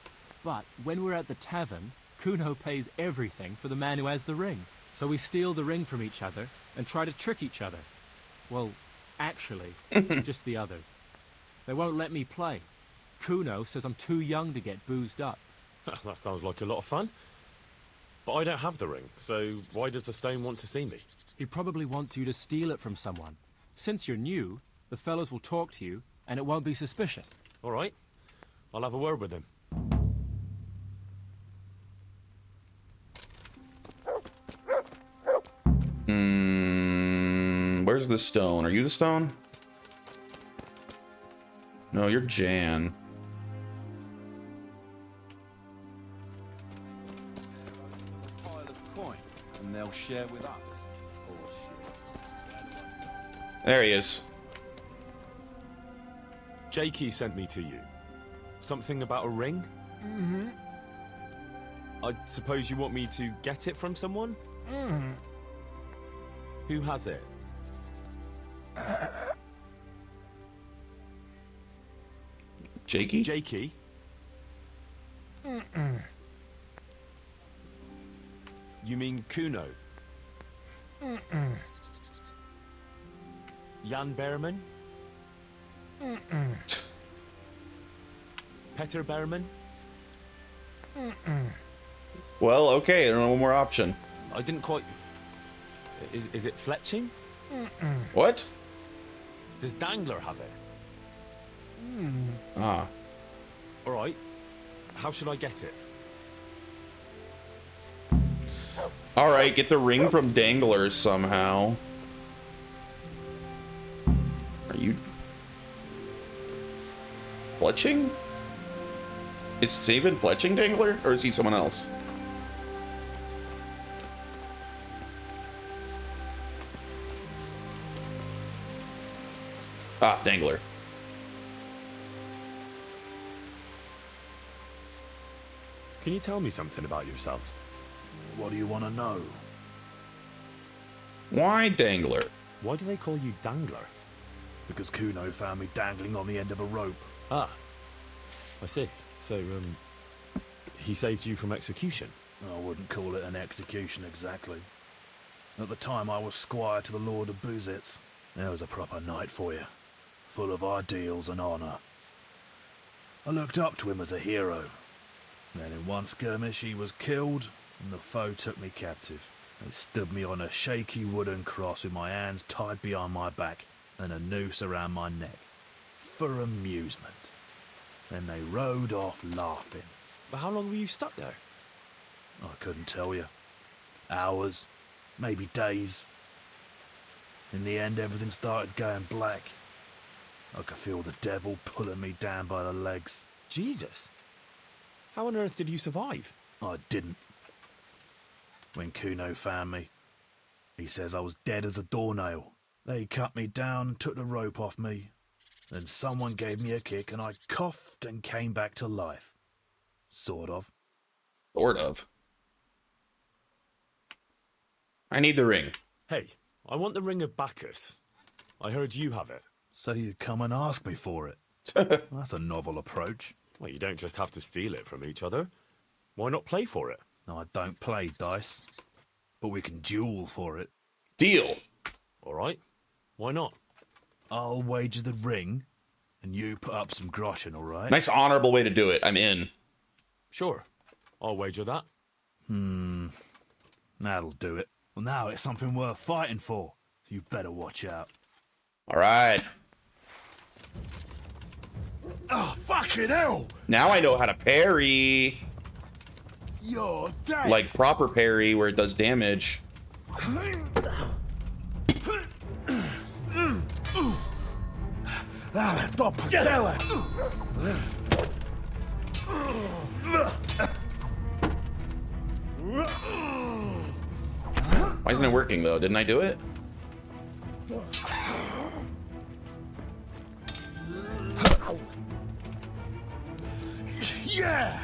But when we're at the tavern, Kuno pays everything for the man who has the ring. So we steal the ring from each other and try to trick each other. Well, actually, just the others. They won't let me play. Kuno says I'm too young to get boozed up. That sounds like a lot of fun. But I don't have the ring, so why does the stone want to see me? He probably wants you to steal it from someone. Since you're new, the fellows will talk to you, and it won't be suspicious. All right. I'll have a word with him. Where's the stone? Are you the stone? No, you're Jan. Pile of coin, and they'll share with us. There he is. Jakey sent me to you. Something about a ring? Mm-hmm. I suppose you want me to get it from someone? Mm-hmm. Who has it? Jakey? Jakey? Mm-mm. You mean Kuno? Mm-mm. Jan Berman? Mm-mm. Peter Berman? Mm-mm. Well, okay, there's one more option. I didn't quite... Is it fletching? Mm-mm. What? Does Dangler have it? Mm. Ah. All right. How should I get it? All right, get the ring from Danglers somehow. Are you Fletching? Is Saban Fletching Dangler, or is he someone else? Ah, Dangler. Can you tell me something about yourself? What do you want to know? Why Dangler? Why do they call you Dangler? Because Kuno found me dangling on the end of a rope. Ah, I see. So, he saved you from execution? I wouldn't call it an execution exactly. At the time I was squire to the Lord of Buzitz. There was a proper knight for you, full of ideals and honour. I looked up to him as a hero. Then in one skirmish he was killed, and the foe took me captive. They stood me on a shaky wooden cross with my hands tied behind my back and a noose around my neck, for amusement. Then they rode off laughing. But how long were you stuck there? I couldn't tell you. Hours, maybe days. In the end, everything started going black. I could feel the devil pulling me down by the legs. Jesus! How on earth did you survive? I didn't. When Kuno found me, he says I was dead as a doornail. They cut me down, took the rope off me. Then someone gave me a kick and I coughed and came back to life. Sort of. Sort of. I need the ring. Hey, I want the Ring of Bacchus. I heard you have it. So you come and ask me for it. That's a novel approach. Well, you don't just have to steal it from each other. Why not play for it? No, I don't play dice. But we can duel for it. Deal. All right. Why not? I'll wager the ring, and you put up some groschen, all right? Nice honorable way to do it. I'm in. Sure. I'll wager that. That'll do it. Well, now it's something worth fighting for, so you better watch out. All right. Oh, fucking hell! Now I know how to parry. You're dead! Like proper parry, where it does damage. Why isn't it working, though? Didn't I do it? Yeah!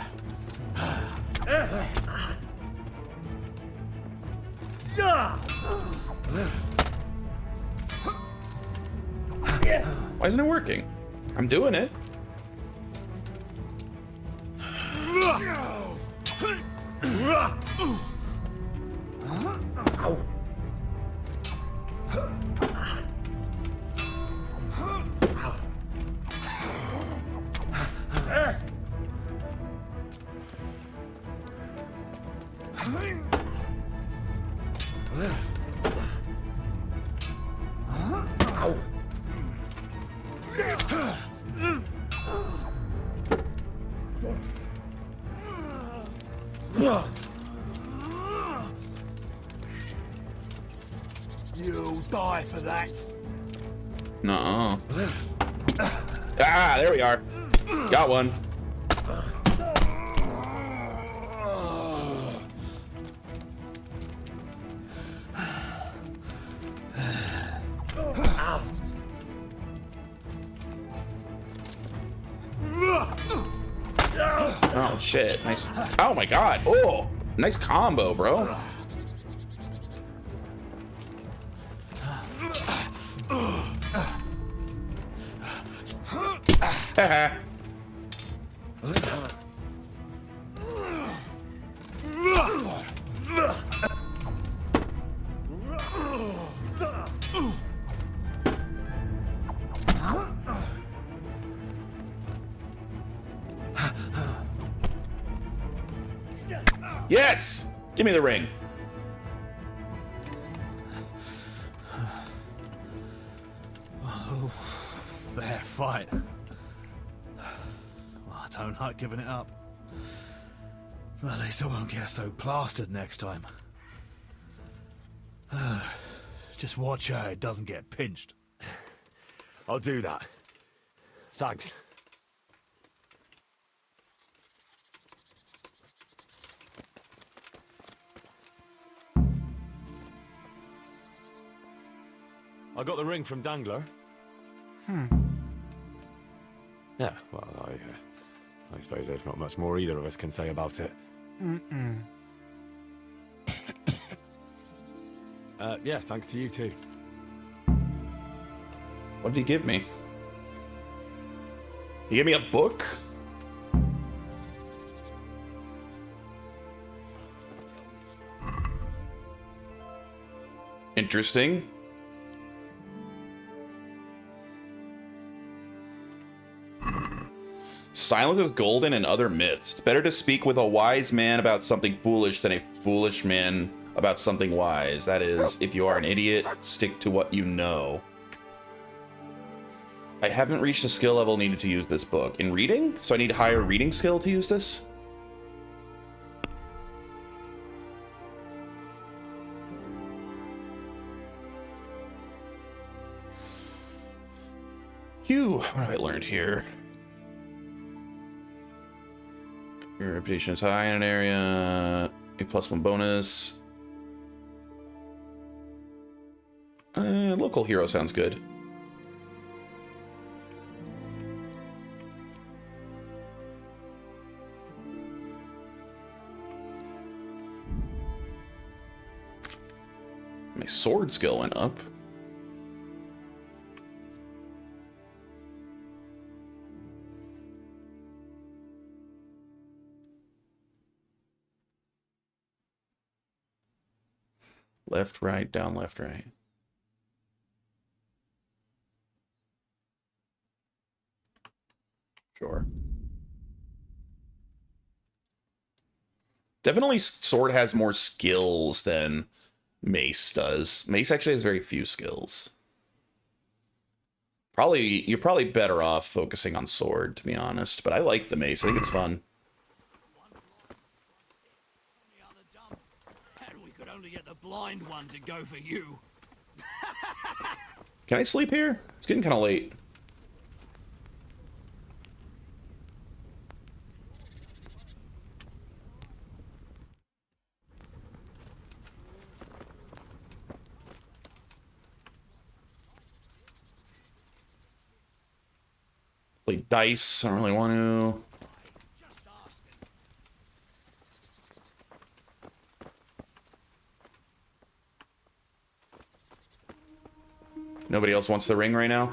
Why isn't it working? I'm doing it. You'll die for that. Nuh-uh. Ah, there we are. Got one. Oh shit! Nice. Oh my god! Oh, nice combo, bro. Yes! Give me the ring. Oh, fair fight. Well, I don't like giving it up. Well, at least I won't get so plastered next time. Just watch how it doesn't get pinched. I'll do that. Thanks. I got the ring from Dangler. Yeah, well, I suppose there's not much more either of us can say about it. Yeah, thanks to you too. What did he give me? He gave me a book? Interesting. Silence is golden in other myths. It's better to speak with a wise man about something foolish than a foolish man about something wise. That is, if you are an idiot, stick to what you know. I haven't reached the skill level needed to use this book. In reading? So I need a higher reading skill to use this? What have I learned here? Your reputation is high in an area. A +1 bonus. Local hero sounds good. My sword skill went up. Left, right, down, left, right. Sure. Definitely sword has more skills than mace does. Mace actually has very few skills. You're probably better off focusing on sword, to be honest. But I like the mace. I think it's fun. We could only get the blind one to go for you. Can I sleep here? It's getting kind of late. Play dice. I don't really want to. Nobody else wants the ring right now?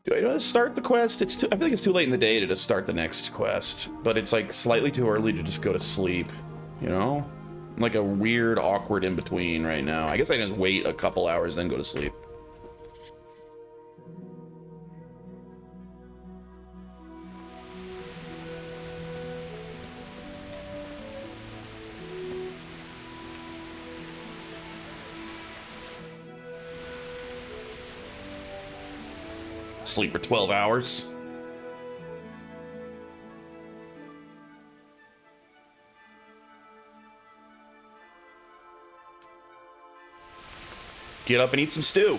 Do I want to start the quest? I feel like it's too late in the day to just start the next quest, but it's like slightly too early to just go to sleep, you know? I'm like a weird, awkward in between right now. I guess I can just wait a couple hours then go to sleep. Sleep for 12 hours. Get up and eat some stew.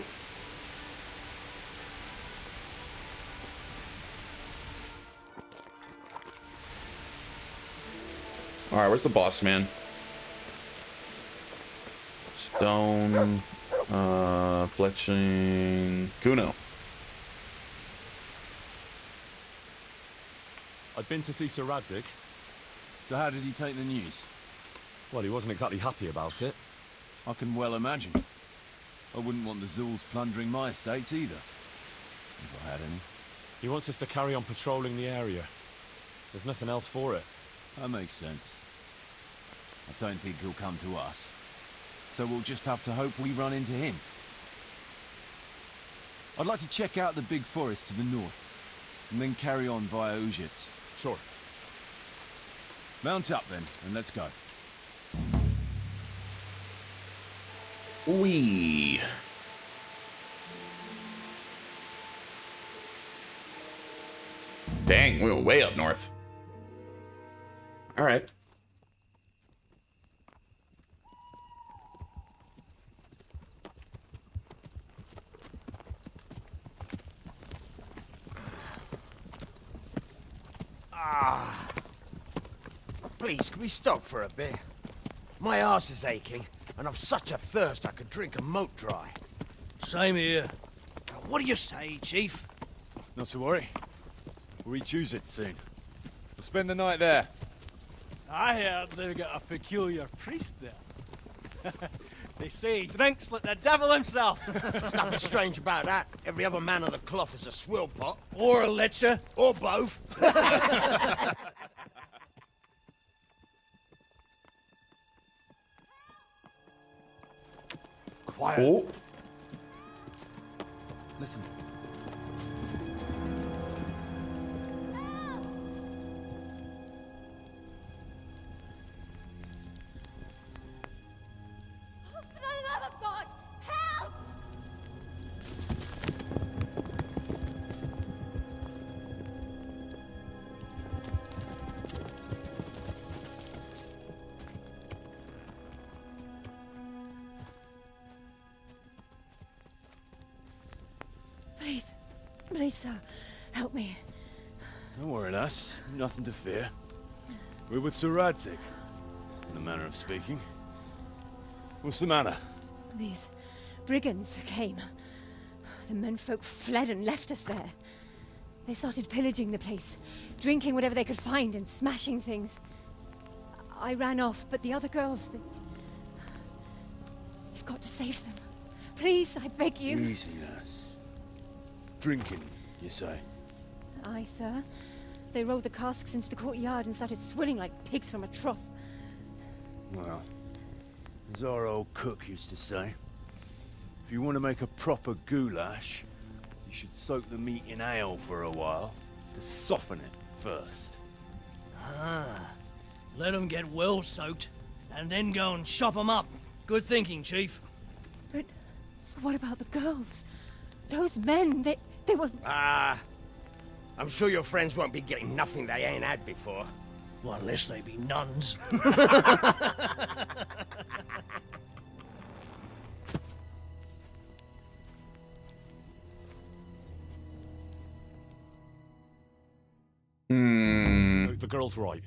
Alright, where's the boss man? Stone, fletching, Kuno. I'd been to see Sir Radzig. So how did he take the news? Well, he wasn't exactly happy about it. I can well imagine. I wouldn't want the Zulls plundering my estates either. If I had any. He wants us to carry on patrolling the area. There's nothing else for it. That makes sense. I don't think he'll come to us. So we'll just have to hope we run into him. I'd like to check out the big forest to the north, and then carry on via Ujits. Sure. Mount up then, and let's go. Wee. Dang, we went way up north. All right. Please, can we stop for a bit? My arse is aching, and I've such a thirst I could drink a moat dry. Same here. What do you say, Chief? Not to worry. We'll choose it soon. We'll spend the night there. I heard they've got a peculiar priest there. They say he drinks like the devil himself. There's nothing strange about that. Every other man on the cloth is a swill pot. Or a lecher. Or both. Quiet. Oh. Listen. For the love of God, help! Please, please, sir, help me. Don't worry, lass. Nothing to fear. We're with Sir Radzig, in the manner of speaking. What's the matter? These brigands came. The menfolk fled and left us there. They started pillaging the place, drinking whatever they could find and smashing things. I ran off, but the other girls, you've got to save them. Please, I beg you. Easy, lass. Drinking, you say? Aye, sir. They rolled the casks into the courtyard and started swilling like pigs from a trough. Well, as our old cook used to say, if you want to make a proper goulash, you should soak the meat in ale for a while to soften it first. Ah, let them get well soaked, and then go and chop them up. Good thinking, Chief. But what about the girls? Those men, they were... Ah, I'm sure your friends won't be getting nothing they ain't had before. Well, unless they be nuns. The girl's right.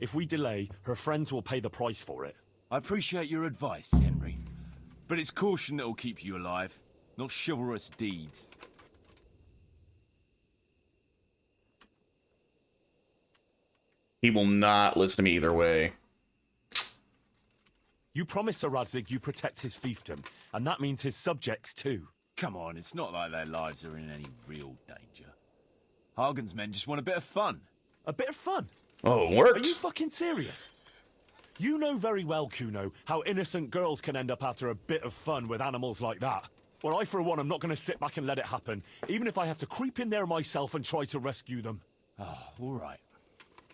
If we delay, her friends will pay the price for it. I appreciate your advice, Henry. But it's caution that'll keep you alive, not chivalrous deeds. He will not listen to me either way. You promised Sir Radzig you protect his fiefdom, and that means his subjects too. Come on, it's not like their lives are in any real danger. Hagen's men just want a bit of fun. A bit of fun? Oh, it worked. Are you fucking serious? You know very well, Kuno, how innocent girls can end up after a bit of fun with animals like that. Well, I, for one, am not going to sit back and let it happen, even if I have to creep in there myself and try to rescue them. Oh, all right.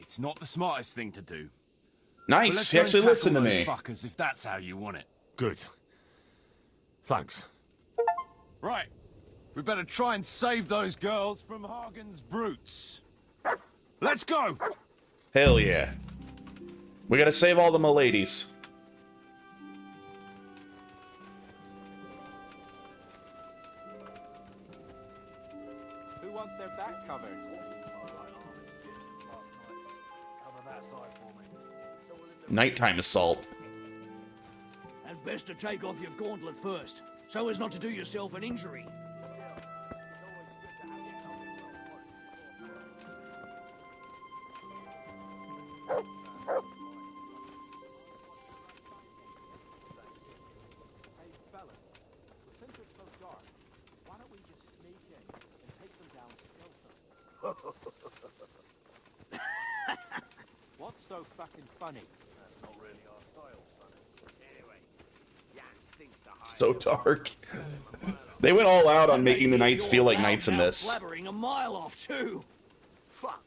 It's not the smartest thing to do. Nice. He actually listened to those me. fuckers if that's how you want it. Good. Thanks. Right. We better try and save those girls from Hagen's brutes. Let's go! Hell yeah. We gotta save all the miladies. Who wants their back covered? Nighttime assault. And best to take off your gauntlet first, so as not to do yourself an injury. What's so fucking funny? That's not really our style, son. Anyway, Jan stinks to high. So dark. They went all out on making the nights feel like nights in this. Blabbering a mile off too. Fuck.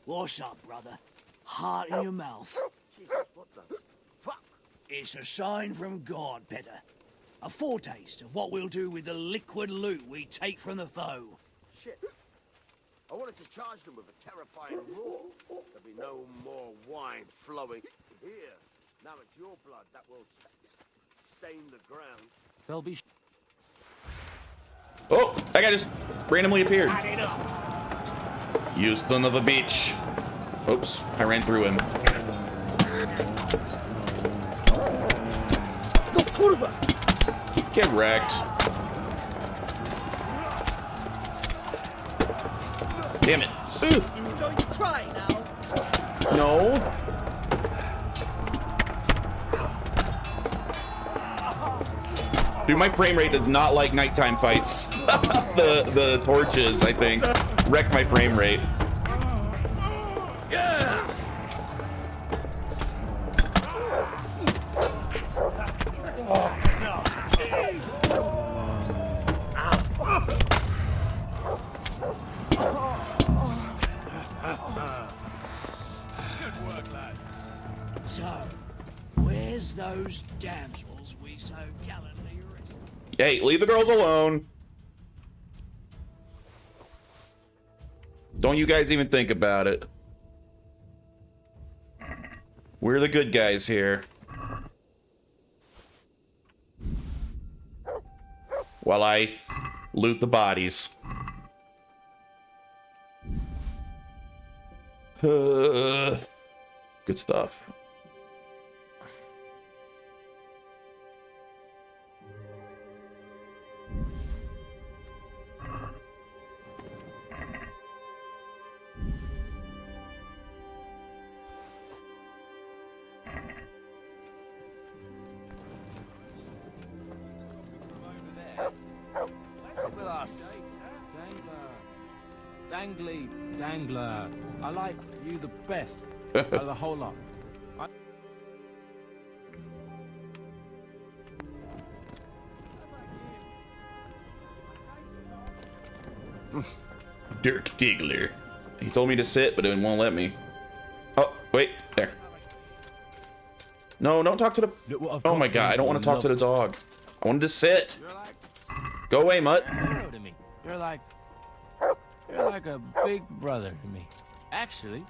What's up, brother? Heart in your mouth. Jesus, what the fuck? It's a sign from God, Petter. A foretaste of what we'll do with the liquid loot we take from the foe. Shit. I wanted to charge them with a terrifying roar. There'll be no more wine flowing here. Now it's your blood that will stain the ground. They'll be... Oh, that guy just randomly appeared. You son of a bitch. Oops, I ran through him. Get wrecked. Damn it. You going to try now? No. Dude, my frame rate does not like nighttime fights. the torches, I think, wreck my frame rate. Good work, lads. So, where's those damsels we so gallantly rescued? Hey, leave the girls alone. Don't you guys even think about it. We're the good guys here. While I loot the bodies. Good stuff. Sit with us. Dangly, Dangler. I like you the best out of the whole lot. Dirk Diggler. He told me to sit, but it won't let me. Oh, wait, there. No, don't talk to the... Oh my god, I don't want to talk to the dog. I wanted to sit. Go away, mutt. You're like a big brother to me. Actually,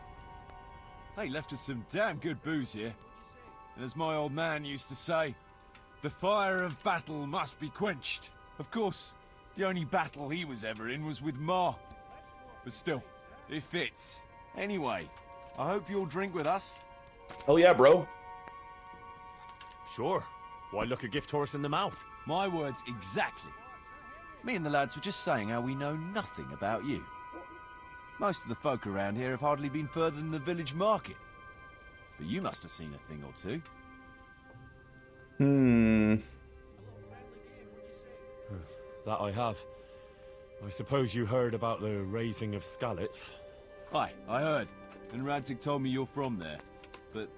They left us some damn good booze here. And as my old man used to say, the fire of battle must be quenched. Of course, the only battle he was ever in was with Ma. But still, it fits. Anyway, I hope you'll drink with us. Oh yeah, bro. Sure. Why look a gift horse in the mouth? My words exactly. Me and the lads were just saying how we know nothing about you. Most of the folk around here have hardly been further than the village market. But you must have seen a thing or two. That I have. I suppose you heard about the raising of Skalitz. Aye, I heard. And Radzig told me you're from there. But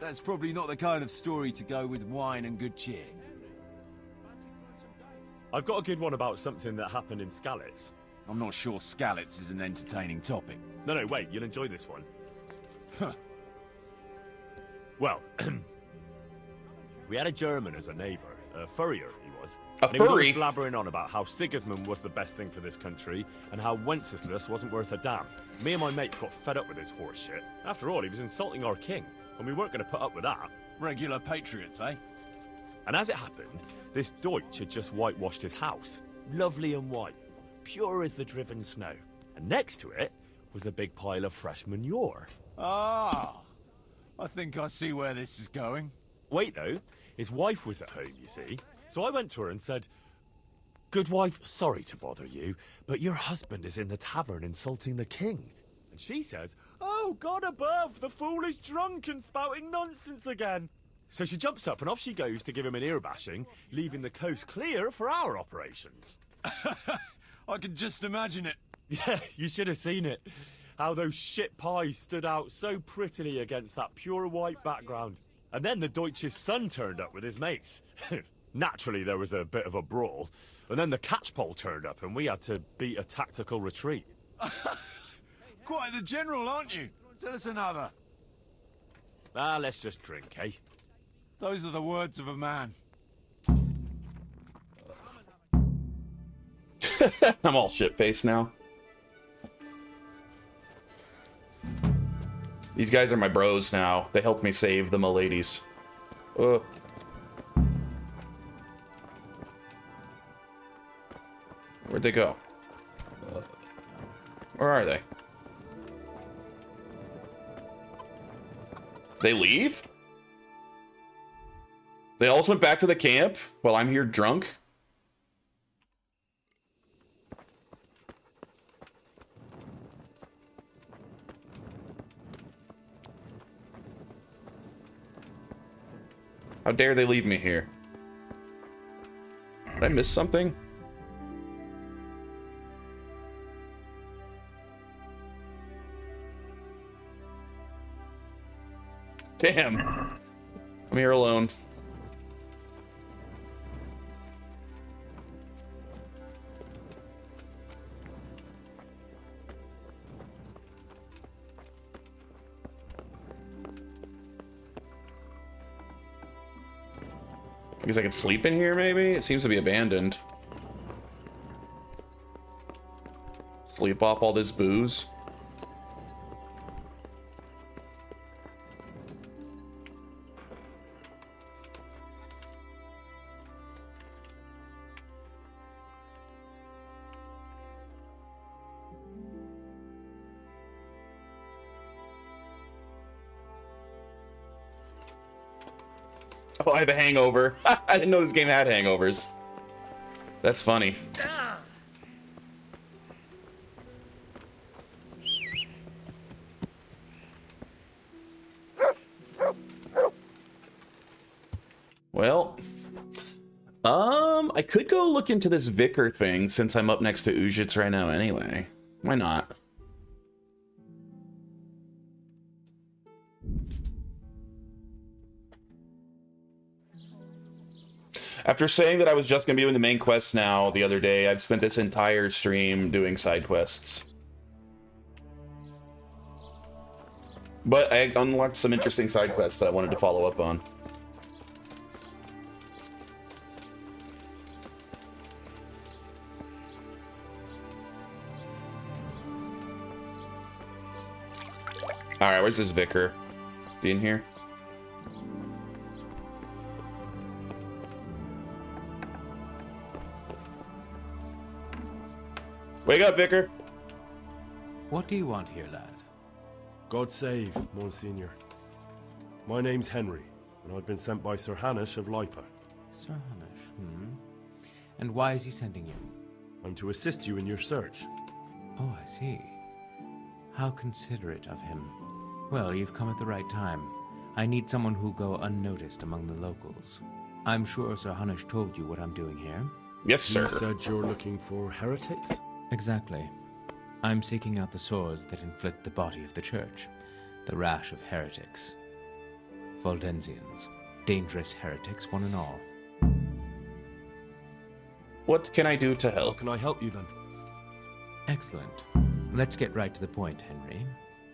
that's probably not the kind of story to go with wine and good cheer. I've got a good one about something that happened in Skalitz. I'm not sure Skalitz is an entertaining topic. No, wait, you'll enjoy this one. Well, we had a German as a neighbour, a furrier he was. A and he was always furry? blabbering on about how Sigismund was the best thing for this country, and how Wenceslas wasn't worth a damn. Me and my mates got fed up with his horse shit. After all, he was insulting our king, and we weren't going to put up with that. Regular patriots, eh? And as it happened, this Deutsch had just whitewashed his house. Lovely and white, pure as the driven snow. And next to it was a big pile of fresh manure. Ah, I think I see where this is going. Wait though, his wife was at home, you see. So I went to her and said, "Good wife, sorry to bother you, but your husband is in the tavern insulting the king." And she says, "Oh, God above, the fool is drunk and spouting nonsense again." So she jumps up and off she goes to give him an ear bashing, leaving the coast clear for our operations. I can just imagine it. Yeah, you should have seen it. How those shit pies stood out so prettily against that pure white background. And then the Deutsch's son turned up with his mates. Naturally, there was a bit of a brawl. And then the catchpole turned up and we had to beat a tactical retreat. Quite the general, aren't you? Tell us another. Let's just drink, eh? Those are the words of a man. I'm all shit-faced now. These guys are my bros now. They helped me save the miladies. Where'd they go? Where are they? They leave? They all went back to the camp while I'm here drunk? How dare they leave me here? Did I miss something? Damn. I'm here alone. I guess I could sleep in here, maybe? It seems to be abandoned. Sleep off all this booze. Oh, I have a hangover. I didn't know this game had hangovers. That's funny. Well, I could go look into this vicar thing since I'm up next to Ujits right now anyway. Why not? After saying that I was just going to be doing the main quest now the other day, I've spent this entire stream doing side quests. But I unlocked some interesting side quests that I wanted to follow up on. Alright, where's this vicar? Is he in here? Wake up, vicar! What do you want here, lad? God save, Monsignor. My name's Henry, and I've been sent by Sir Hanish of Lipa. Sir Hanish, And why is he sending you? I'm to assist you in your search. Oh, I see. How considerate of him. Well, you've come at the right time. I need someone who'll go unnoticed among the locals. I'm sure Sir Hanish told you what I'm doing here. Yes, sir. You said you're looking for heretics? Exactly. I'm seeking out the sores that inflict the body of the church. The rash of heretics. Valdensians. Dangerous heretics, one and all. What can I do to help? How can I help you then? Excellent. Let's get right to the point, Henry.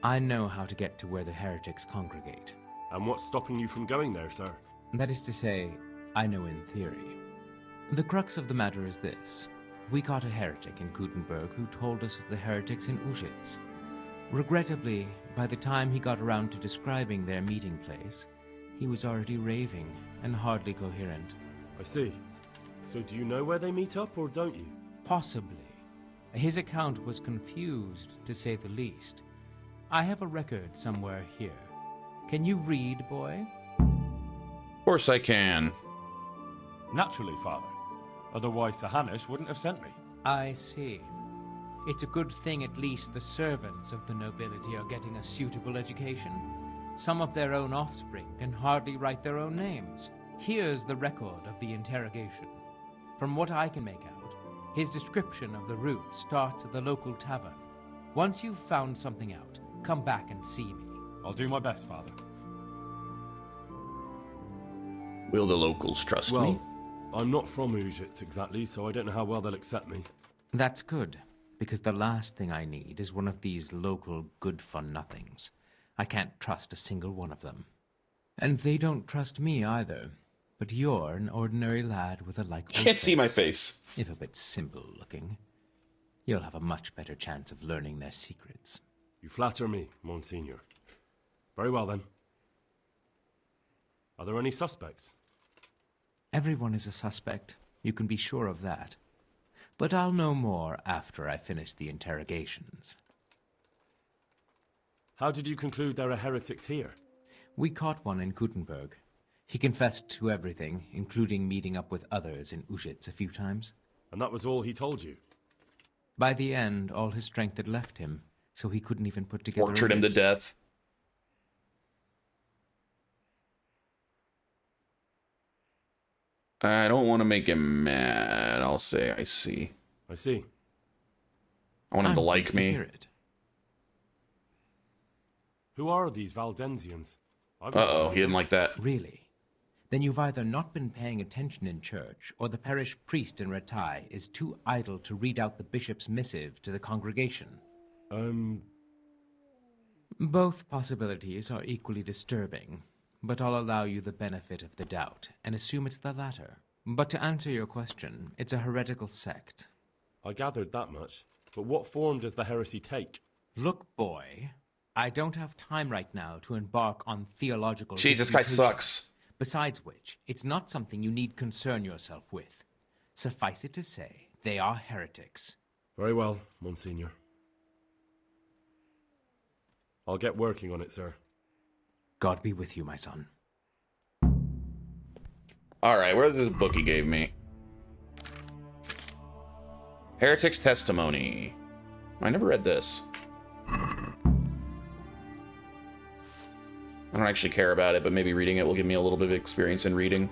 I know how to get to where the heretics congregate. And what's stopping you from going there, sir? That is to say, I know in theory. The crux of the matter is this. We caught a heretic in Gutenberg who told us of the heretics in Ujits. Regrettably, by the time he got around to describing their meeting place, he was already raving and hardly coherent. I see. So do you know where they meet up, or don't you? Possibly. His account was confused, to say the least. I have a record somewhere here. Can you read, boy? Of course I can. Naturally, Father. Otherwise, Sir Hanish wouldn't have sent me. I see. It's a good thing at least the servants of the nobility are getting a suitable education. Some of their own offspring can hardly write their own names. Here's the record of the interrogation. From what I can make out, his description of the route starts at the local tavern. Once you've found something out, come back and see me. I'll do my best, Father. Will the locals trust me? I'm not from Ujits exactly, so I don't know how well they'll accept me. That's good, because the last thing I need is one of these local good-for-nothings. I can't trust a single one of them. And they don't trust me either. But you're an ordinary lad with a likable Can't see my face. If a bit simple-looking. You'll have a much better chance of learning their secrets. You flatter me, Monsignor. Very well, then. Are there any suspects? Everyone is a suspect. You can be sure of that. But I'll know more after I finish the interrogations. How did you conclude there are heretics here? We caught one in Gutenberg. He confessed to everything, including meeting up with others in Ujits a few times. And that was all he told you? By the end, all his strength had left him, so he couldn't even put together Tortured him to list. death. I don't want to make him mad. I'll say I see. I see. I want him to I'm like pleased to me. hear it. Who are these Valdensians? Uh-oh, he didn't like that. Really? Then you've either not been paying attention in church, or the parish priest in Ratai is too idle to read out the bishop's missive to the congregation. Both possibilities are equally disturbing, but I'll allow you the benefit of the doubt and assume it's the latter. But to answer your question, it's a heretical sect. I gathered that much, but what form does the heresy take? Look, boy, I don't have time right now to embark on theological... Jesus, this guy sucks. Besides which, it's not something you need concern yourself with. Suffice it to say, they are heretics. Very well, Monsignor. I'll get working on it, sir. God be with you, my son. Alright, where's this book he gave me? Heretic's Testimony. I never read this. I don't actually care about it, but maybe reading it will give me a little bit of experience in reading.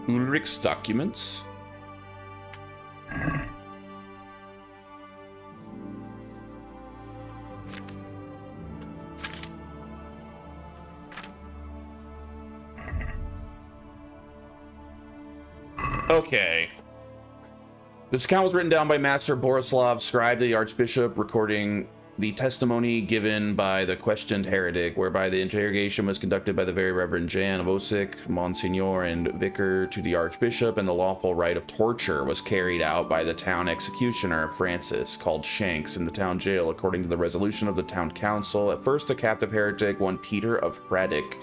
Ulrich's documents. Okay. This account was written down by Master Borislav, scribe to the Archbishop, recording the testimony given by the questioned heretic, whereby the interrogation was conducted by the Very Reverend Jan of Osik, Monsignor and Vicar to the Archbishop, and the lawful rite of torture was carried out by the town executioner, Francis, called Shanks, in the town jail, according to the resolution of the town council. At first, the captive heretic, one Peter of Hradic,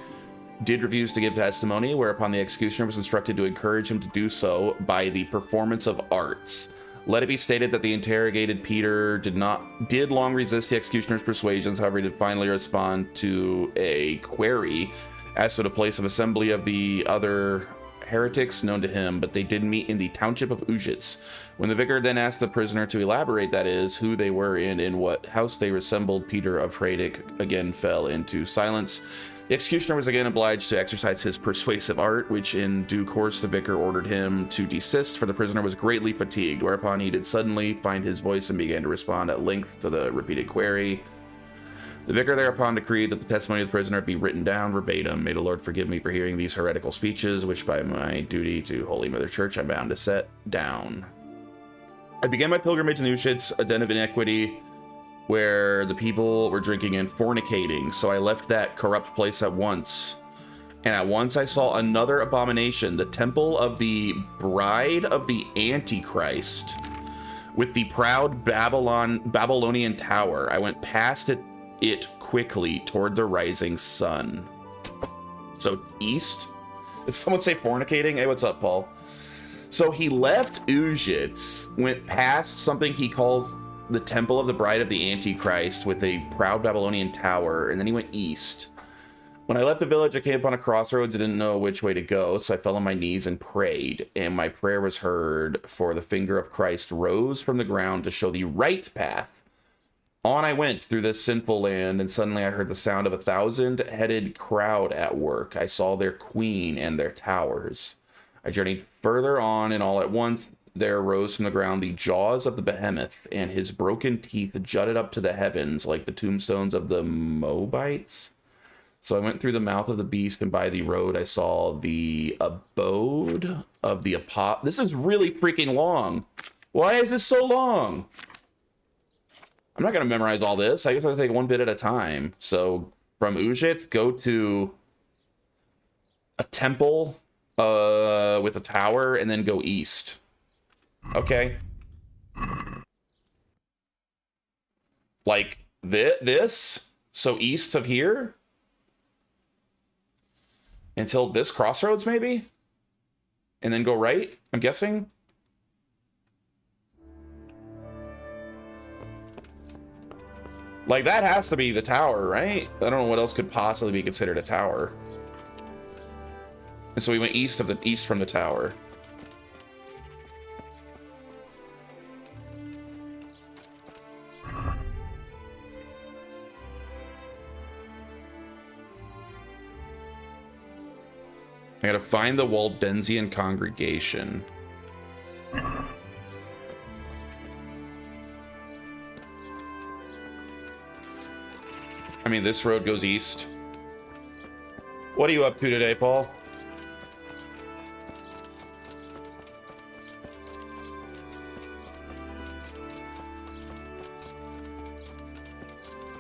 did refuse to give testimony, whereupon the executioner was instructed to encourage him to do so by the performance of arts. Let it be stated that the interrogated Peter did long resist the executioner's persuasions. However, he did finally respond to a query as to the place of assembly of the other heretics known to him, but they did meet in the township of Ujits. When the vicar then asked the prisoner to elaborate, that is, who they were and in what house they assembled, Peter of Hradic again fell into silence. The executioner was again obliged to exercise his persuasive art, which in due course the vicar ordered him to desist, for the prisoner was greatly fatigued, whereupon he did suddenly find his voice and began to respond at length to the repeated query. The vicar thereupon decreed that the testimony of the prisoner be written down verbatim. May the Lord forgive me for hearing these heretical speeches, which by my duty to Holy Mother Church I'm bound to set down. I began my pilgrimage in Ushitz, a den of iniquity, where the people were drinking and fornicating, so I left that corrupt place at once. And at once I saw another abomination, the temple of the bride of the Antichrist, with the proud Babylonian tower. I went past it quickly toward the rising sun. So east? Did someone say fornicating? Hey, what's up, Paul? So he left Ujits, went past something he calls the temple of the bride of the Antichrist with a proud Babylonian tower, and then he went east. When I left the village, I came upon a crossroads and didn't know which way to go, so I fell on my knees and prayed, and my prayer was heard, for the finger of Christ rose from the ground to show the right path. On I went through this sinful land, and suddenly I heard the sound of 1,000-headed crowd at work. I saw their queen and their towers. I journeyed further on, and all at once there rose from the ground the jaws of the behemoth, and his broken teeth jutted up to the heavens like the tombstones of the Moabites. So I went through the mouth of the beast, and by the road I saw the abode of the apostle. This is really freaking long. Why is this so long? I'm not going to memorize all this. I guess I'll take one bit at a time. So from Ujit, go to a temple with a tower, and then go east. Okay. Like this? So east of here? Until this crossroads, maybe? And then go right, I'm guessing? Like, that has to be the tower, right? I don't know what else could possibly be considered a tower. And so we went east from the tower. I gotta find the Waldensian congregation. I mean, this road goes east. What are you up to today, Paul?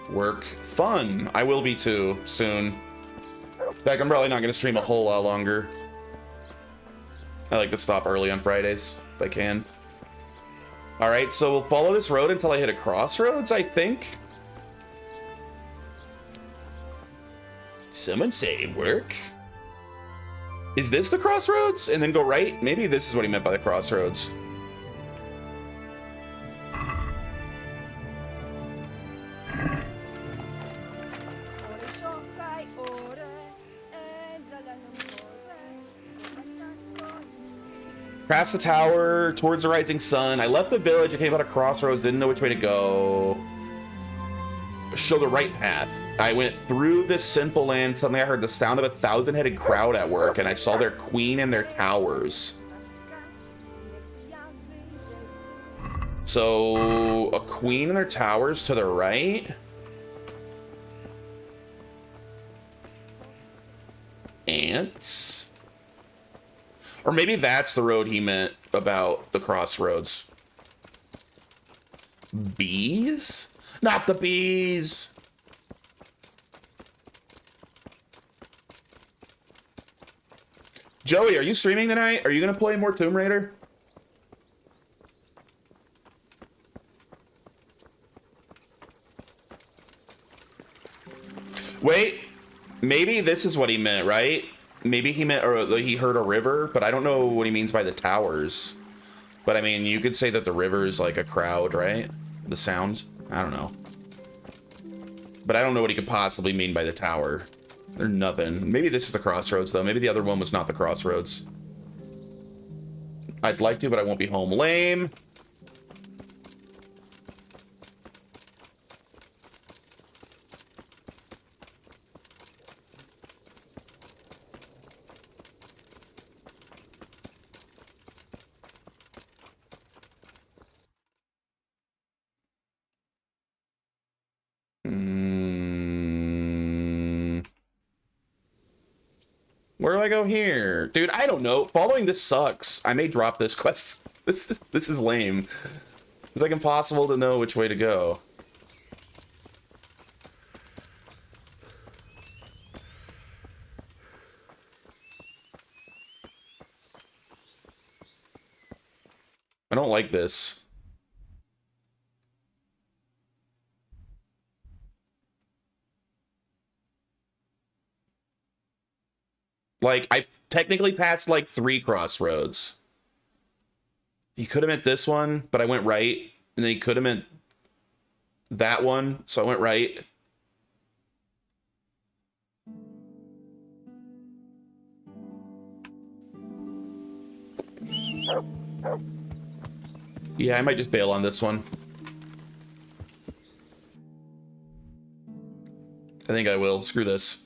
Work. Fun. I will be too, soon. In fact, I'm probably not going to stream a whole lot longer. I like to stop early on Fridays, if I can. Alright, so we'll follow this road until I hit a crossroads, I think. Someone say work. Is this the crossroads? And then go right? Maybe this is what he meant by the crossroads. Past the tower, towards the rising sun. I left the village, I came out of crossroads, didn't know which way to go. Show the right path. I went through this sinful land. Suddenly I heard the sound of a 1,000-headed crowd at work, and I saw their queen and their towers. So, a queen and their towers to the right? Ants? Or maybe that's the road he meant about the crossroads. Bees? Not the bees! Joey, are you streaming tonight? Are you gonna play more Tomb Raider? Wait, maybe this is what he meant, right? Maybe he meant, or he heard a river, but I don't know what he means by the towers. But I mean, you could say that the river is like a crowd, right? The sound? I don't know. But I don't know what he could possibly mean by the tower. Or nothing. Maybe this is the crossroads, though. Maybe the other one was not the crossroads. I'd like to, but I won't be home. Lame. Where do I go here? Dude, I don't know. Following this sucks. I may drop this quest. This is lame. It's like impossible to know which way to go. I don't like this. Like, I technically passed like 3 crossroads. He could have meant this one, but I went right. And then he could have meant that one, so I went right. Yeah, I might just bail on this one. I think I will. Screw this.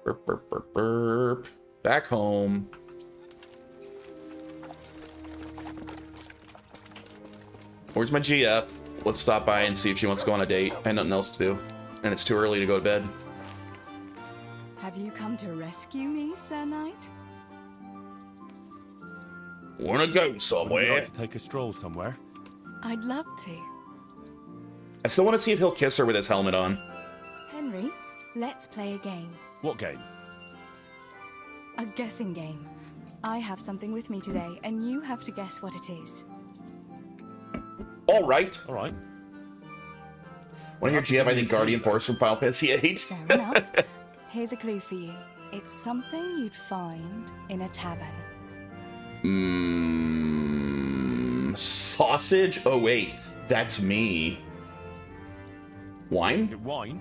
Burp, burp, burp, burp. Back home. Where's my GF? Let's stop by and see if she wants to go on a date. I have nothing else to do. And it's too early to go to bed. Have you come to rescue me, Sir Knight? Wanna go somewhere? Would you like to take a stroll somewhere? I'd love to. I still want to see if he'll kiss her with his helmet on. Henry, let's play a game. What game? A guessing game. I have something with me today, and you have to guess what it is. All right. All right. Want to hear GF? I think Guardian Force from Final Fantasy VIII. Fair enough. Here's a clue for you. It's something you'd find in a tavern. sausage? Oh, wait. That's me. Wine? Is it wine?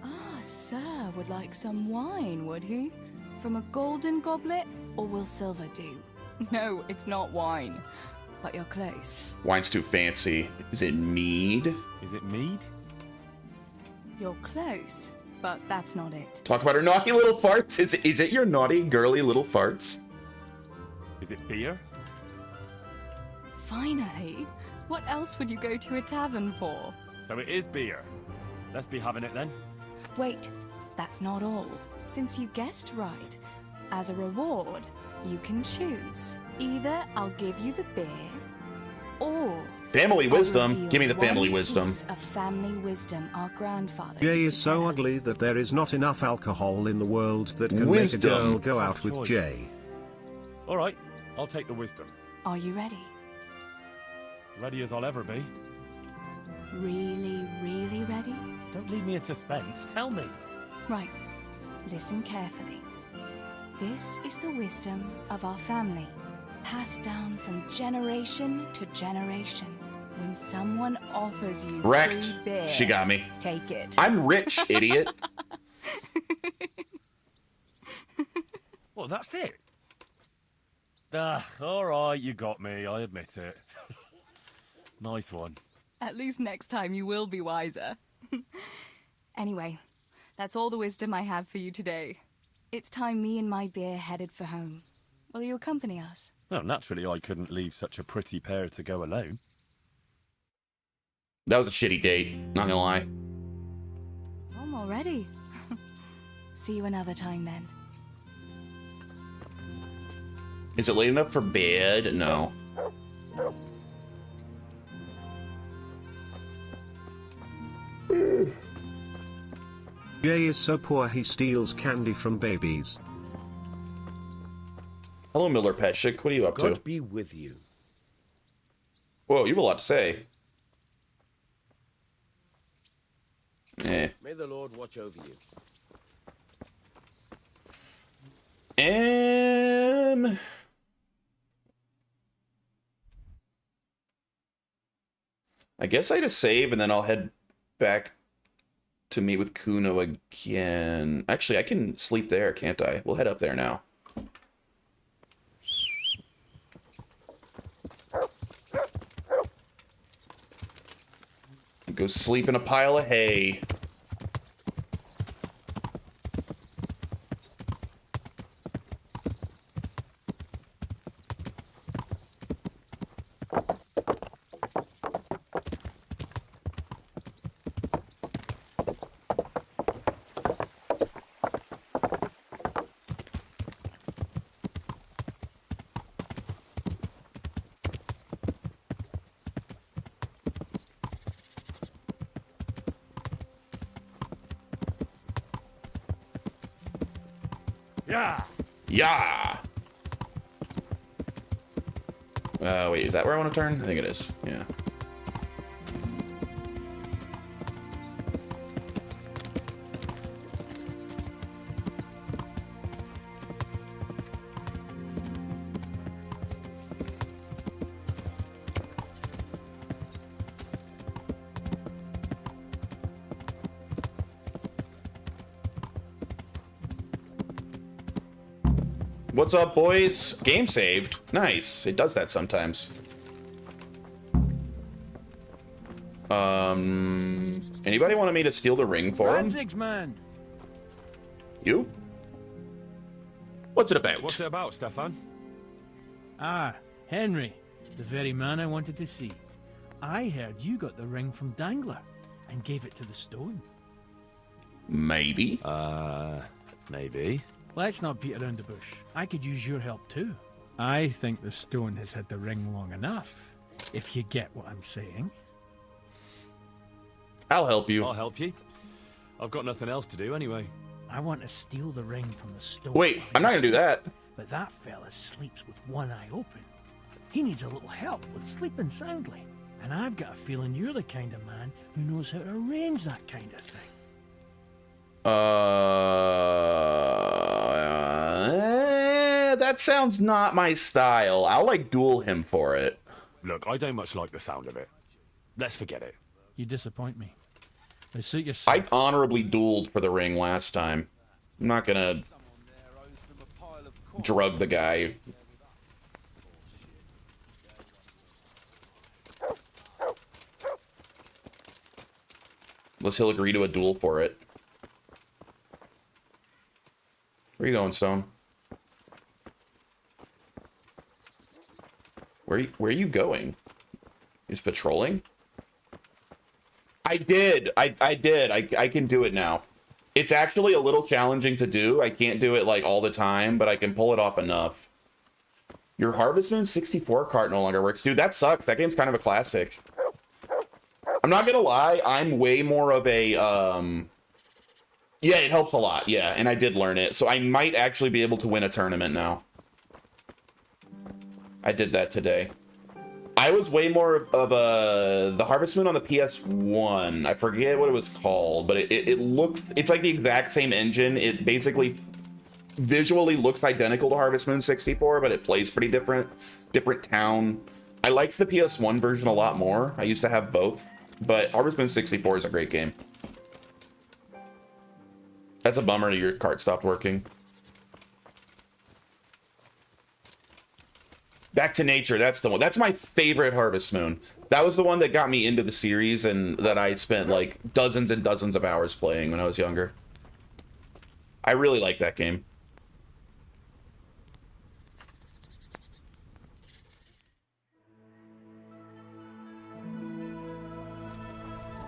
Ah, sir would like some wine, would he? From a golden goblet, or will silver do? No, it's not wine, but you're close. Wine's too fancy. Is it mead? Is it mead? You're close, but that's not it. Talk about her naughty little farts. Is it your naughty, girly little farts? Is it beer? Finally! What else would you go to a tavern for? So it is beer. Let's be having it then. Wait, that's not all. Since you guessed right, as a reward, you can choose. Either I'll give you the beer, or Family I'll wisdom. reveal Give me the family one wisdom. piece of family wisdom our grandfather Jay used is to so tell ugly us. that there is not enough alcohol in the world that can Wisdom. make a girl go Tough out with choice. Jay. All right, I'll take the wisdom. Are you ready? Ready as I'll ever be. Really, really ready? Don't leave me in suspense. Tell me. Right. Listen carefully. This is the wisdom of our family, passed down from generation to generation. When someone offers you Wrecked. free beer, She got me. take it. I'm rich, idiot. Well, that's it. All right, you got me. I admit it. Nice one. At least next time you will be wiser. Anyway, that's all the wisdom I have for you today. It's time me and my beer headed for home. Will you accompany us? Well, naturally, I couldn't leave such a pretty pair to go alone. That was a shitty date. Not gonna lie. Home already. See you another time then. Is it late enough for bed? No. Jay is so poor he steals candy from babies. Hello, Miller Petchik. What are you up God to? be with you. Whoa, you have a lot to say. Eh. May the Lord watch over you. I guess I just save and then I'll head back to meet with Kuno again. Actually, I can sleep there, can't I? We'll head up there now. Go sleep in a pile of hay. Yeah. Yeah. Wait, is that where I want to turn? I think it is. Yeah. What's up, boys? Game saved. Nice. It does that sometimes. Anybody want me to steal the ring for him? Radzig's man. You? What's it about? What's it about, Stefan? Ah, Henry, the very man I wanted to see. I heard you got the ring from Dangler and gave it to the stone. Maybe. Maybe. Let's not beat around the bush. I could use your help too. I think the stone has had the ring long enough, if you get what I'm saying. I'll help you. I'll help you. I've got nothing else to do anyway. I want to steal the ring from the stone. Wait, while I'm not he's gonna do that. asleep. But that fella sleeps with one eye open. He needs a little help with sleeping soundly. And I've got a feeling you're the kind of man who knows how to arrange that kind of thing. That sounds not my style. I'll like duel him for it. Look, I don't much like the sound of it. Let's forget it. You disappoint me. They suit yourself. I honorably dueled for the ring last time. I'm not gonna drug the guy. Unless he'll agree to a duel for it. Where you going, Stone? Where are you going? He's patrolling? I did. I did. I can do it now. It's actually a little challenging to do. I can't do it like all the time, but I can pull it off enough. Your Harvest Moon 64 cart no longer works. Dude, that sucks. That game's kind of a classic. I'm not gonna lie, I'm way more of a, yeah, it helps a lot, yeah, and I did learn it, so I might actually be able to win a tournament now. I did that today. I was way more of the Harvest Moon on the PS1. I forget what it was called, but it looks, it's like the exact same engine. It basically visually looks identical to Harvest Moon 64, but it plays pretty different town. I liked the PS1 version a lot more. I used to have both. But Harvest Moon 64 is a great game. That's a bummer your cart stopped working. Back to Nature, that's the one. That's my favorite Harvest Moon. That was the one that got me into the series and that I spent like dozens and dozens of hours playing when I was younger. I really like that game.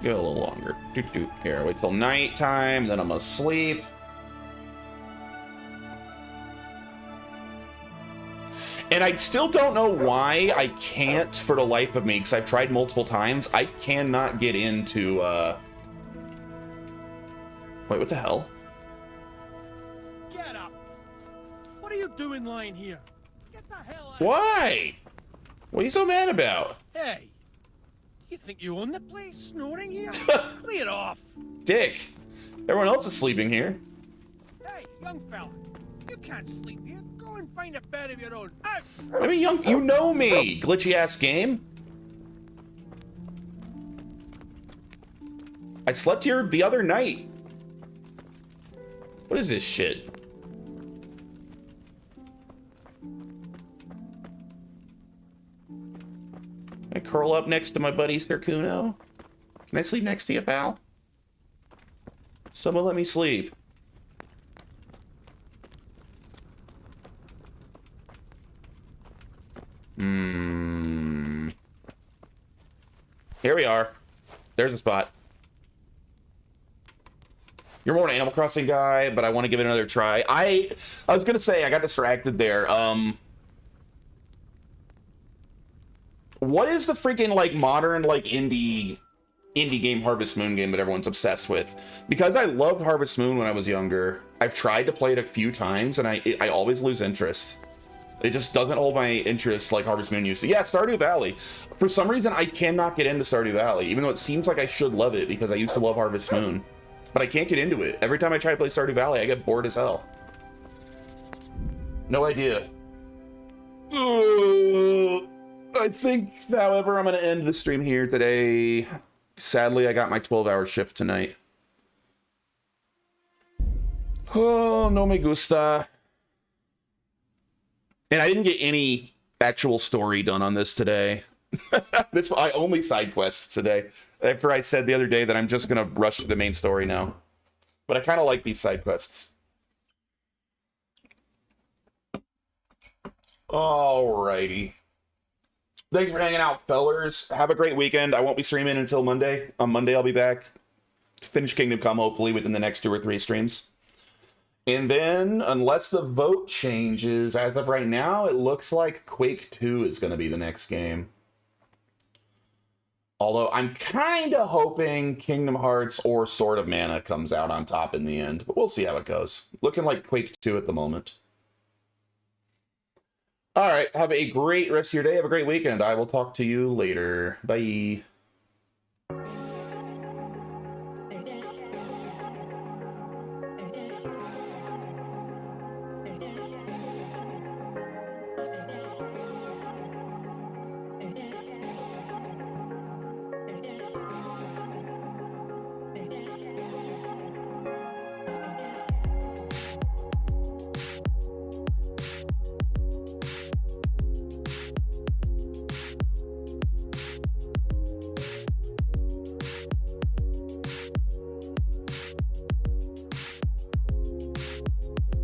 Get a little longer. Here, wait till nighttime, then I'm asleep. And I still don't know why I can't, for the life of me, because I've tried multiple times, I cannot get into, Wait, what the hell? Get up! What are you doing lying here? Get the hell out! Why? What are you so mad about? Hey! You think you own the place, snoring here? Clear off! Dick! Everyone else is sleeping here. Hey, young fella! You can't sleep here. Go and find a bed of your own. Out! I mean, you know me, glitchy ass game. I slept here the other night. What is this shit? I curl up next to my buddy Circuno. Can I sleep next to you, pal? Someone let me sleep. Here we are. There's a spot. You're more an Animal Crossing guy, but I want to give it another try. I was gonna say I got distracted there. What is the freaking like modern like indie game Harvest Moon game that everyone's obsessed with? Because I loved Harvest Moon when I was younger. I've tried to play it a few times and I always lose interest. It just doesn't hold my interest like Harvest Moon used to. Yeah, Stardew Valley. For some reason, I cannot get into Stardew Valley, even though it seems like I should love it because I used to love Harvest Moon. But I can't get into it. Every time I try to play Stardew Valley, I get bored as hell. No idea. I think, however, I'm going to end the stream here today. Sadly, I got my 12-hour shift tonight. Oh, no me gusta. And I didn't get any actual story done on this today. I only side quests today. After I said the other day that I'm just going to rush to the main story now. But I kind of like these side quests. Alrighty. Thanks for hanging out, fellers. Have a great weekend. I won't be streaming until Monday. On Monday, I'll be back to finish Kingdom Come, hopefully, within the next 2 or 3 streams. And then, unless the vote changes, as of right now, it looks like Quake 2 is going to be the next game. Although, I'm kind of hoping Kingdom Hearts or Sword of Mana comes out on top in the end. But we'll see how it goes. Looking like Quake 2 at the moment. All right, have a great rest of your day. Have a great weekend. I will talk to you later. Bye.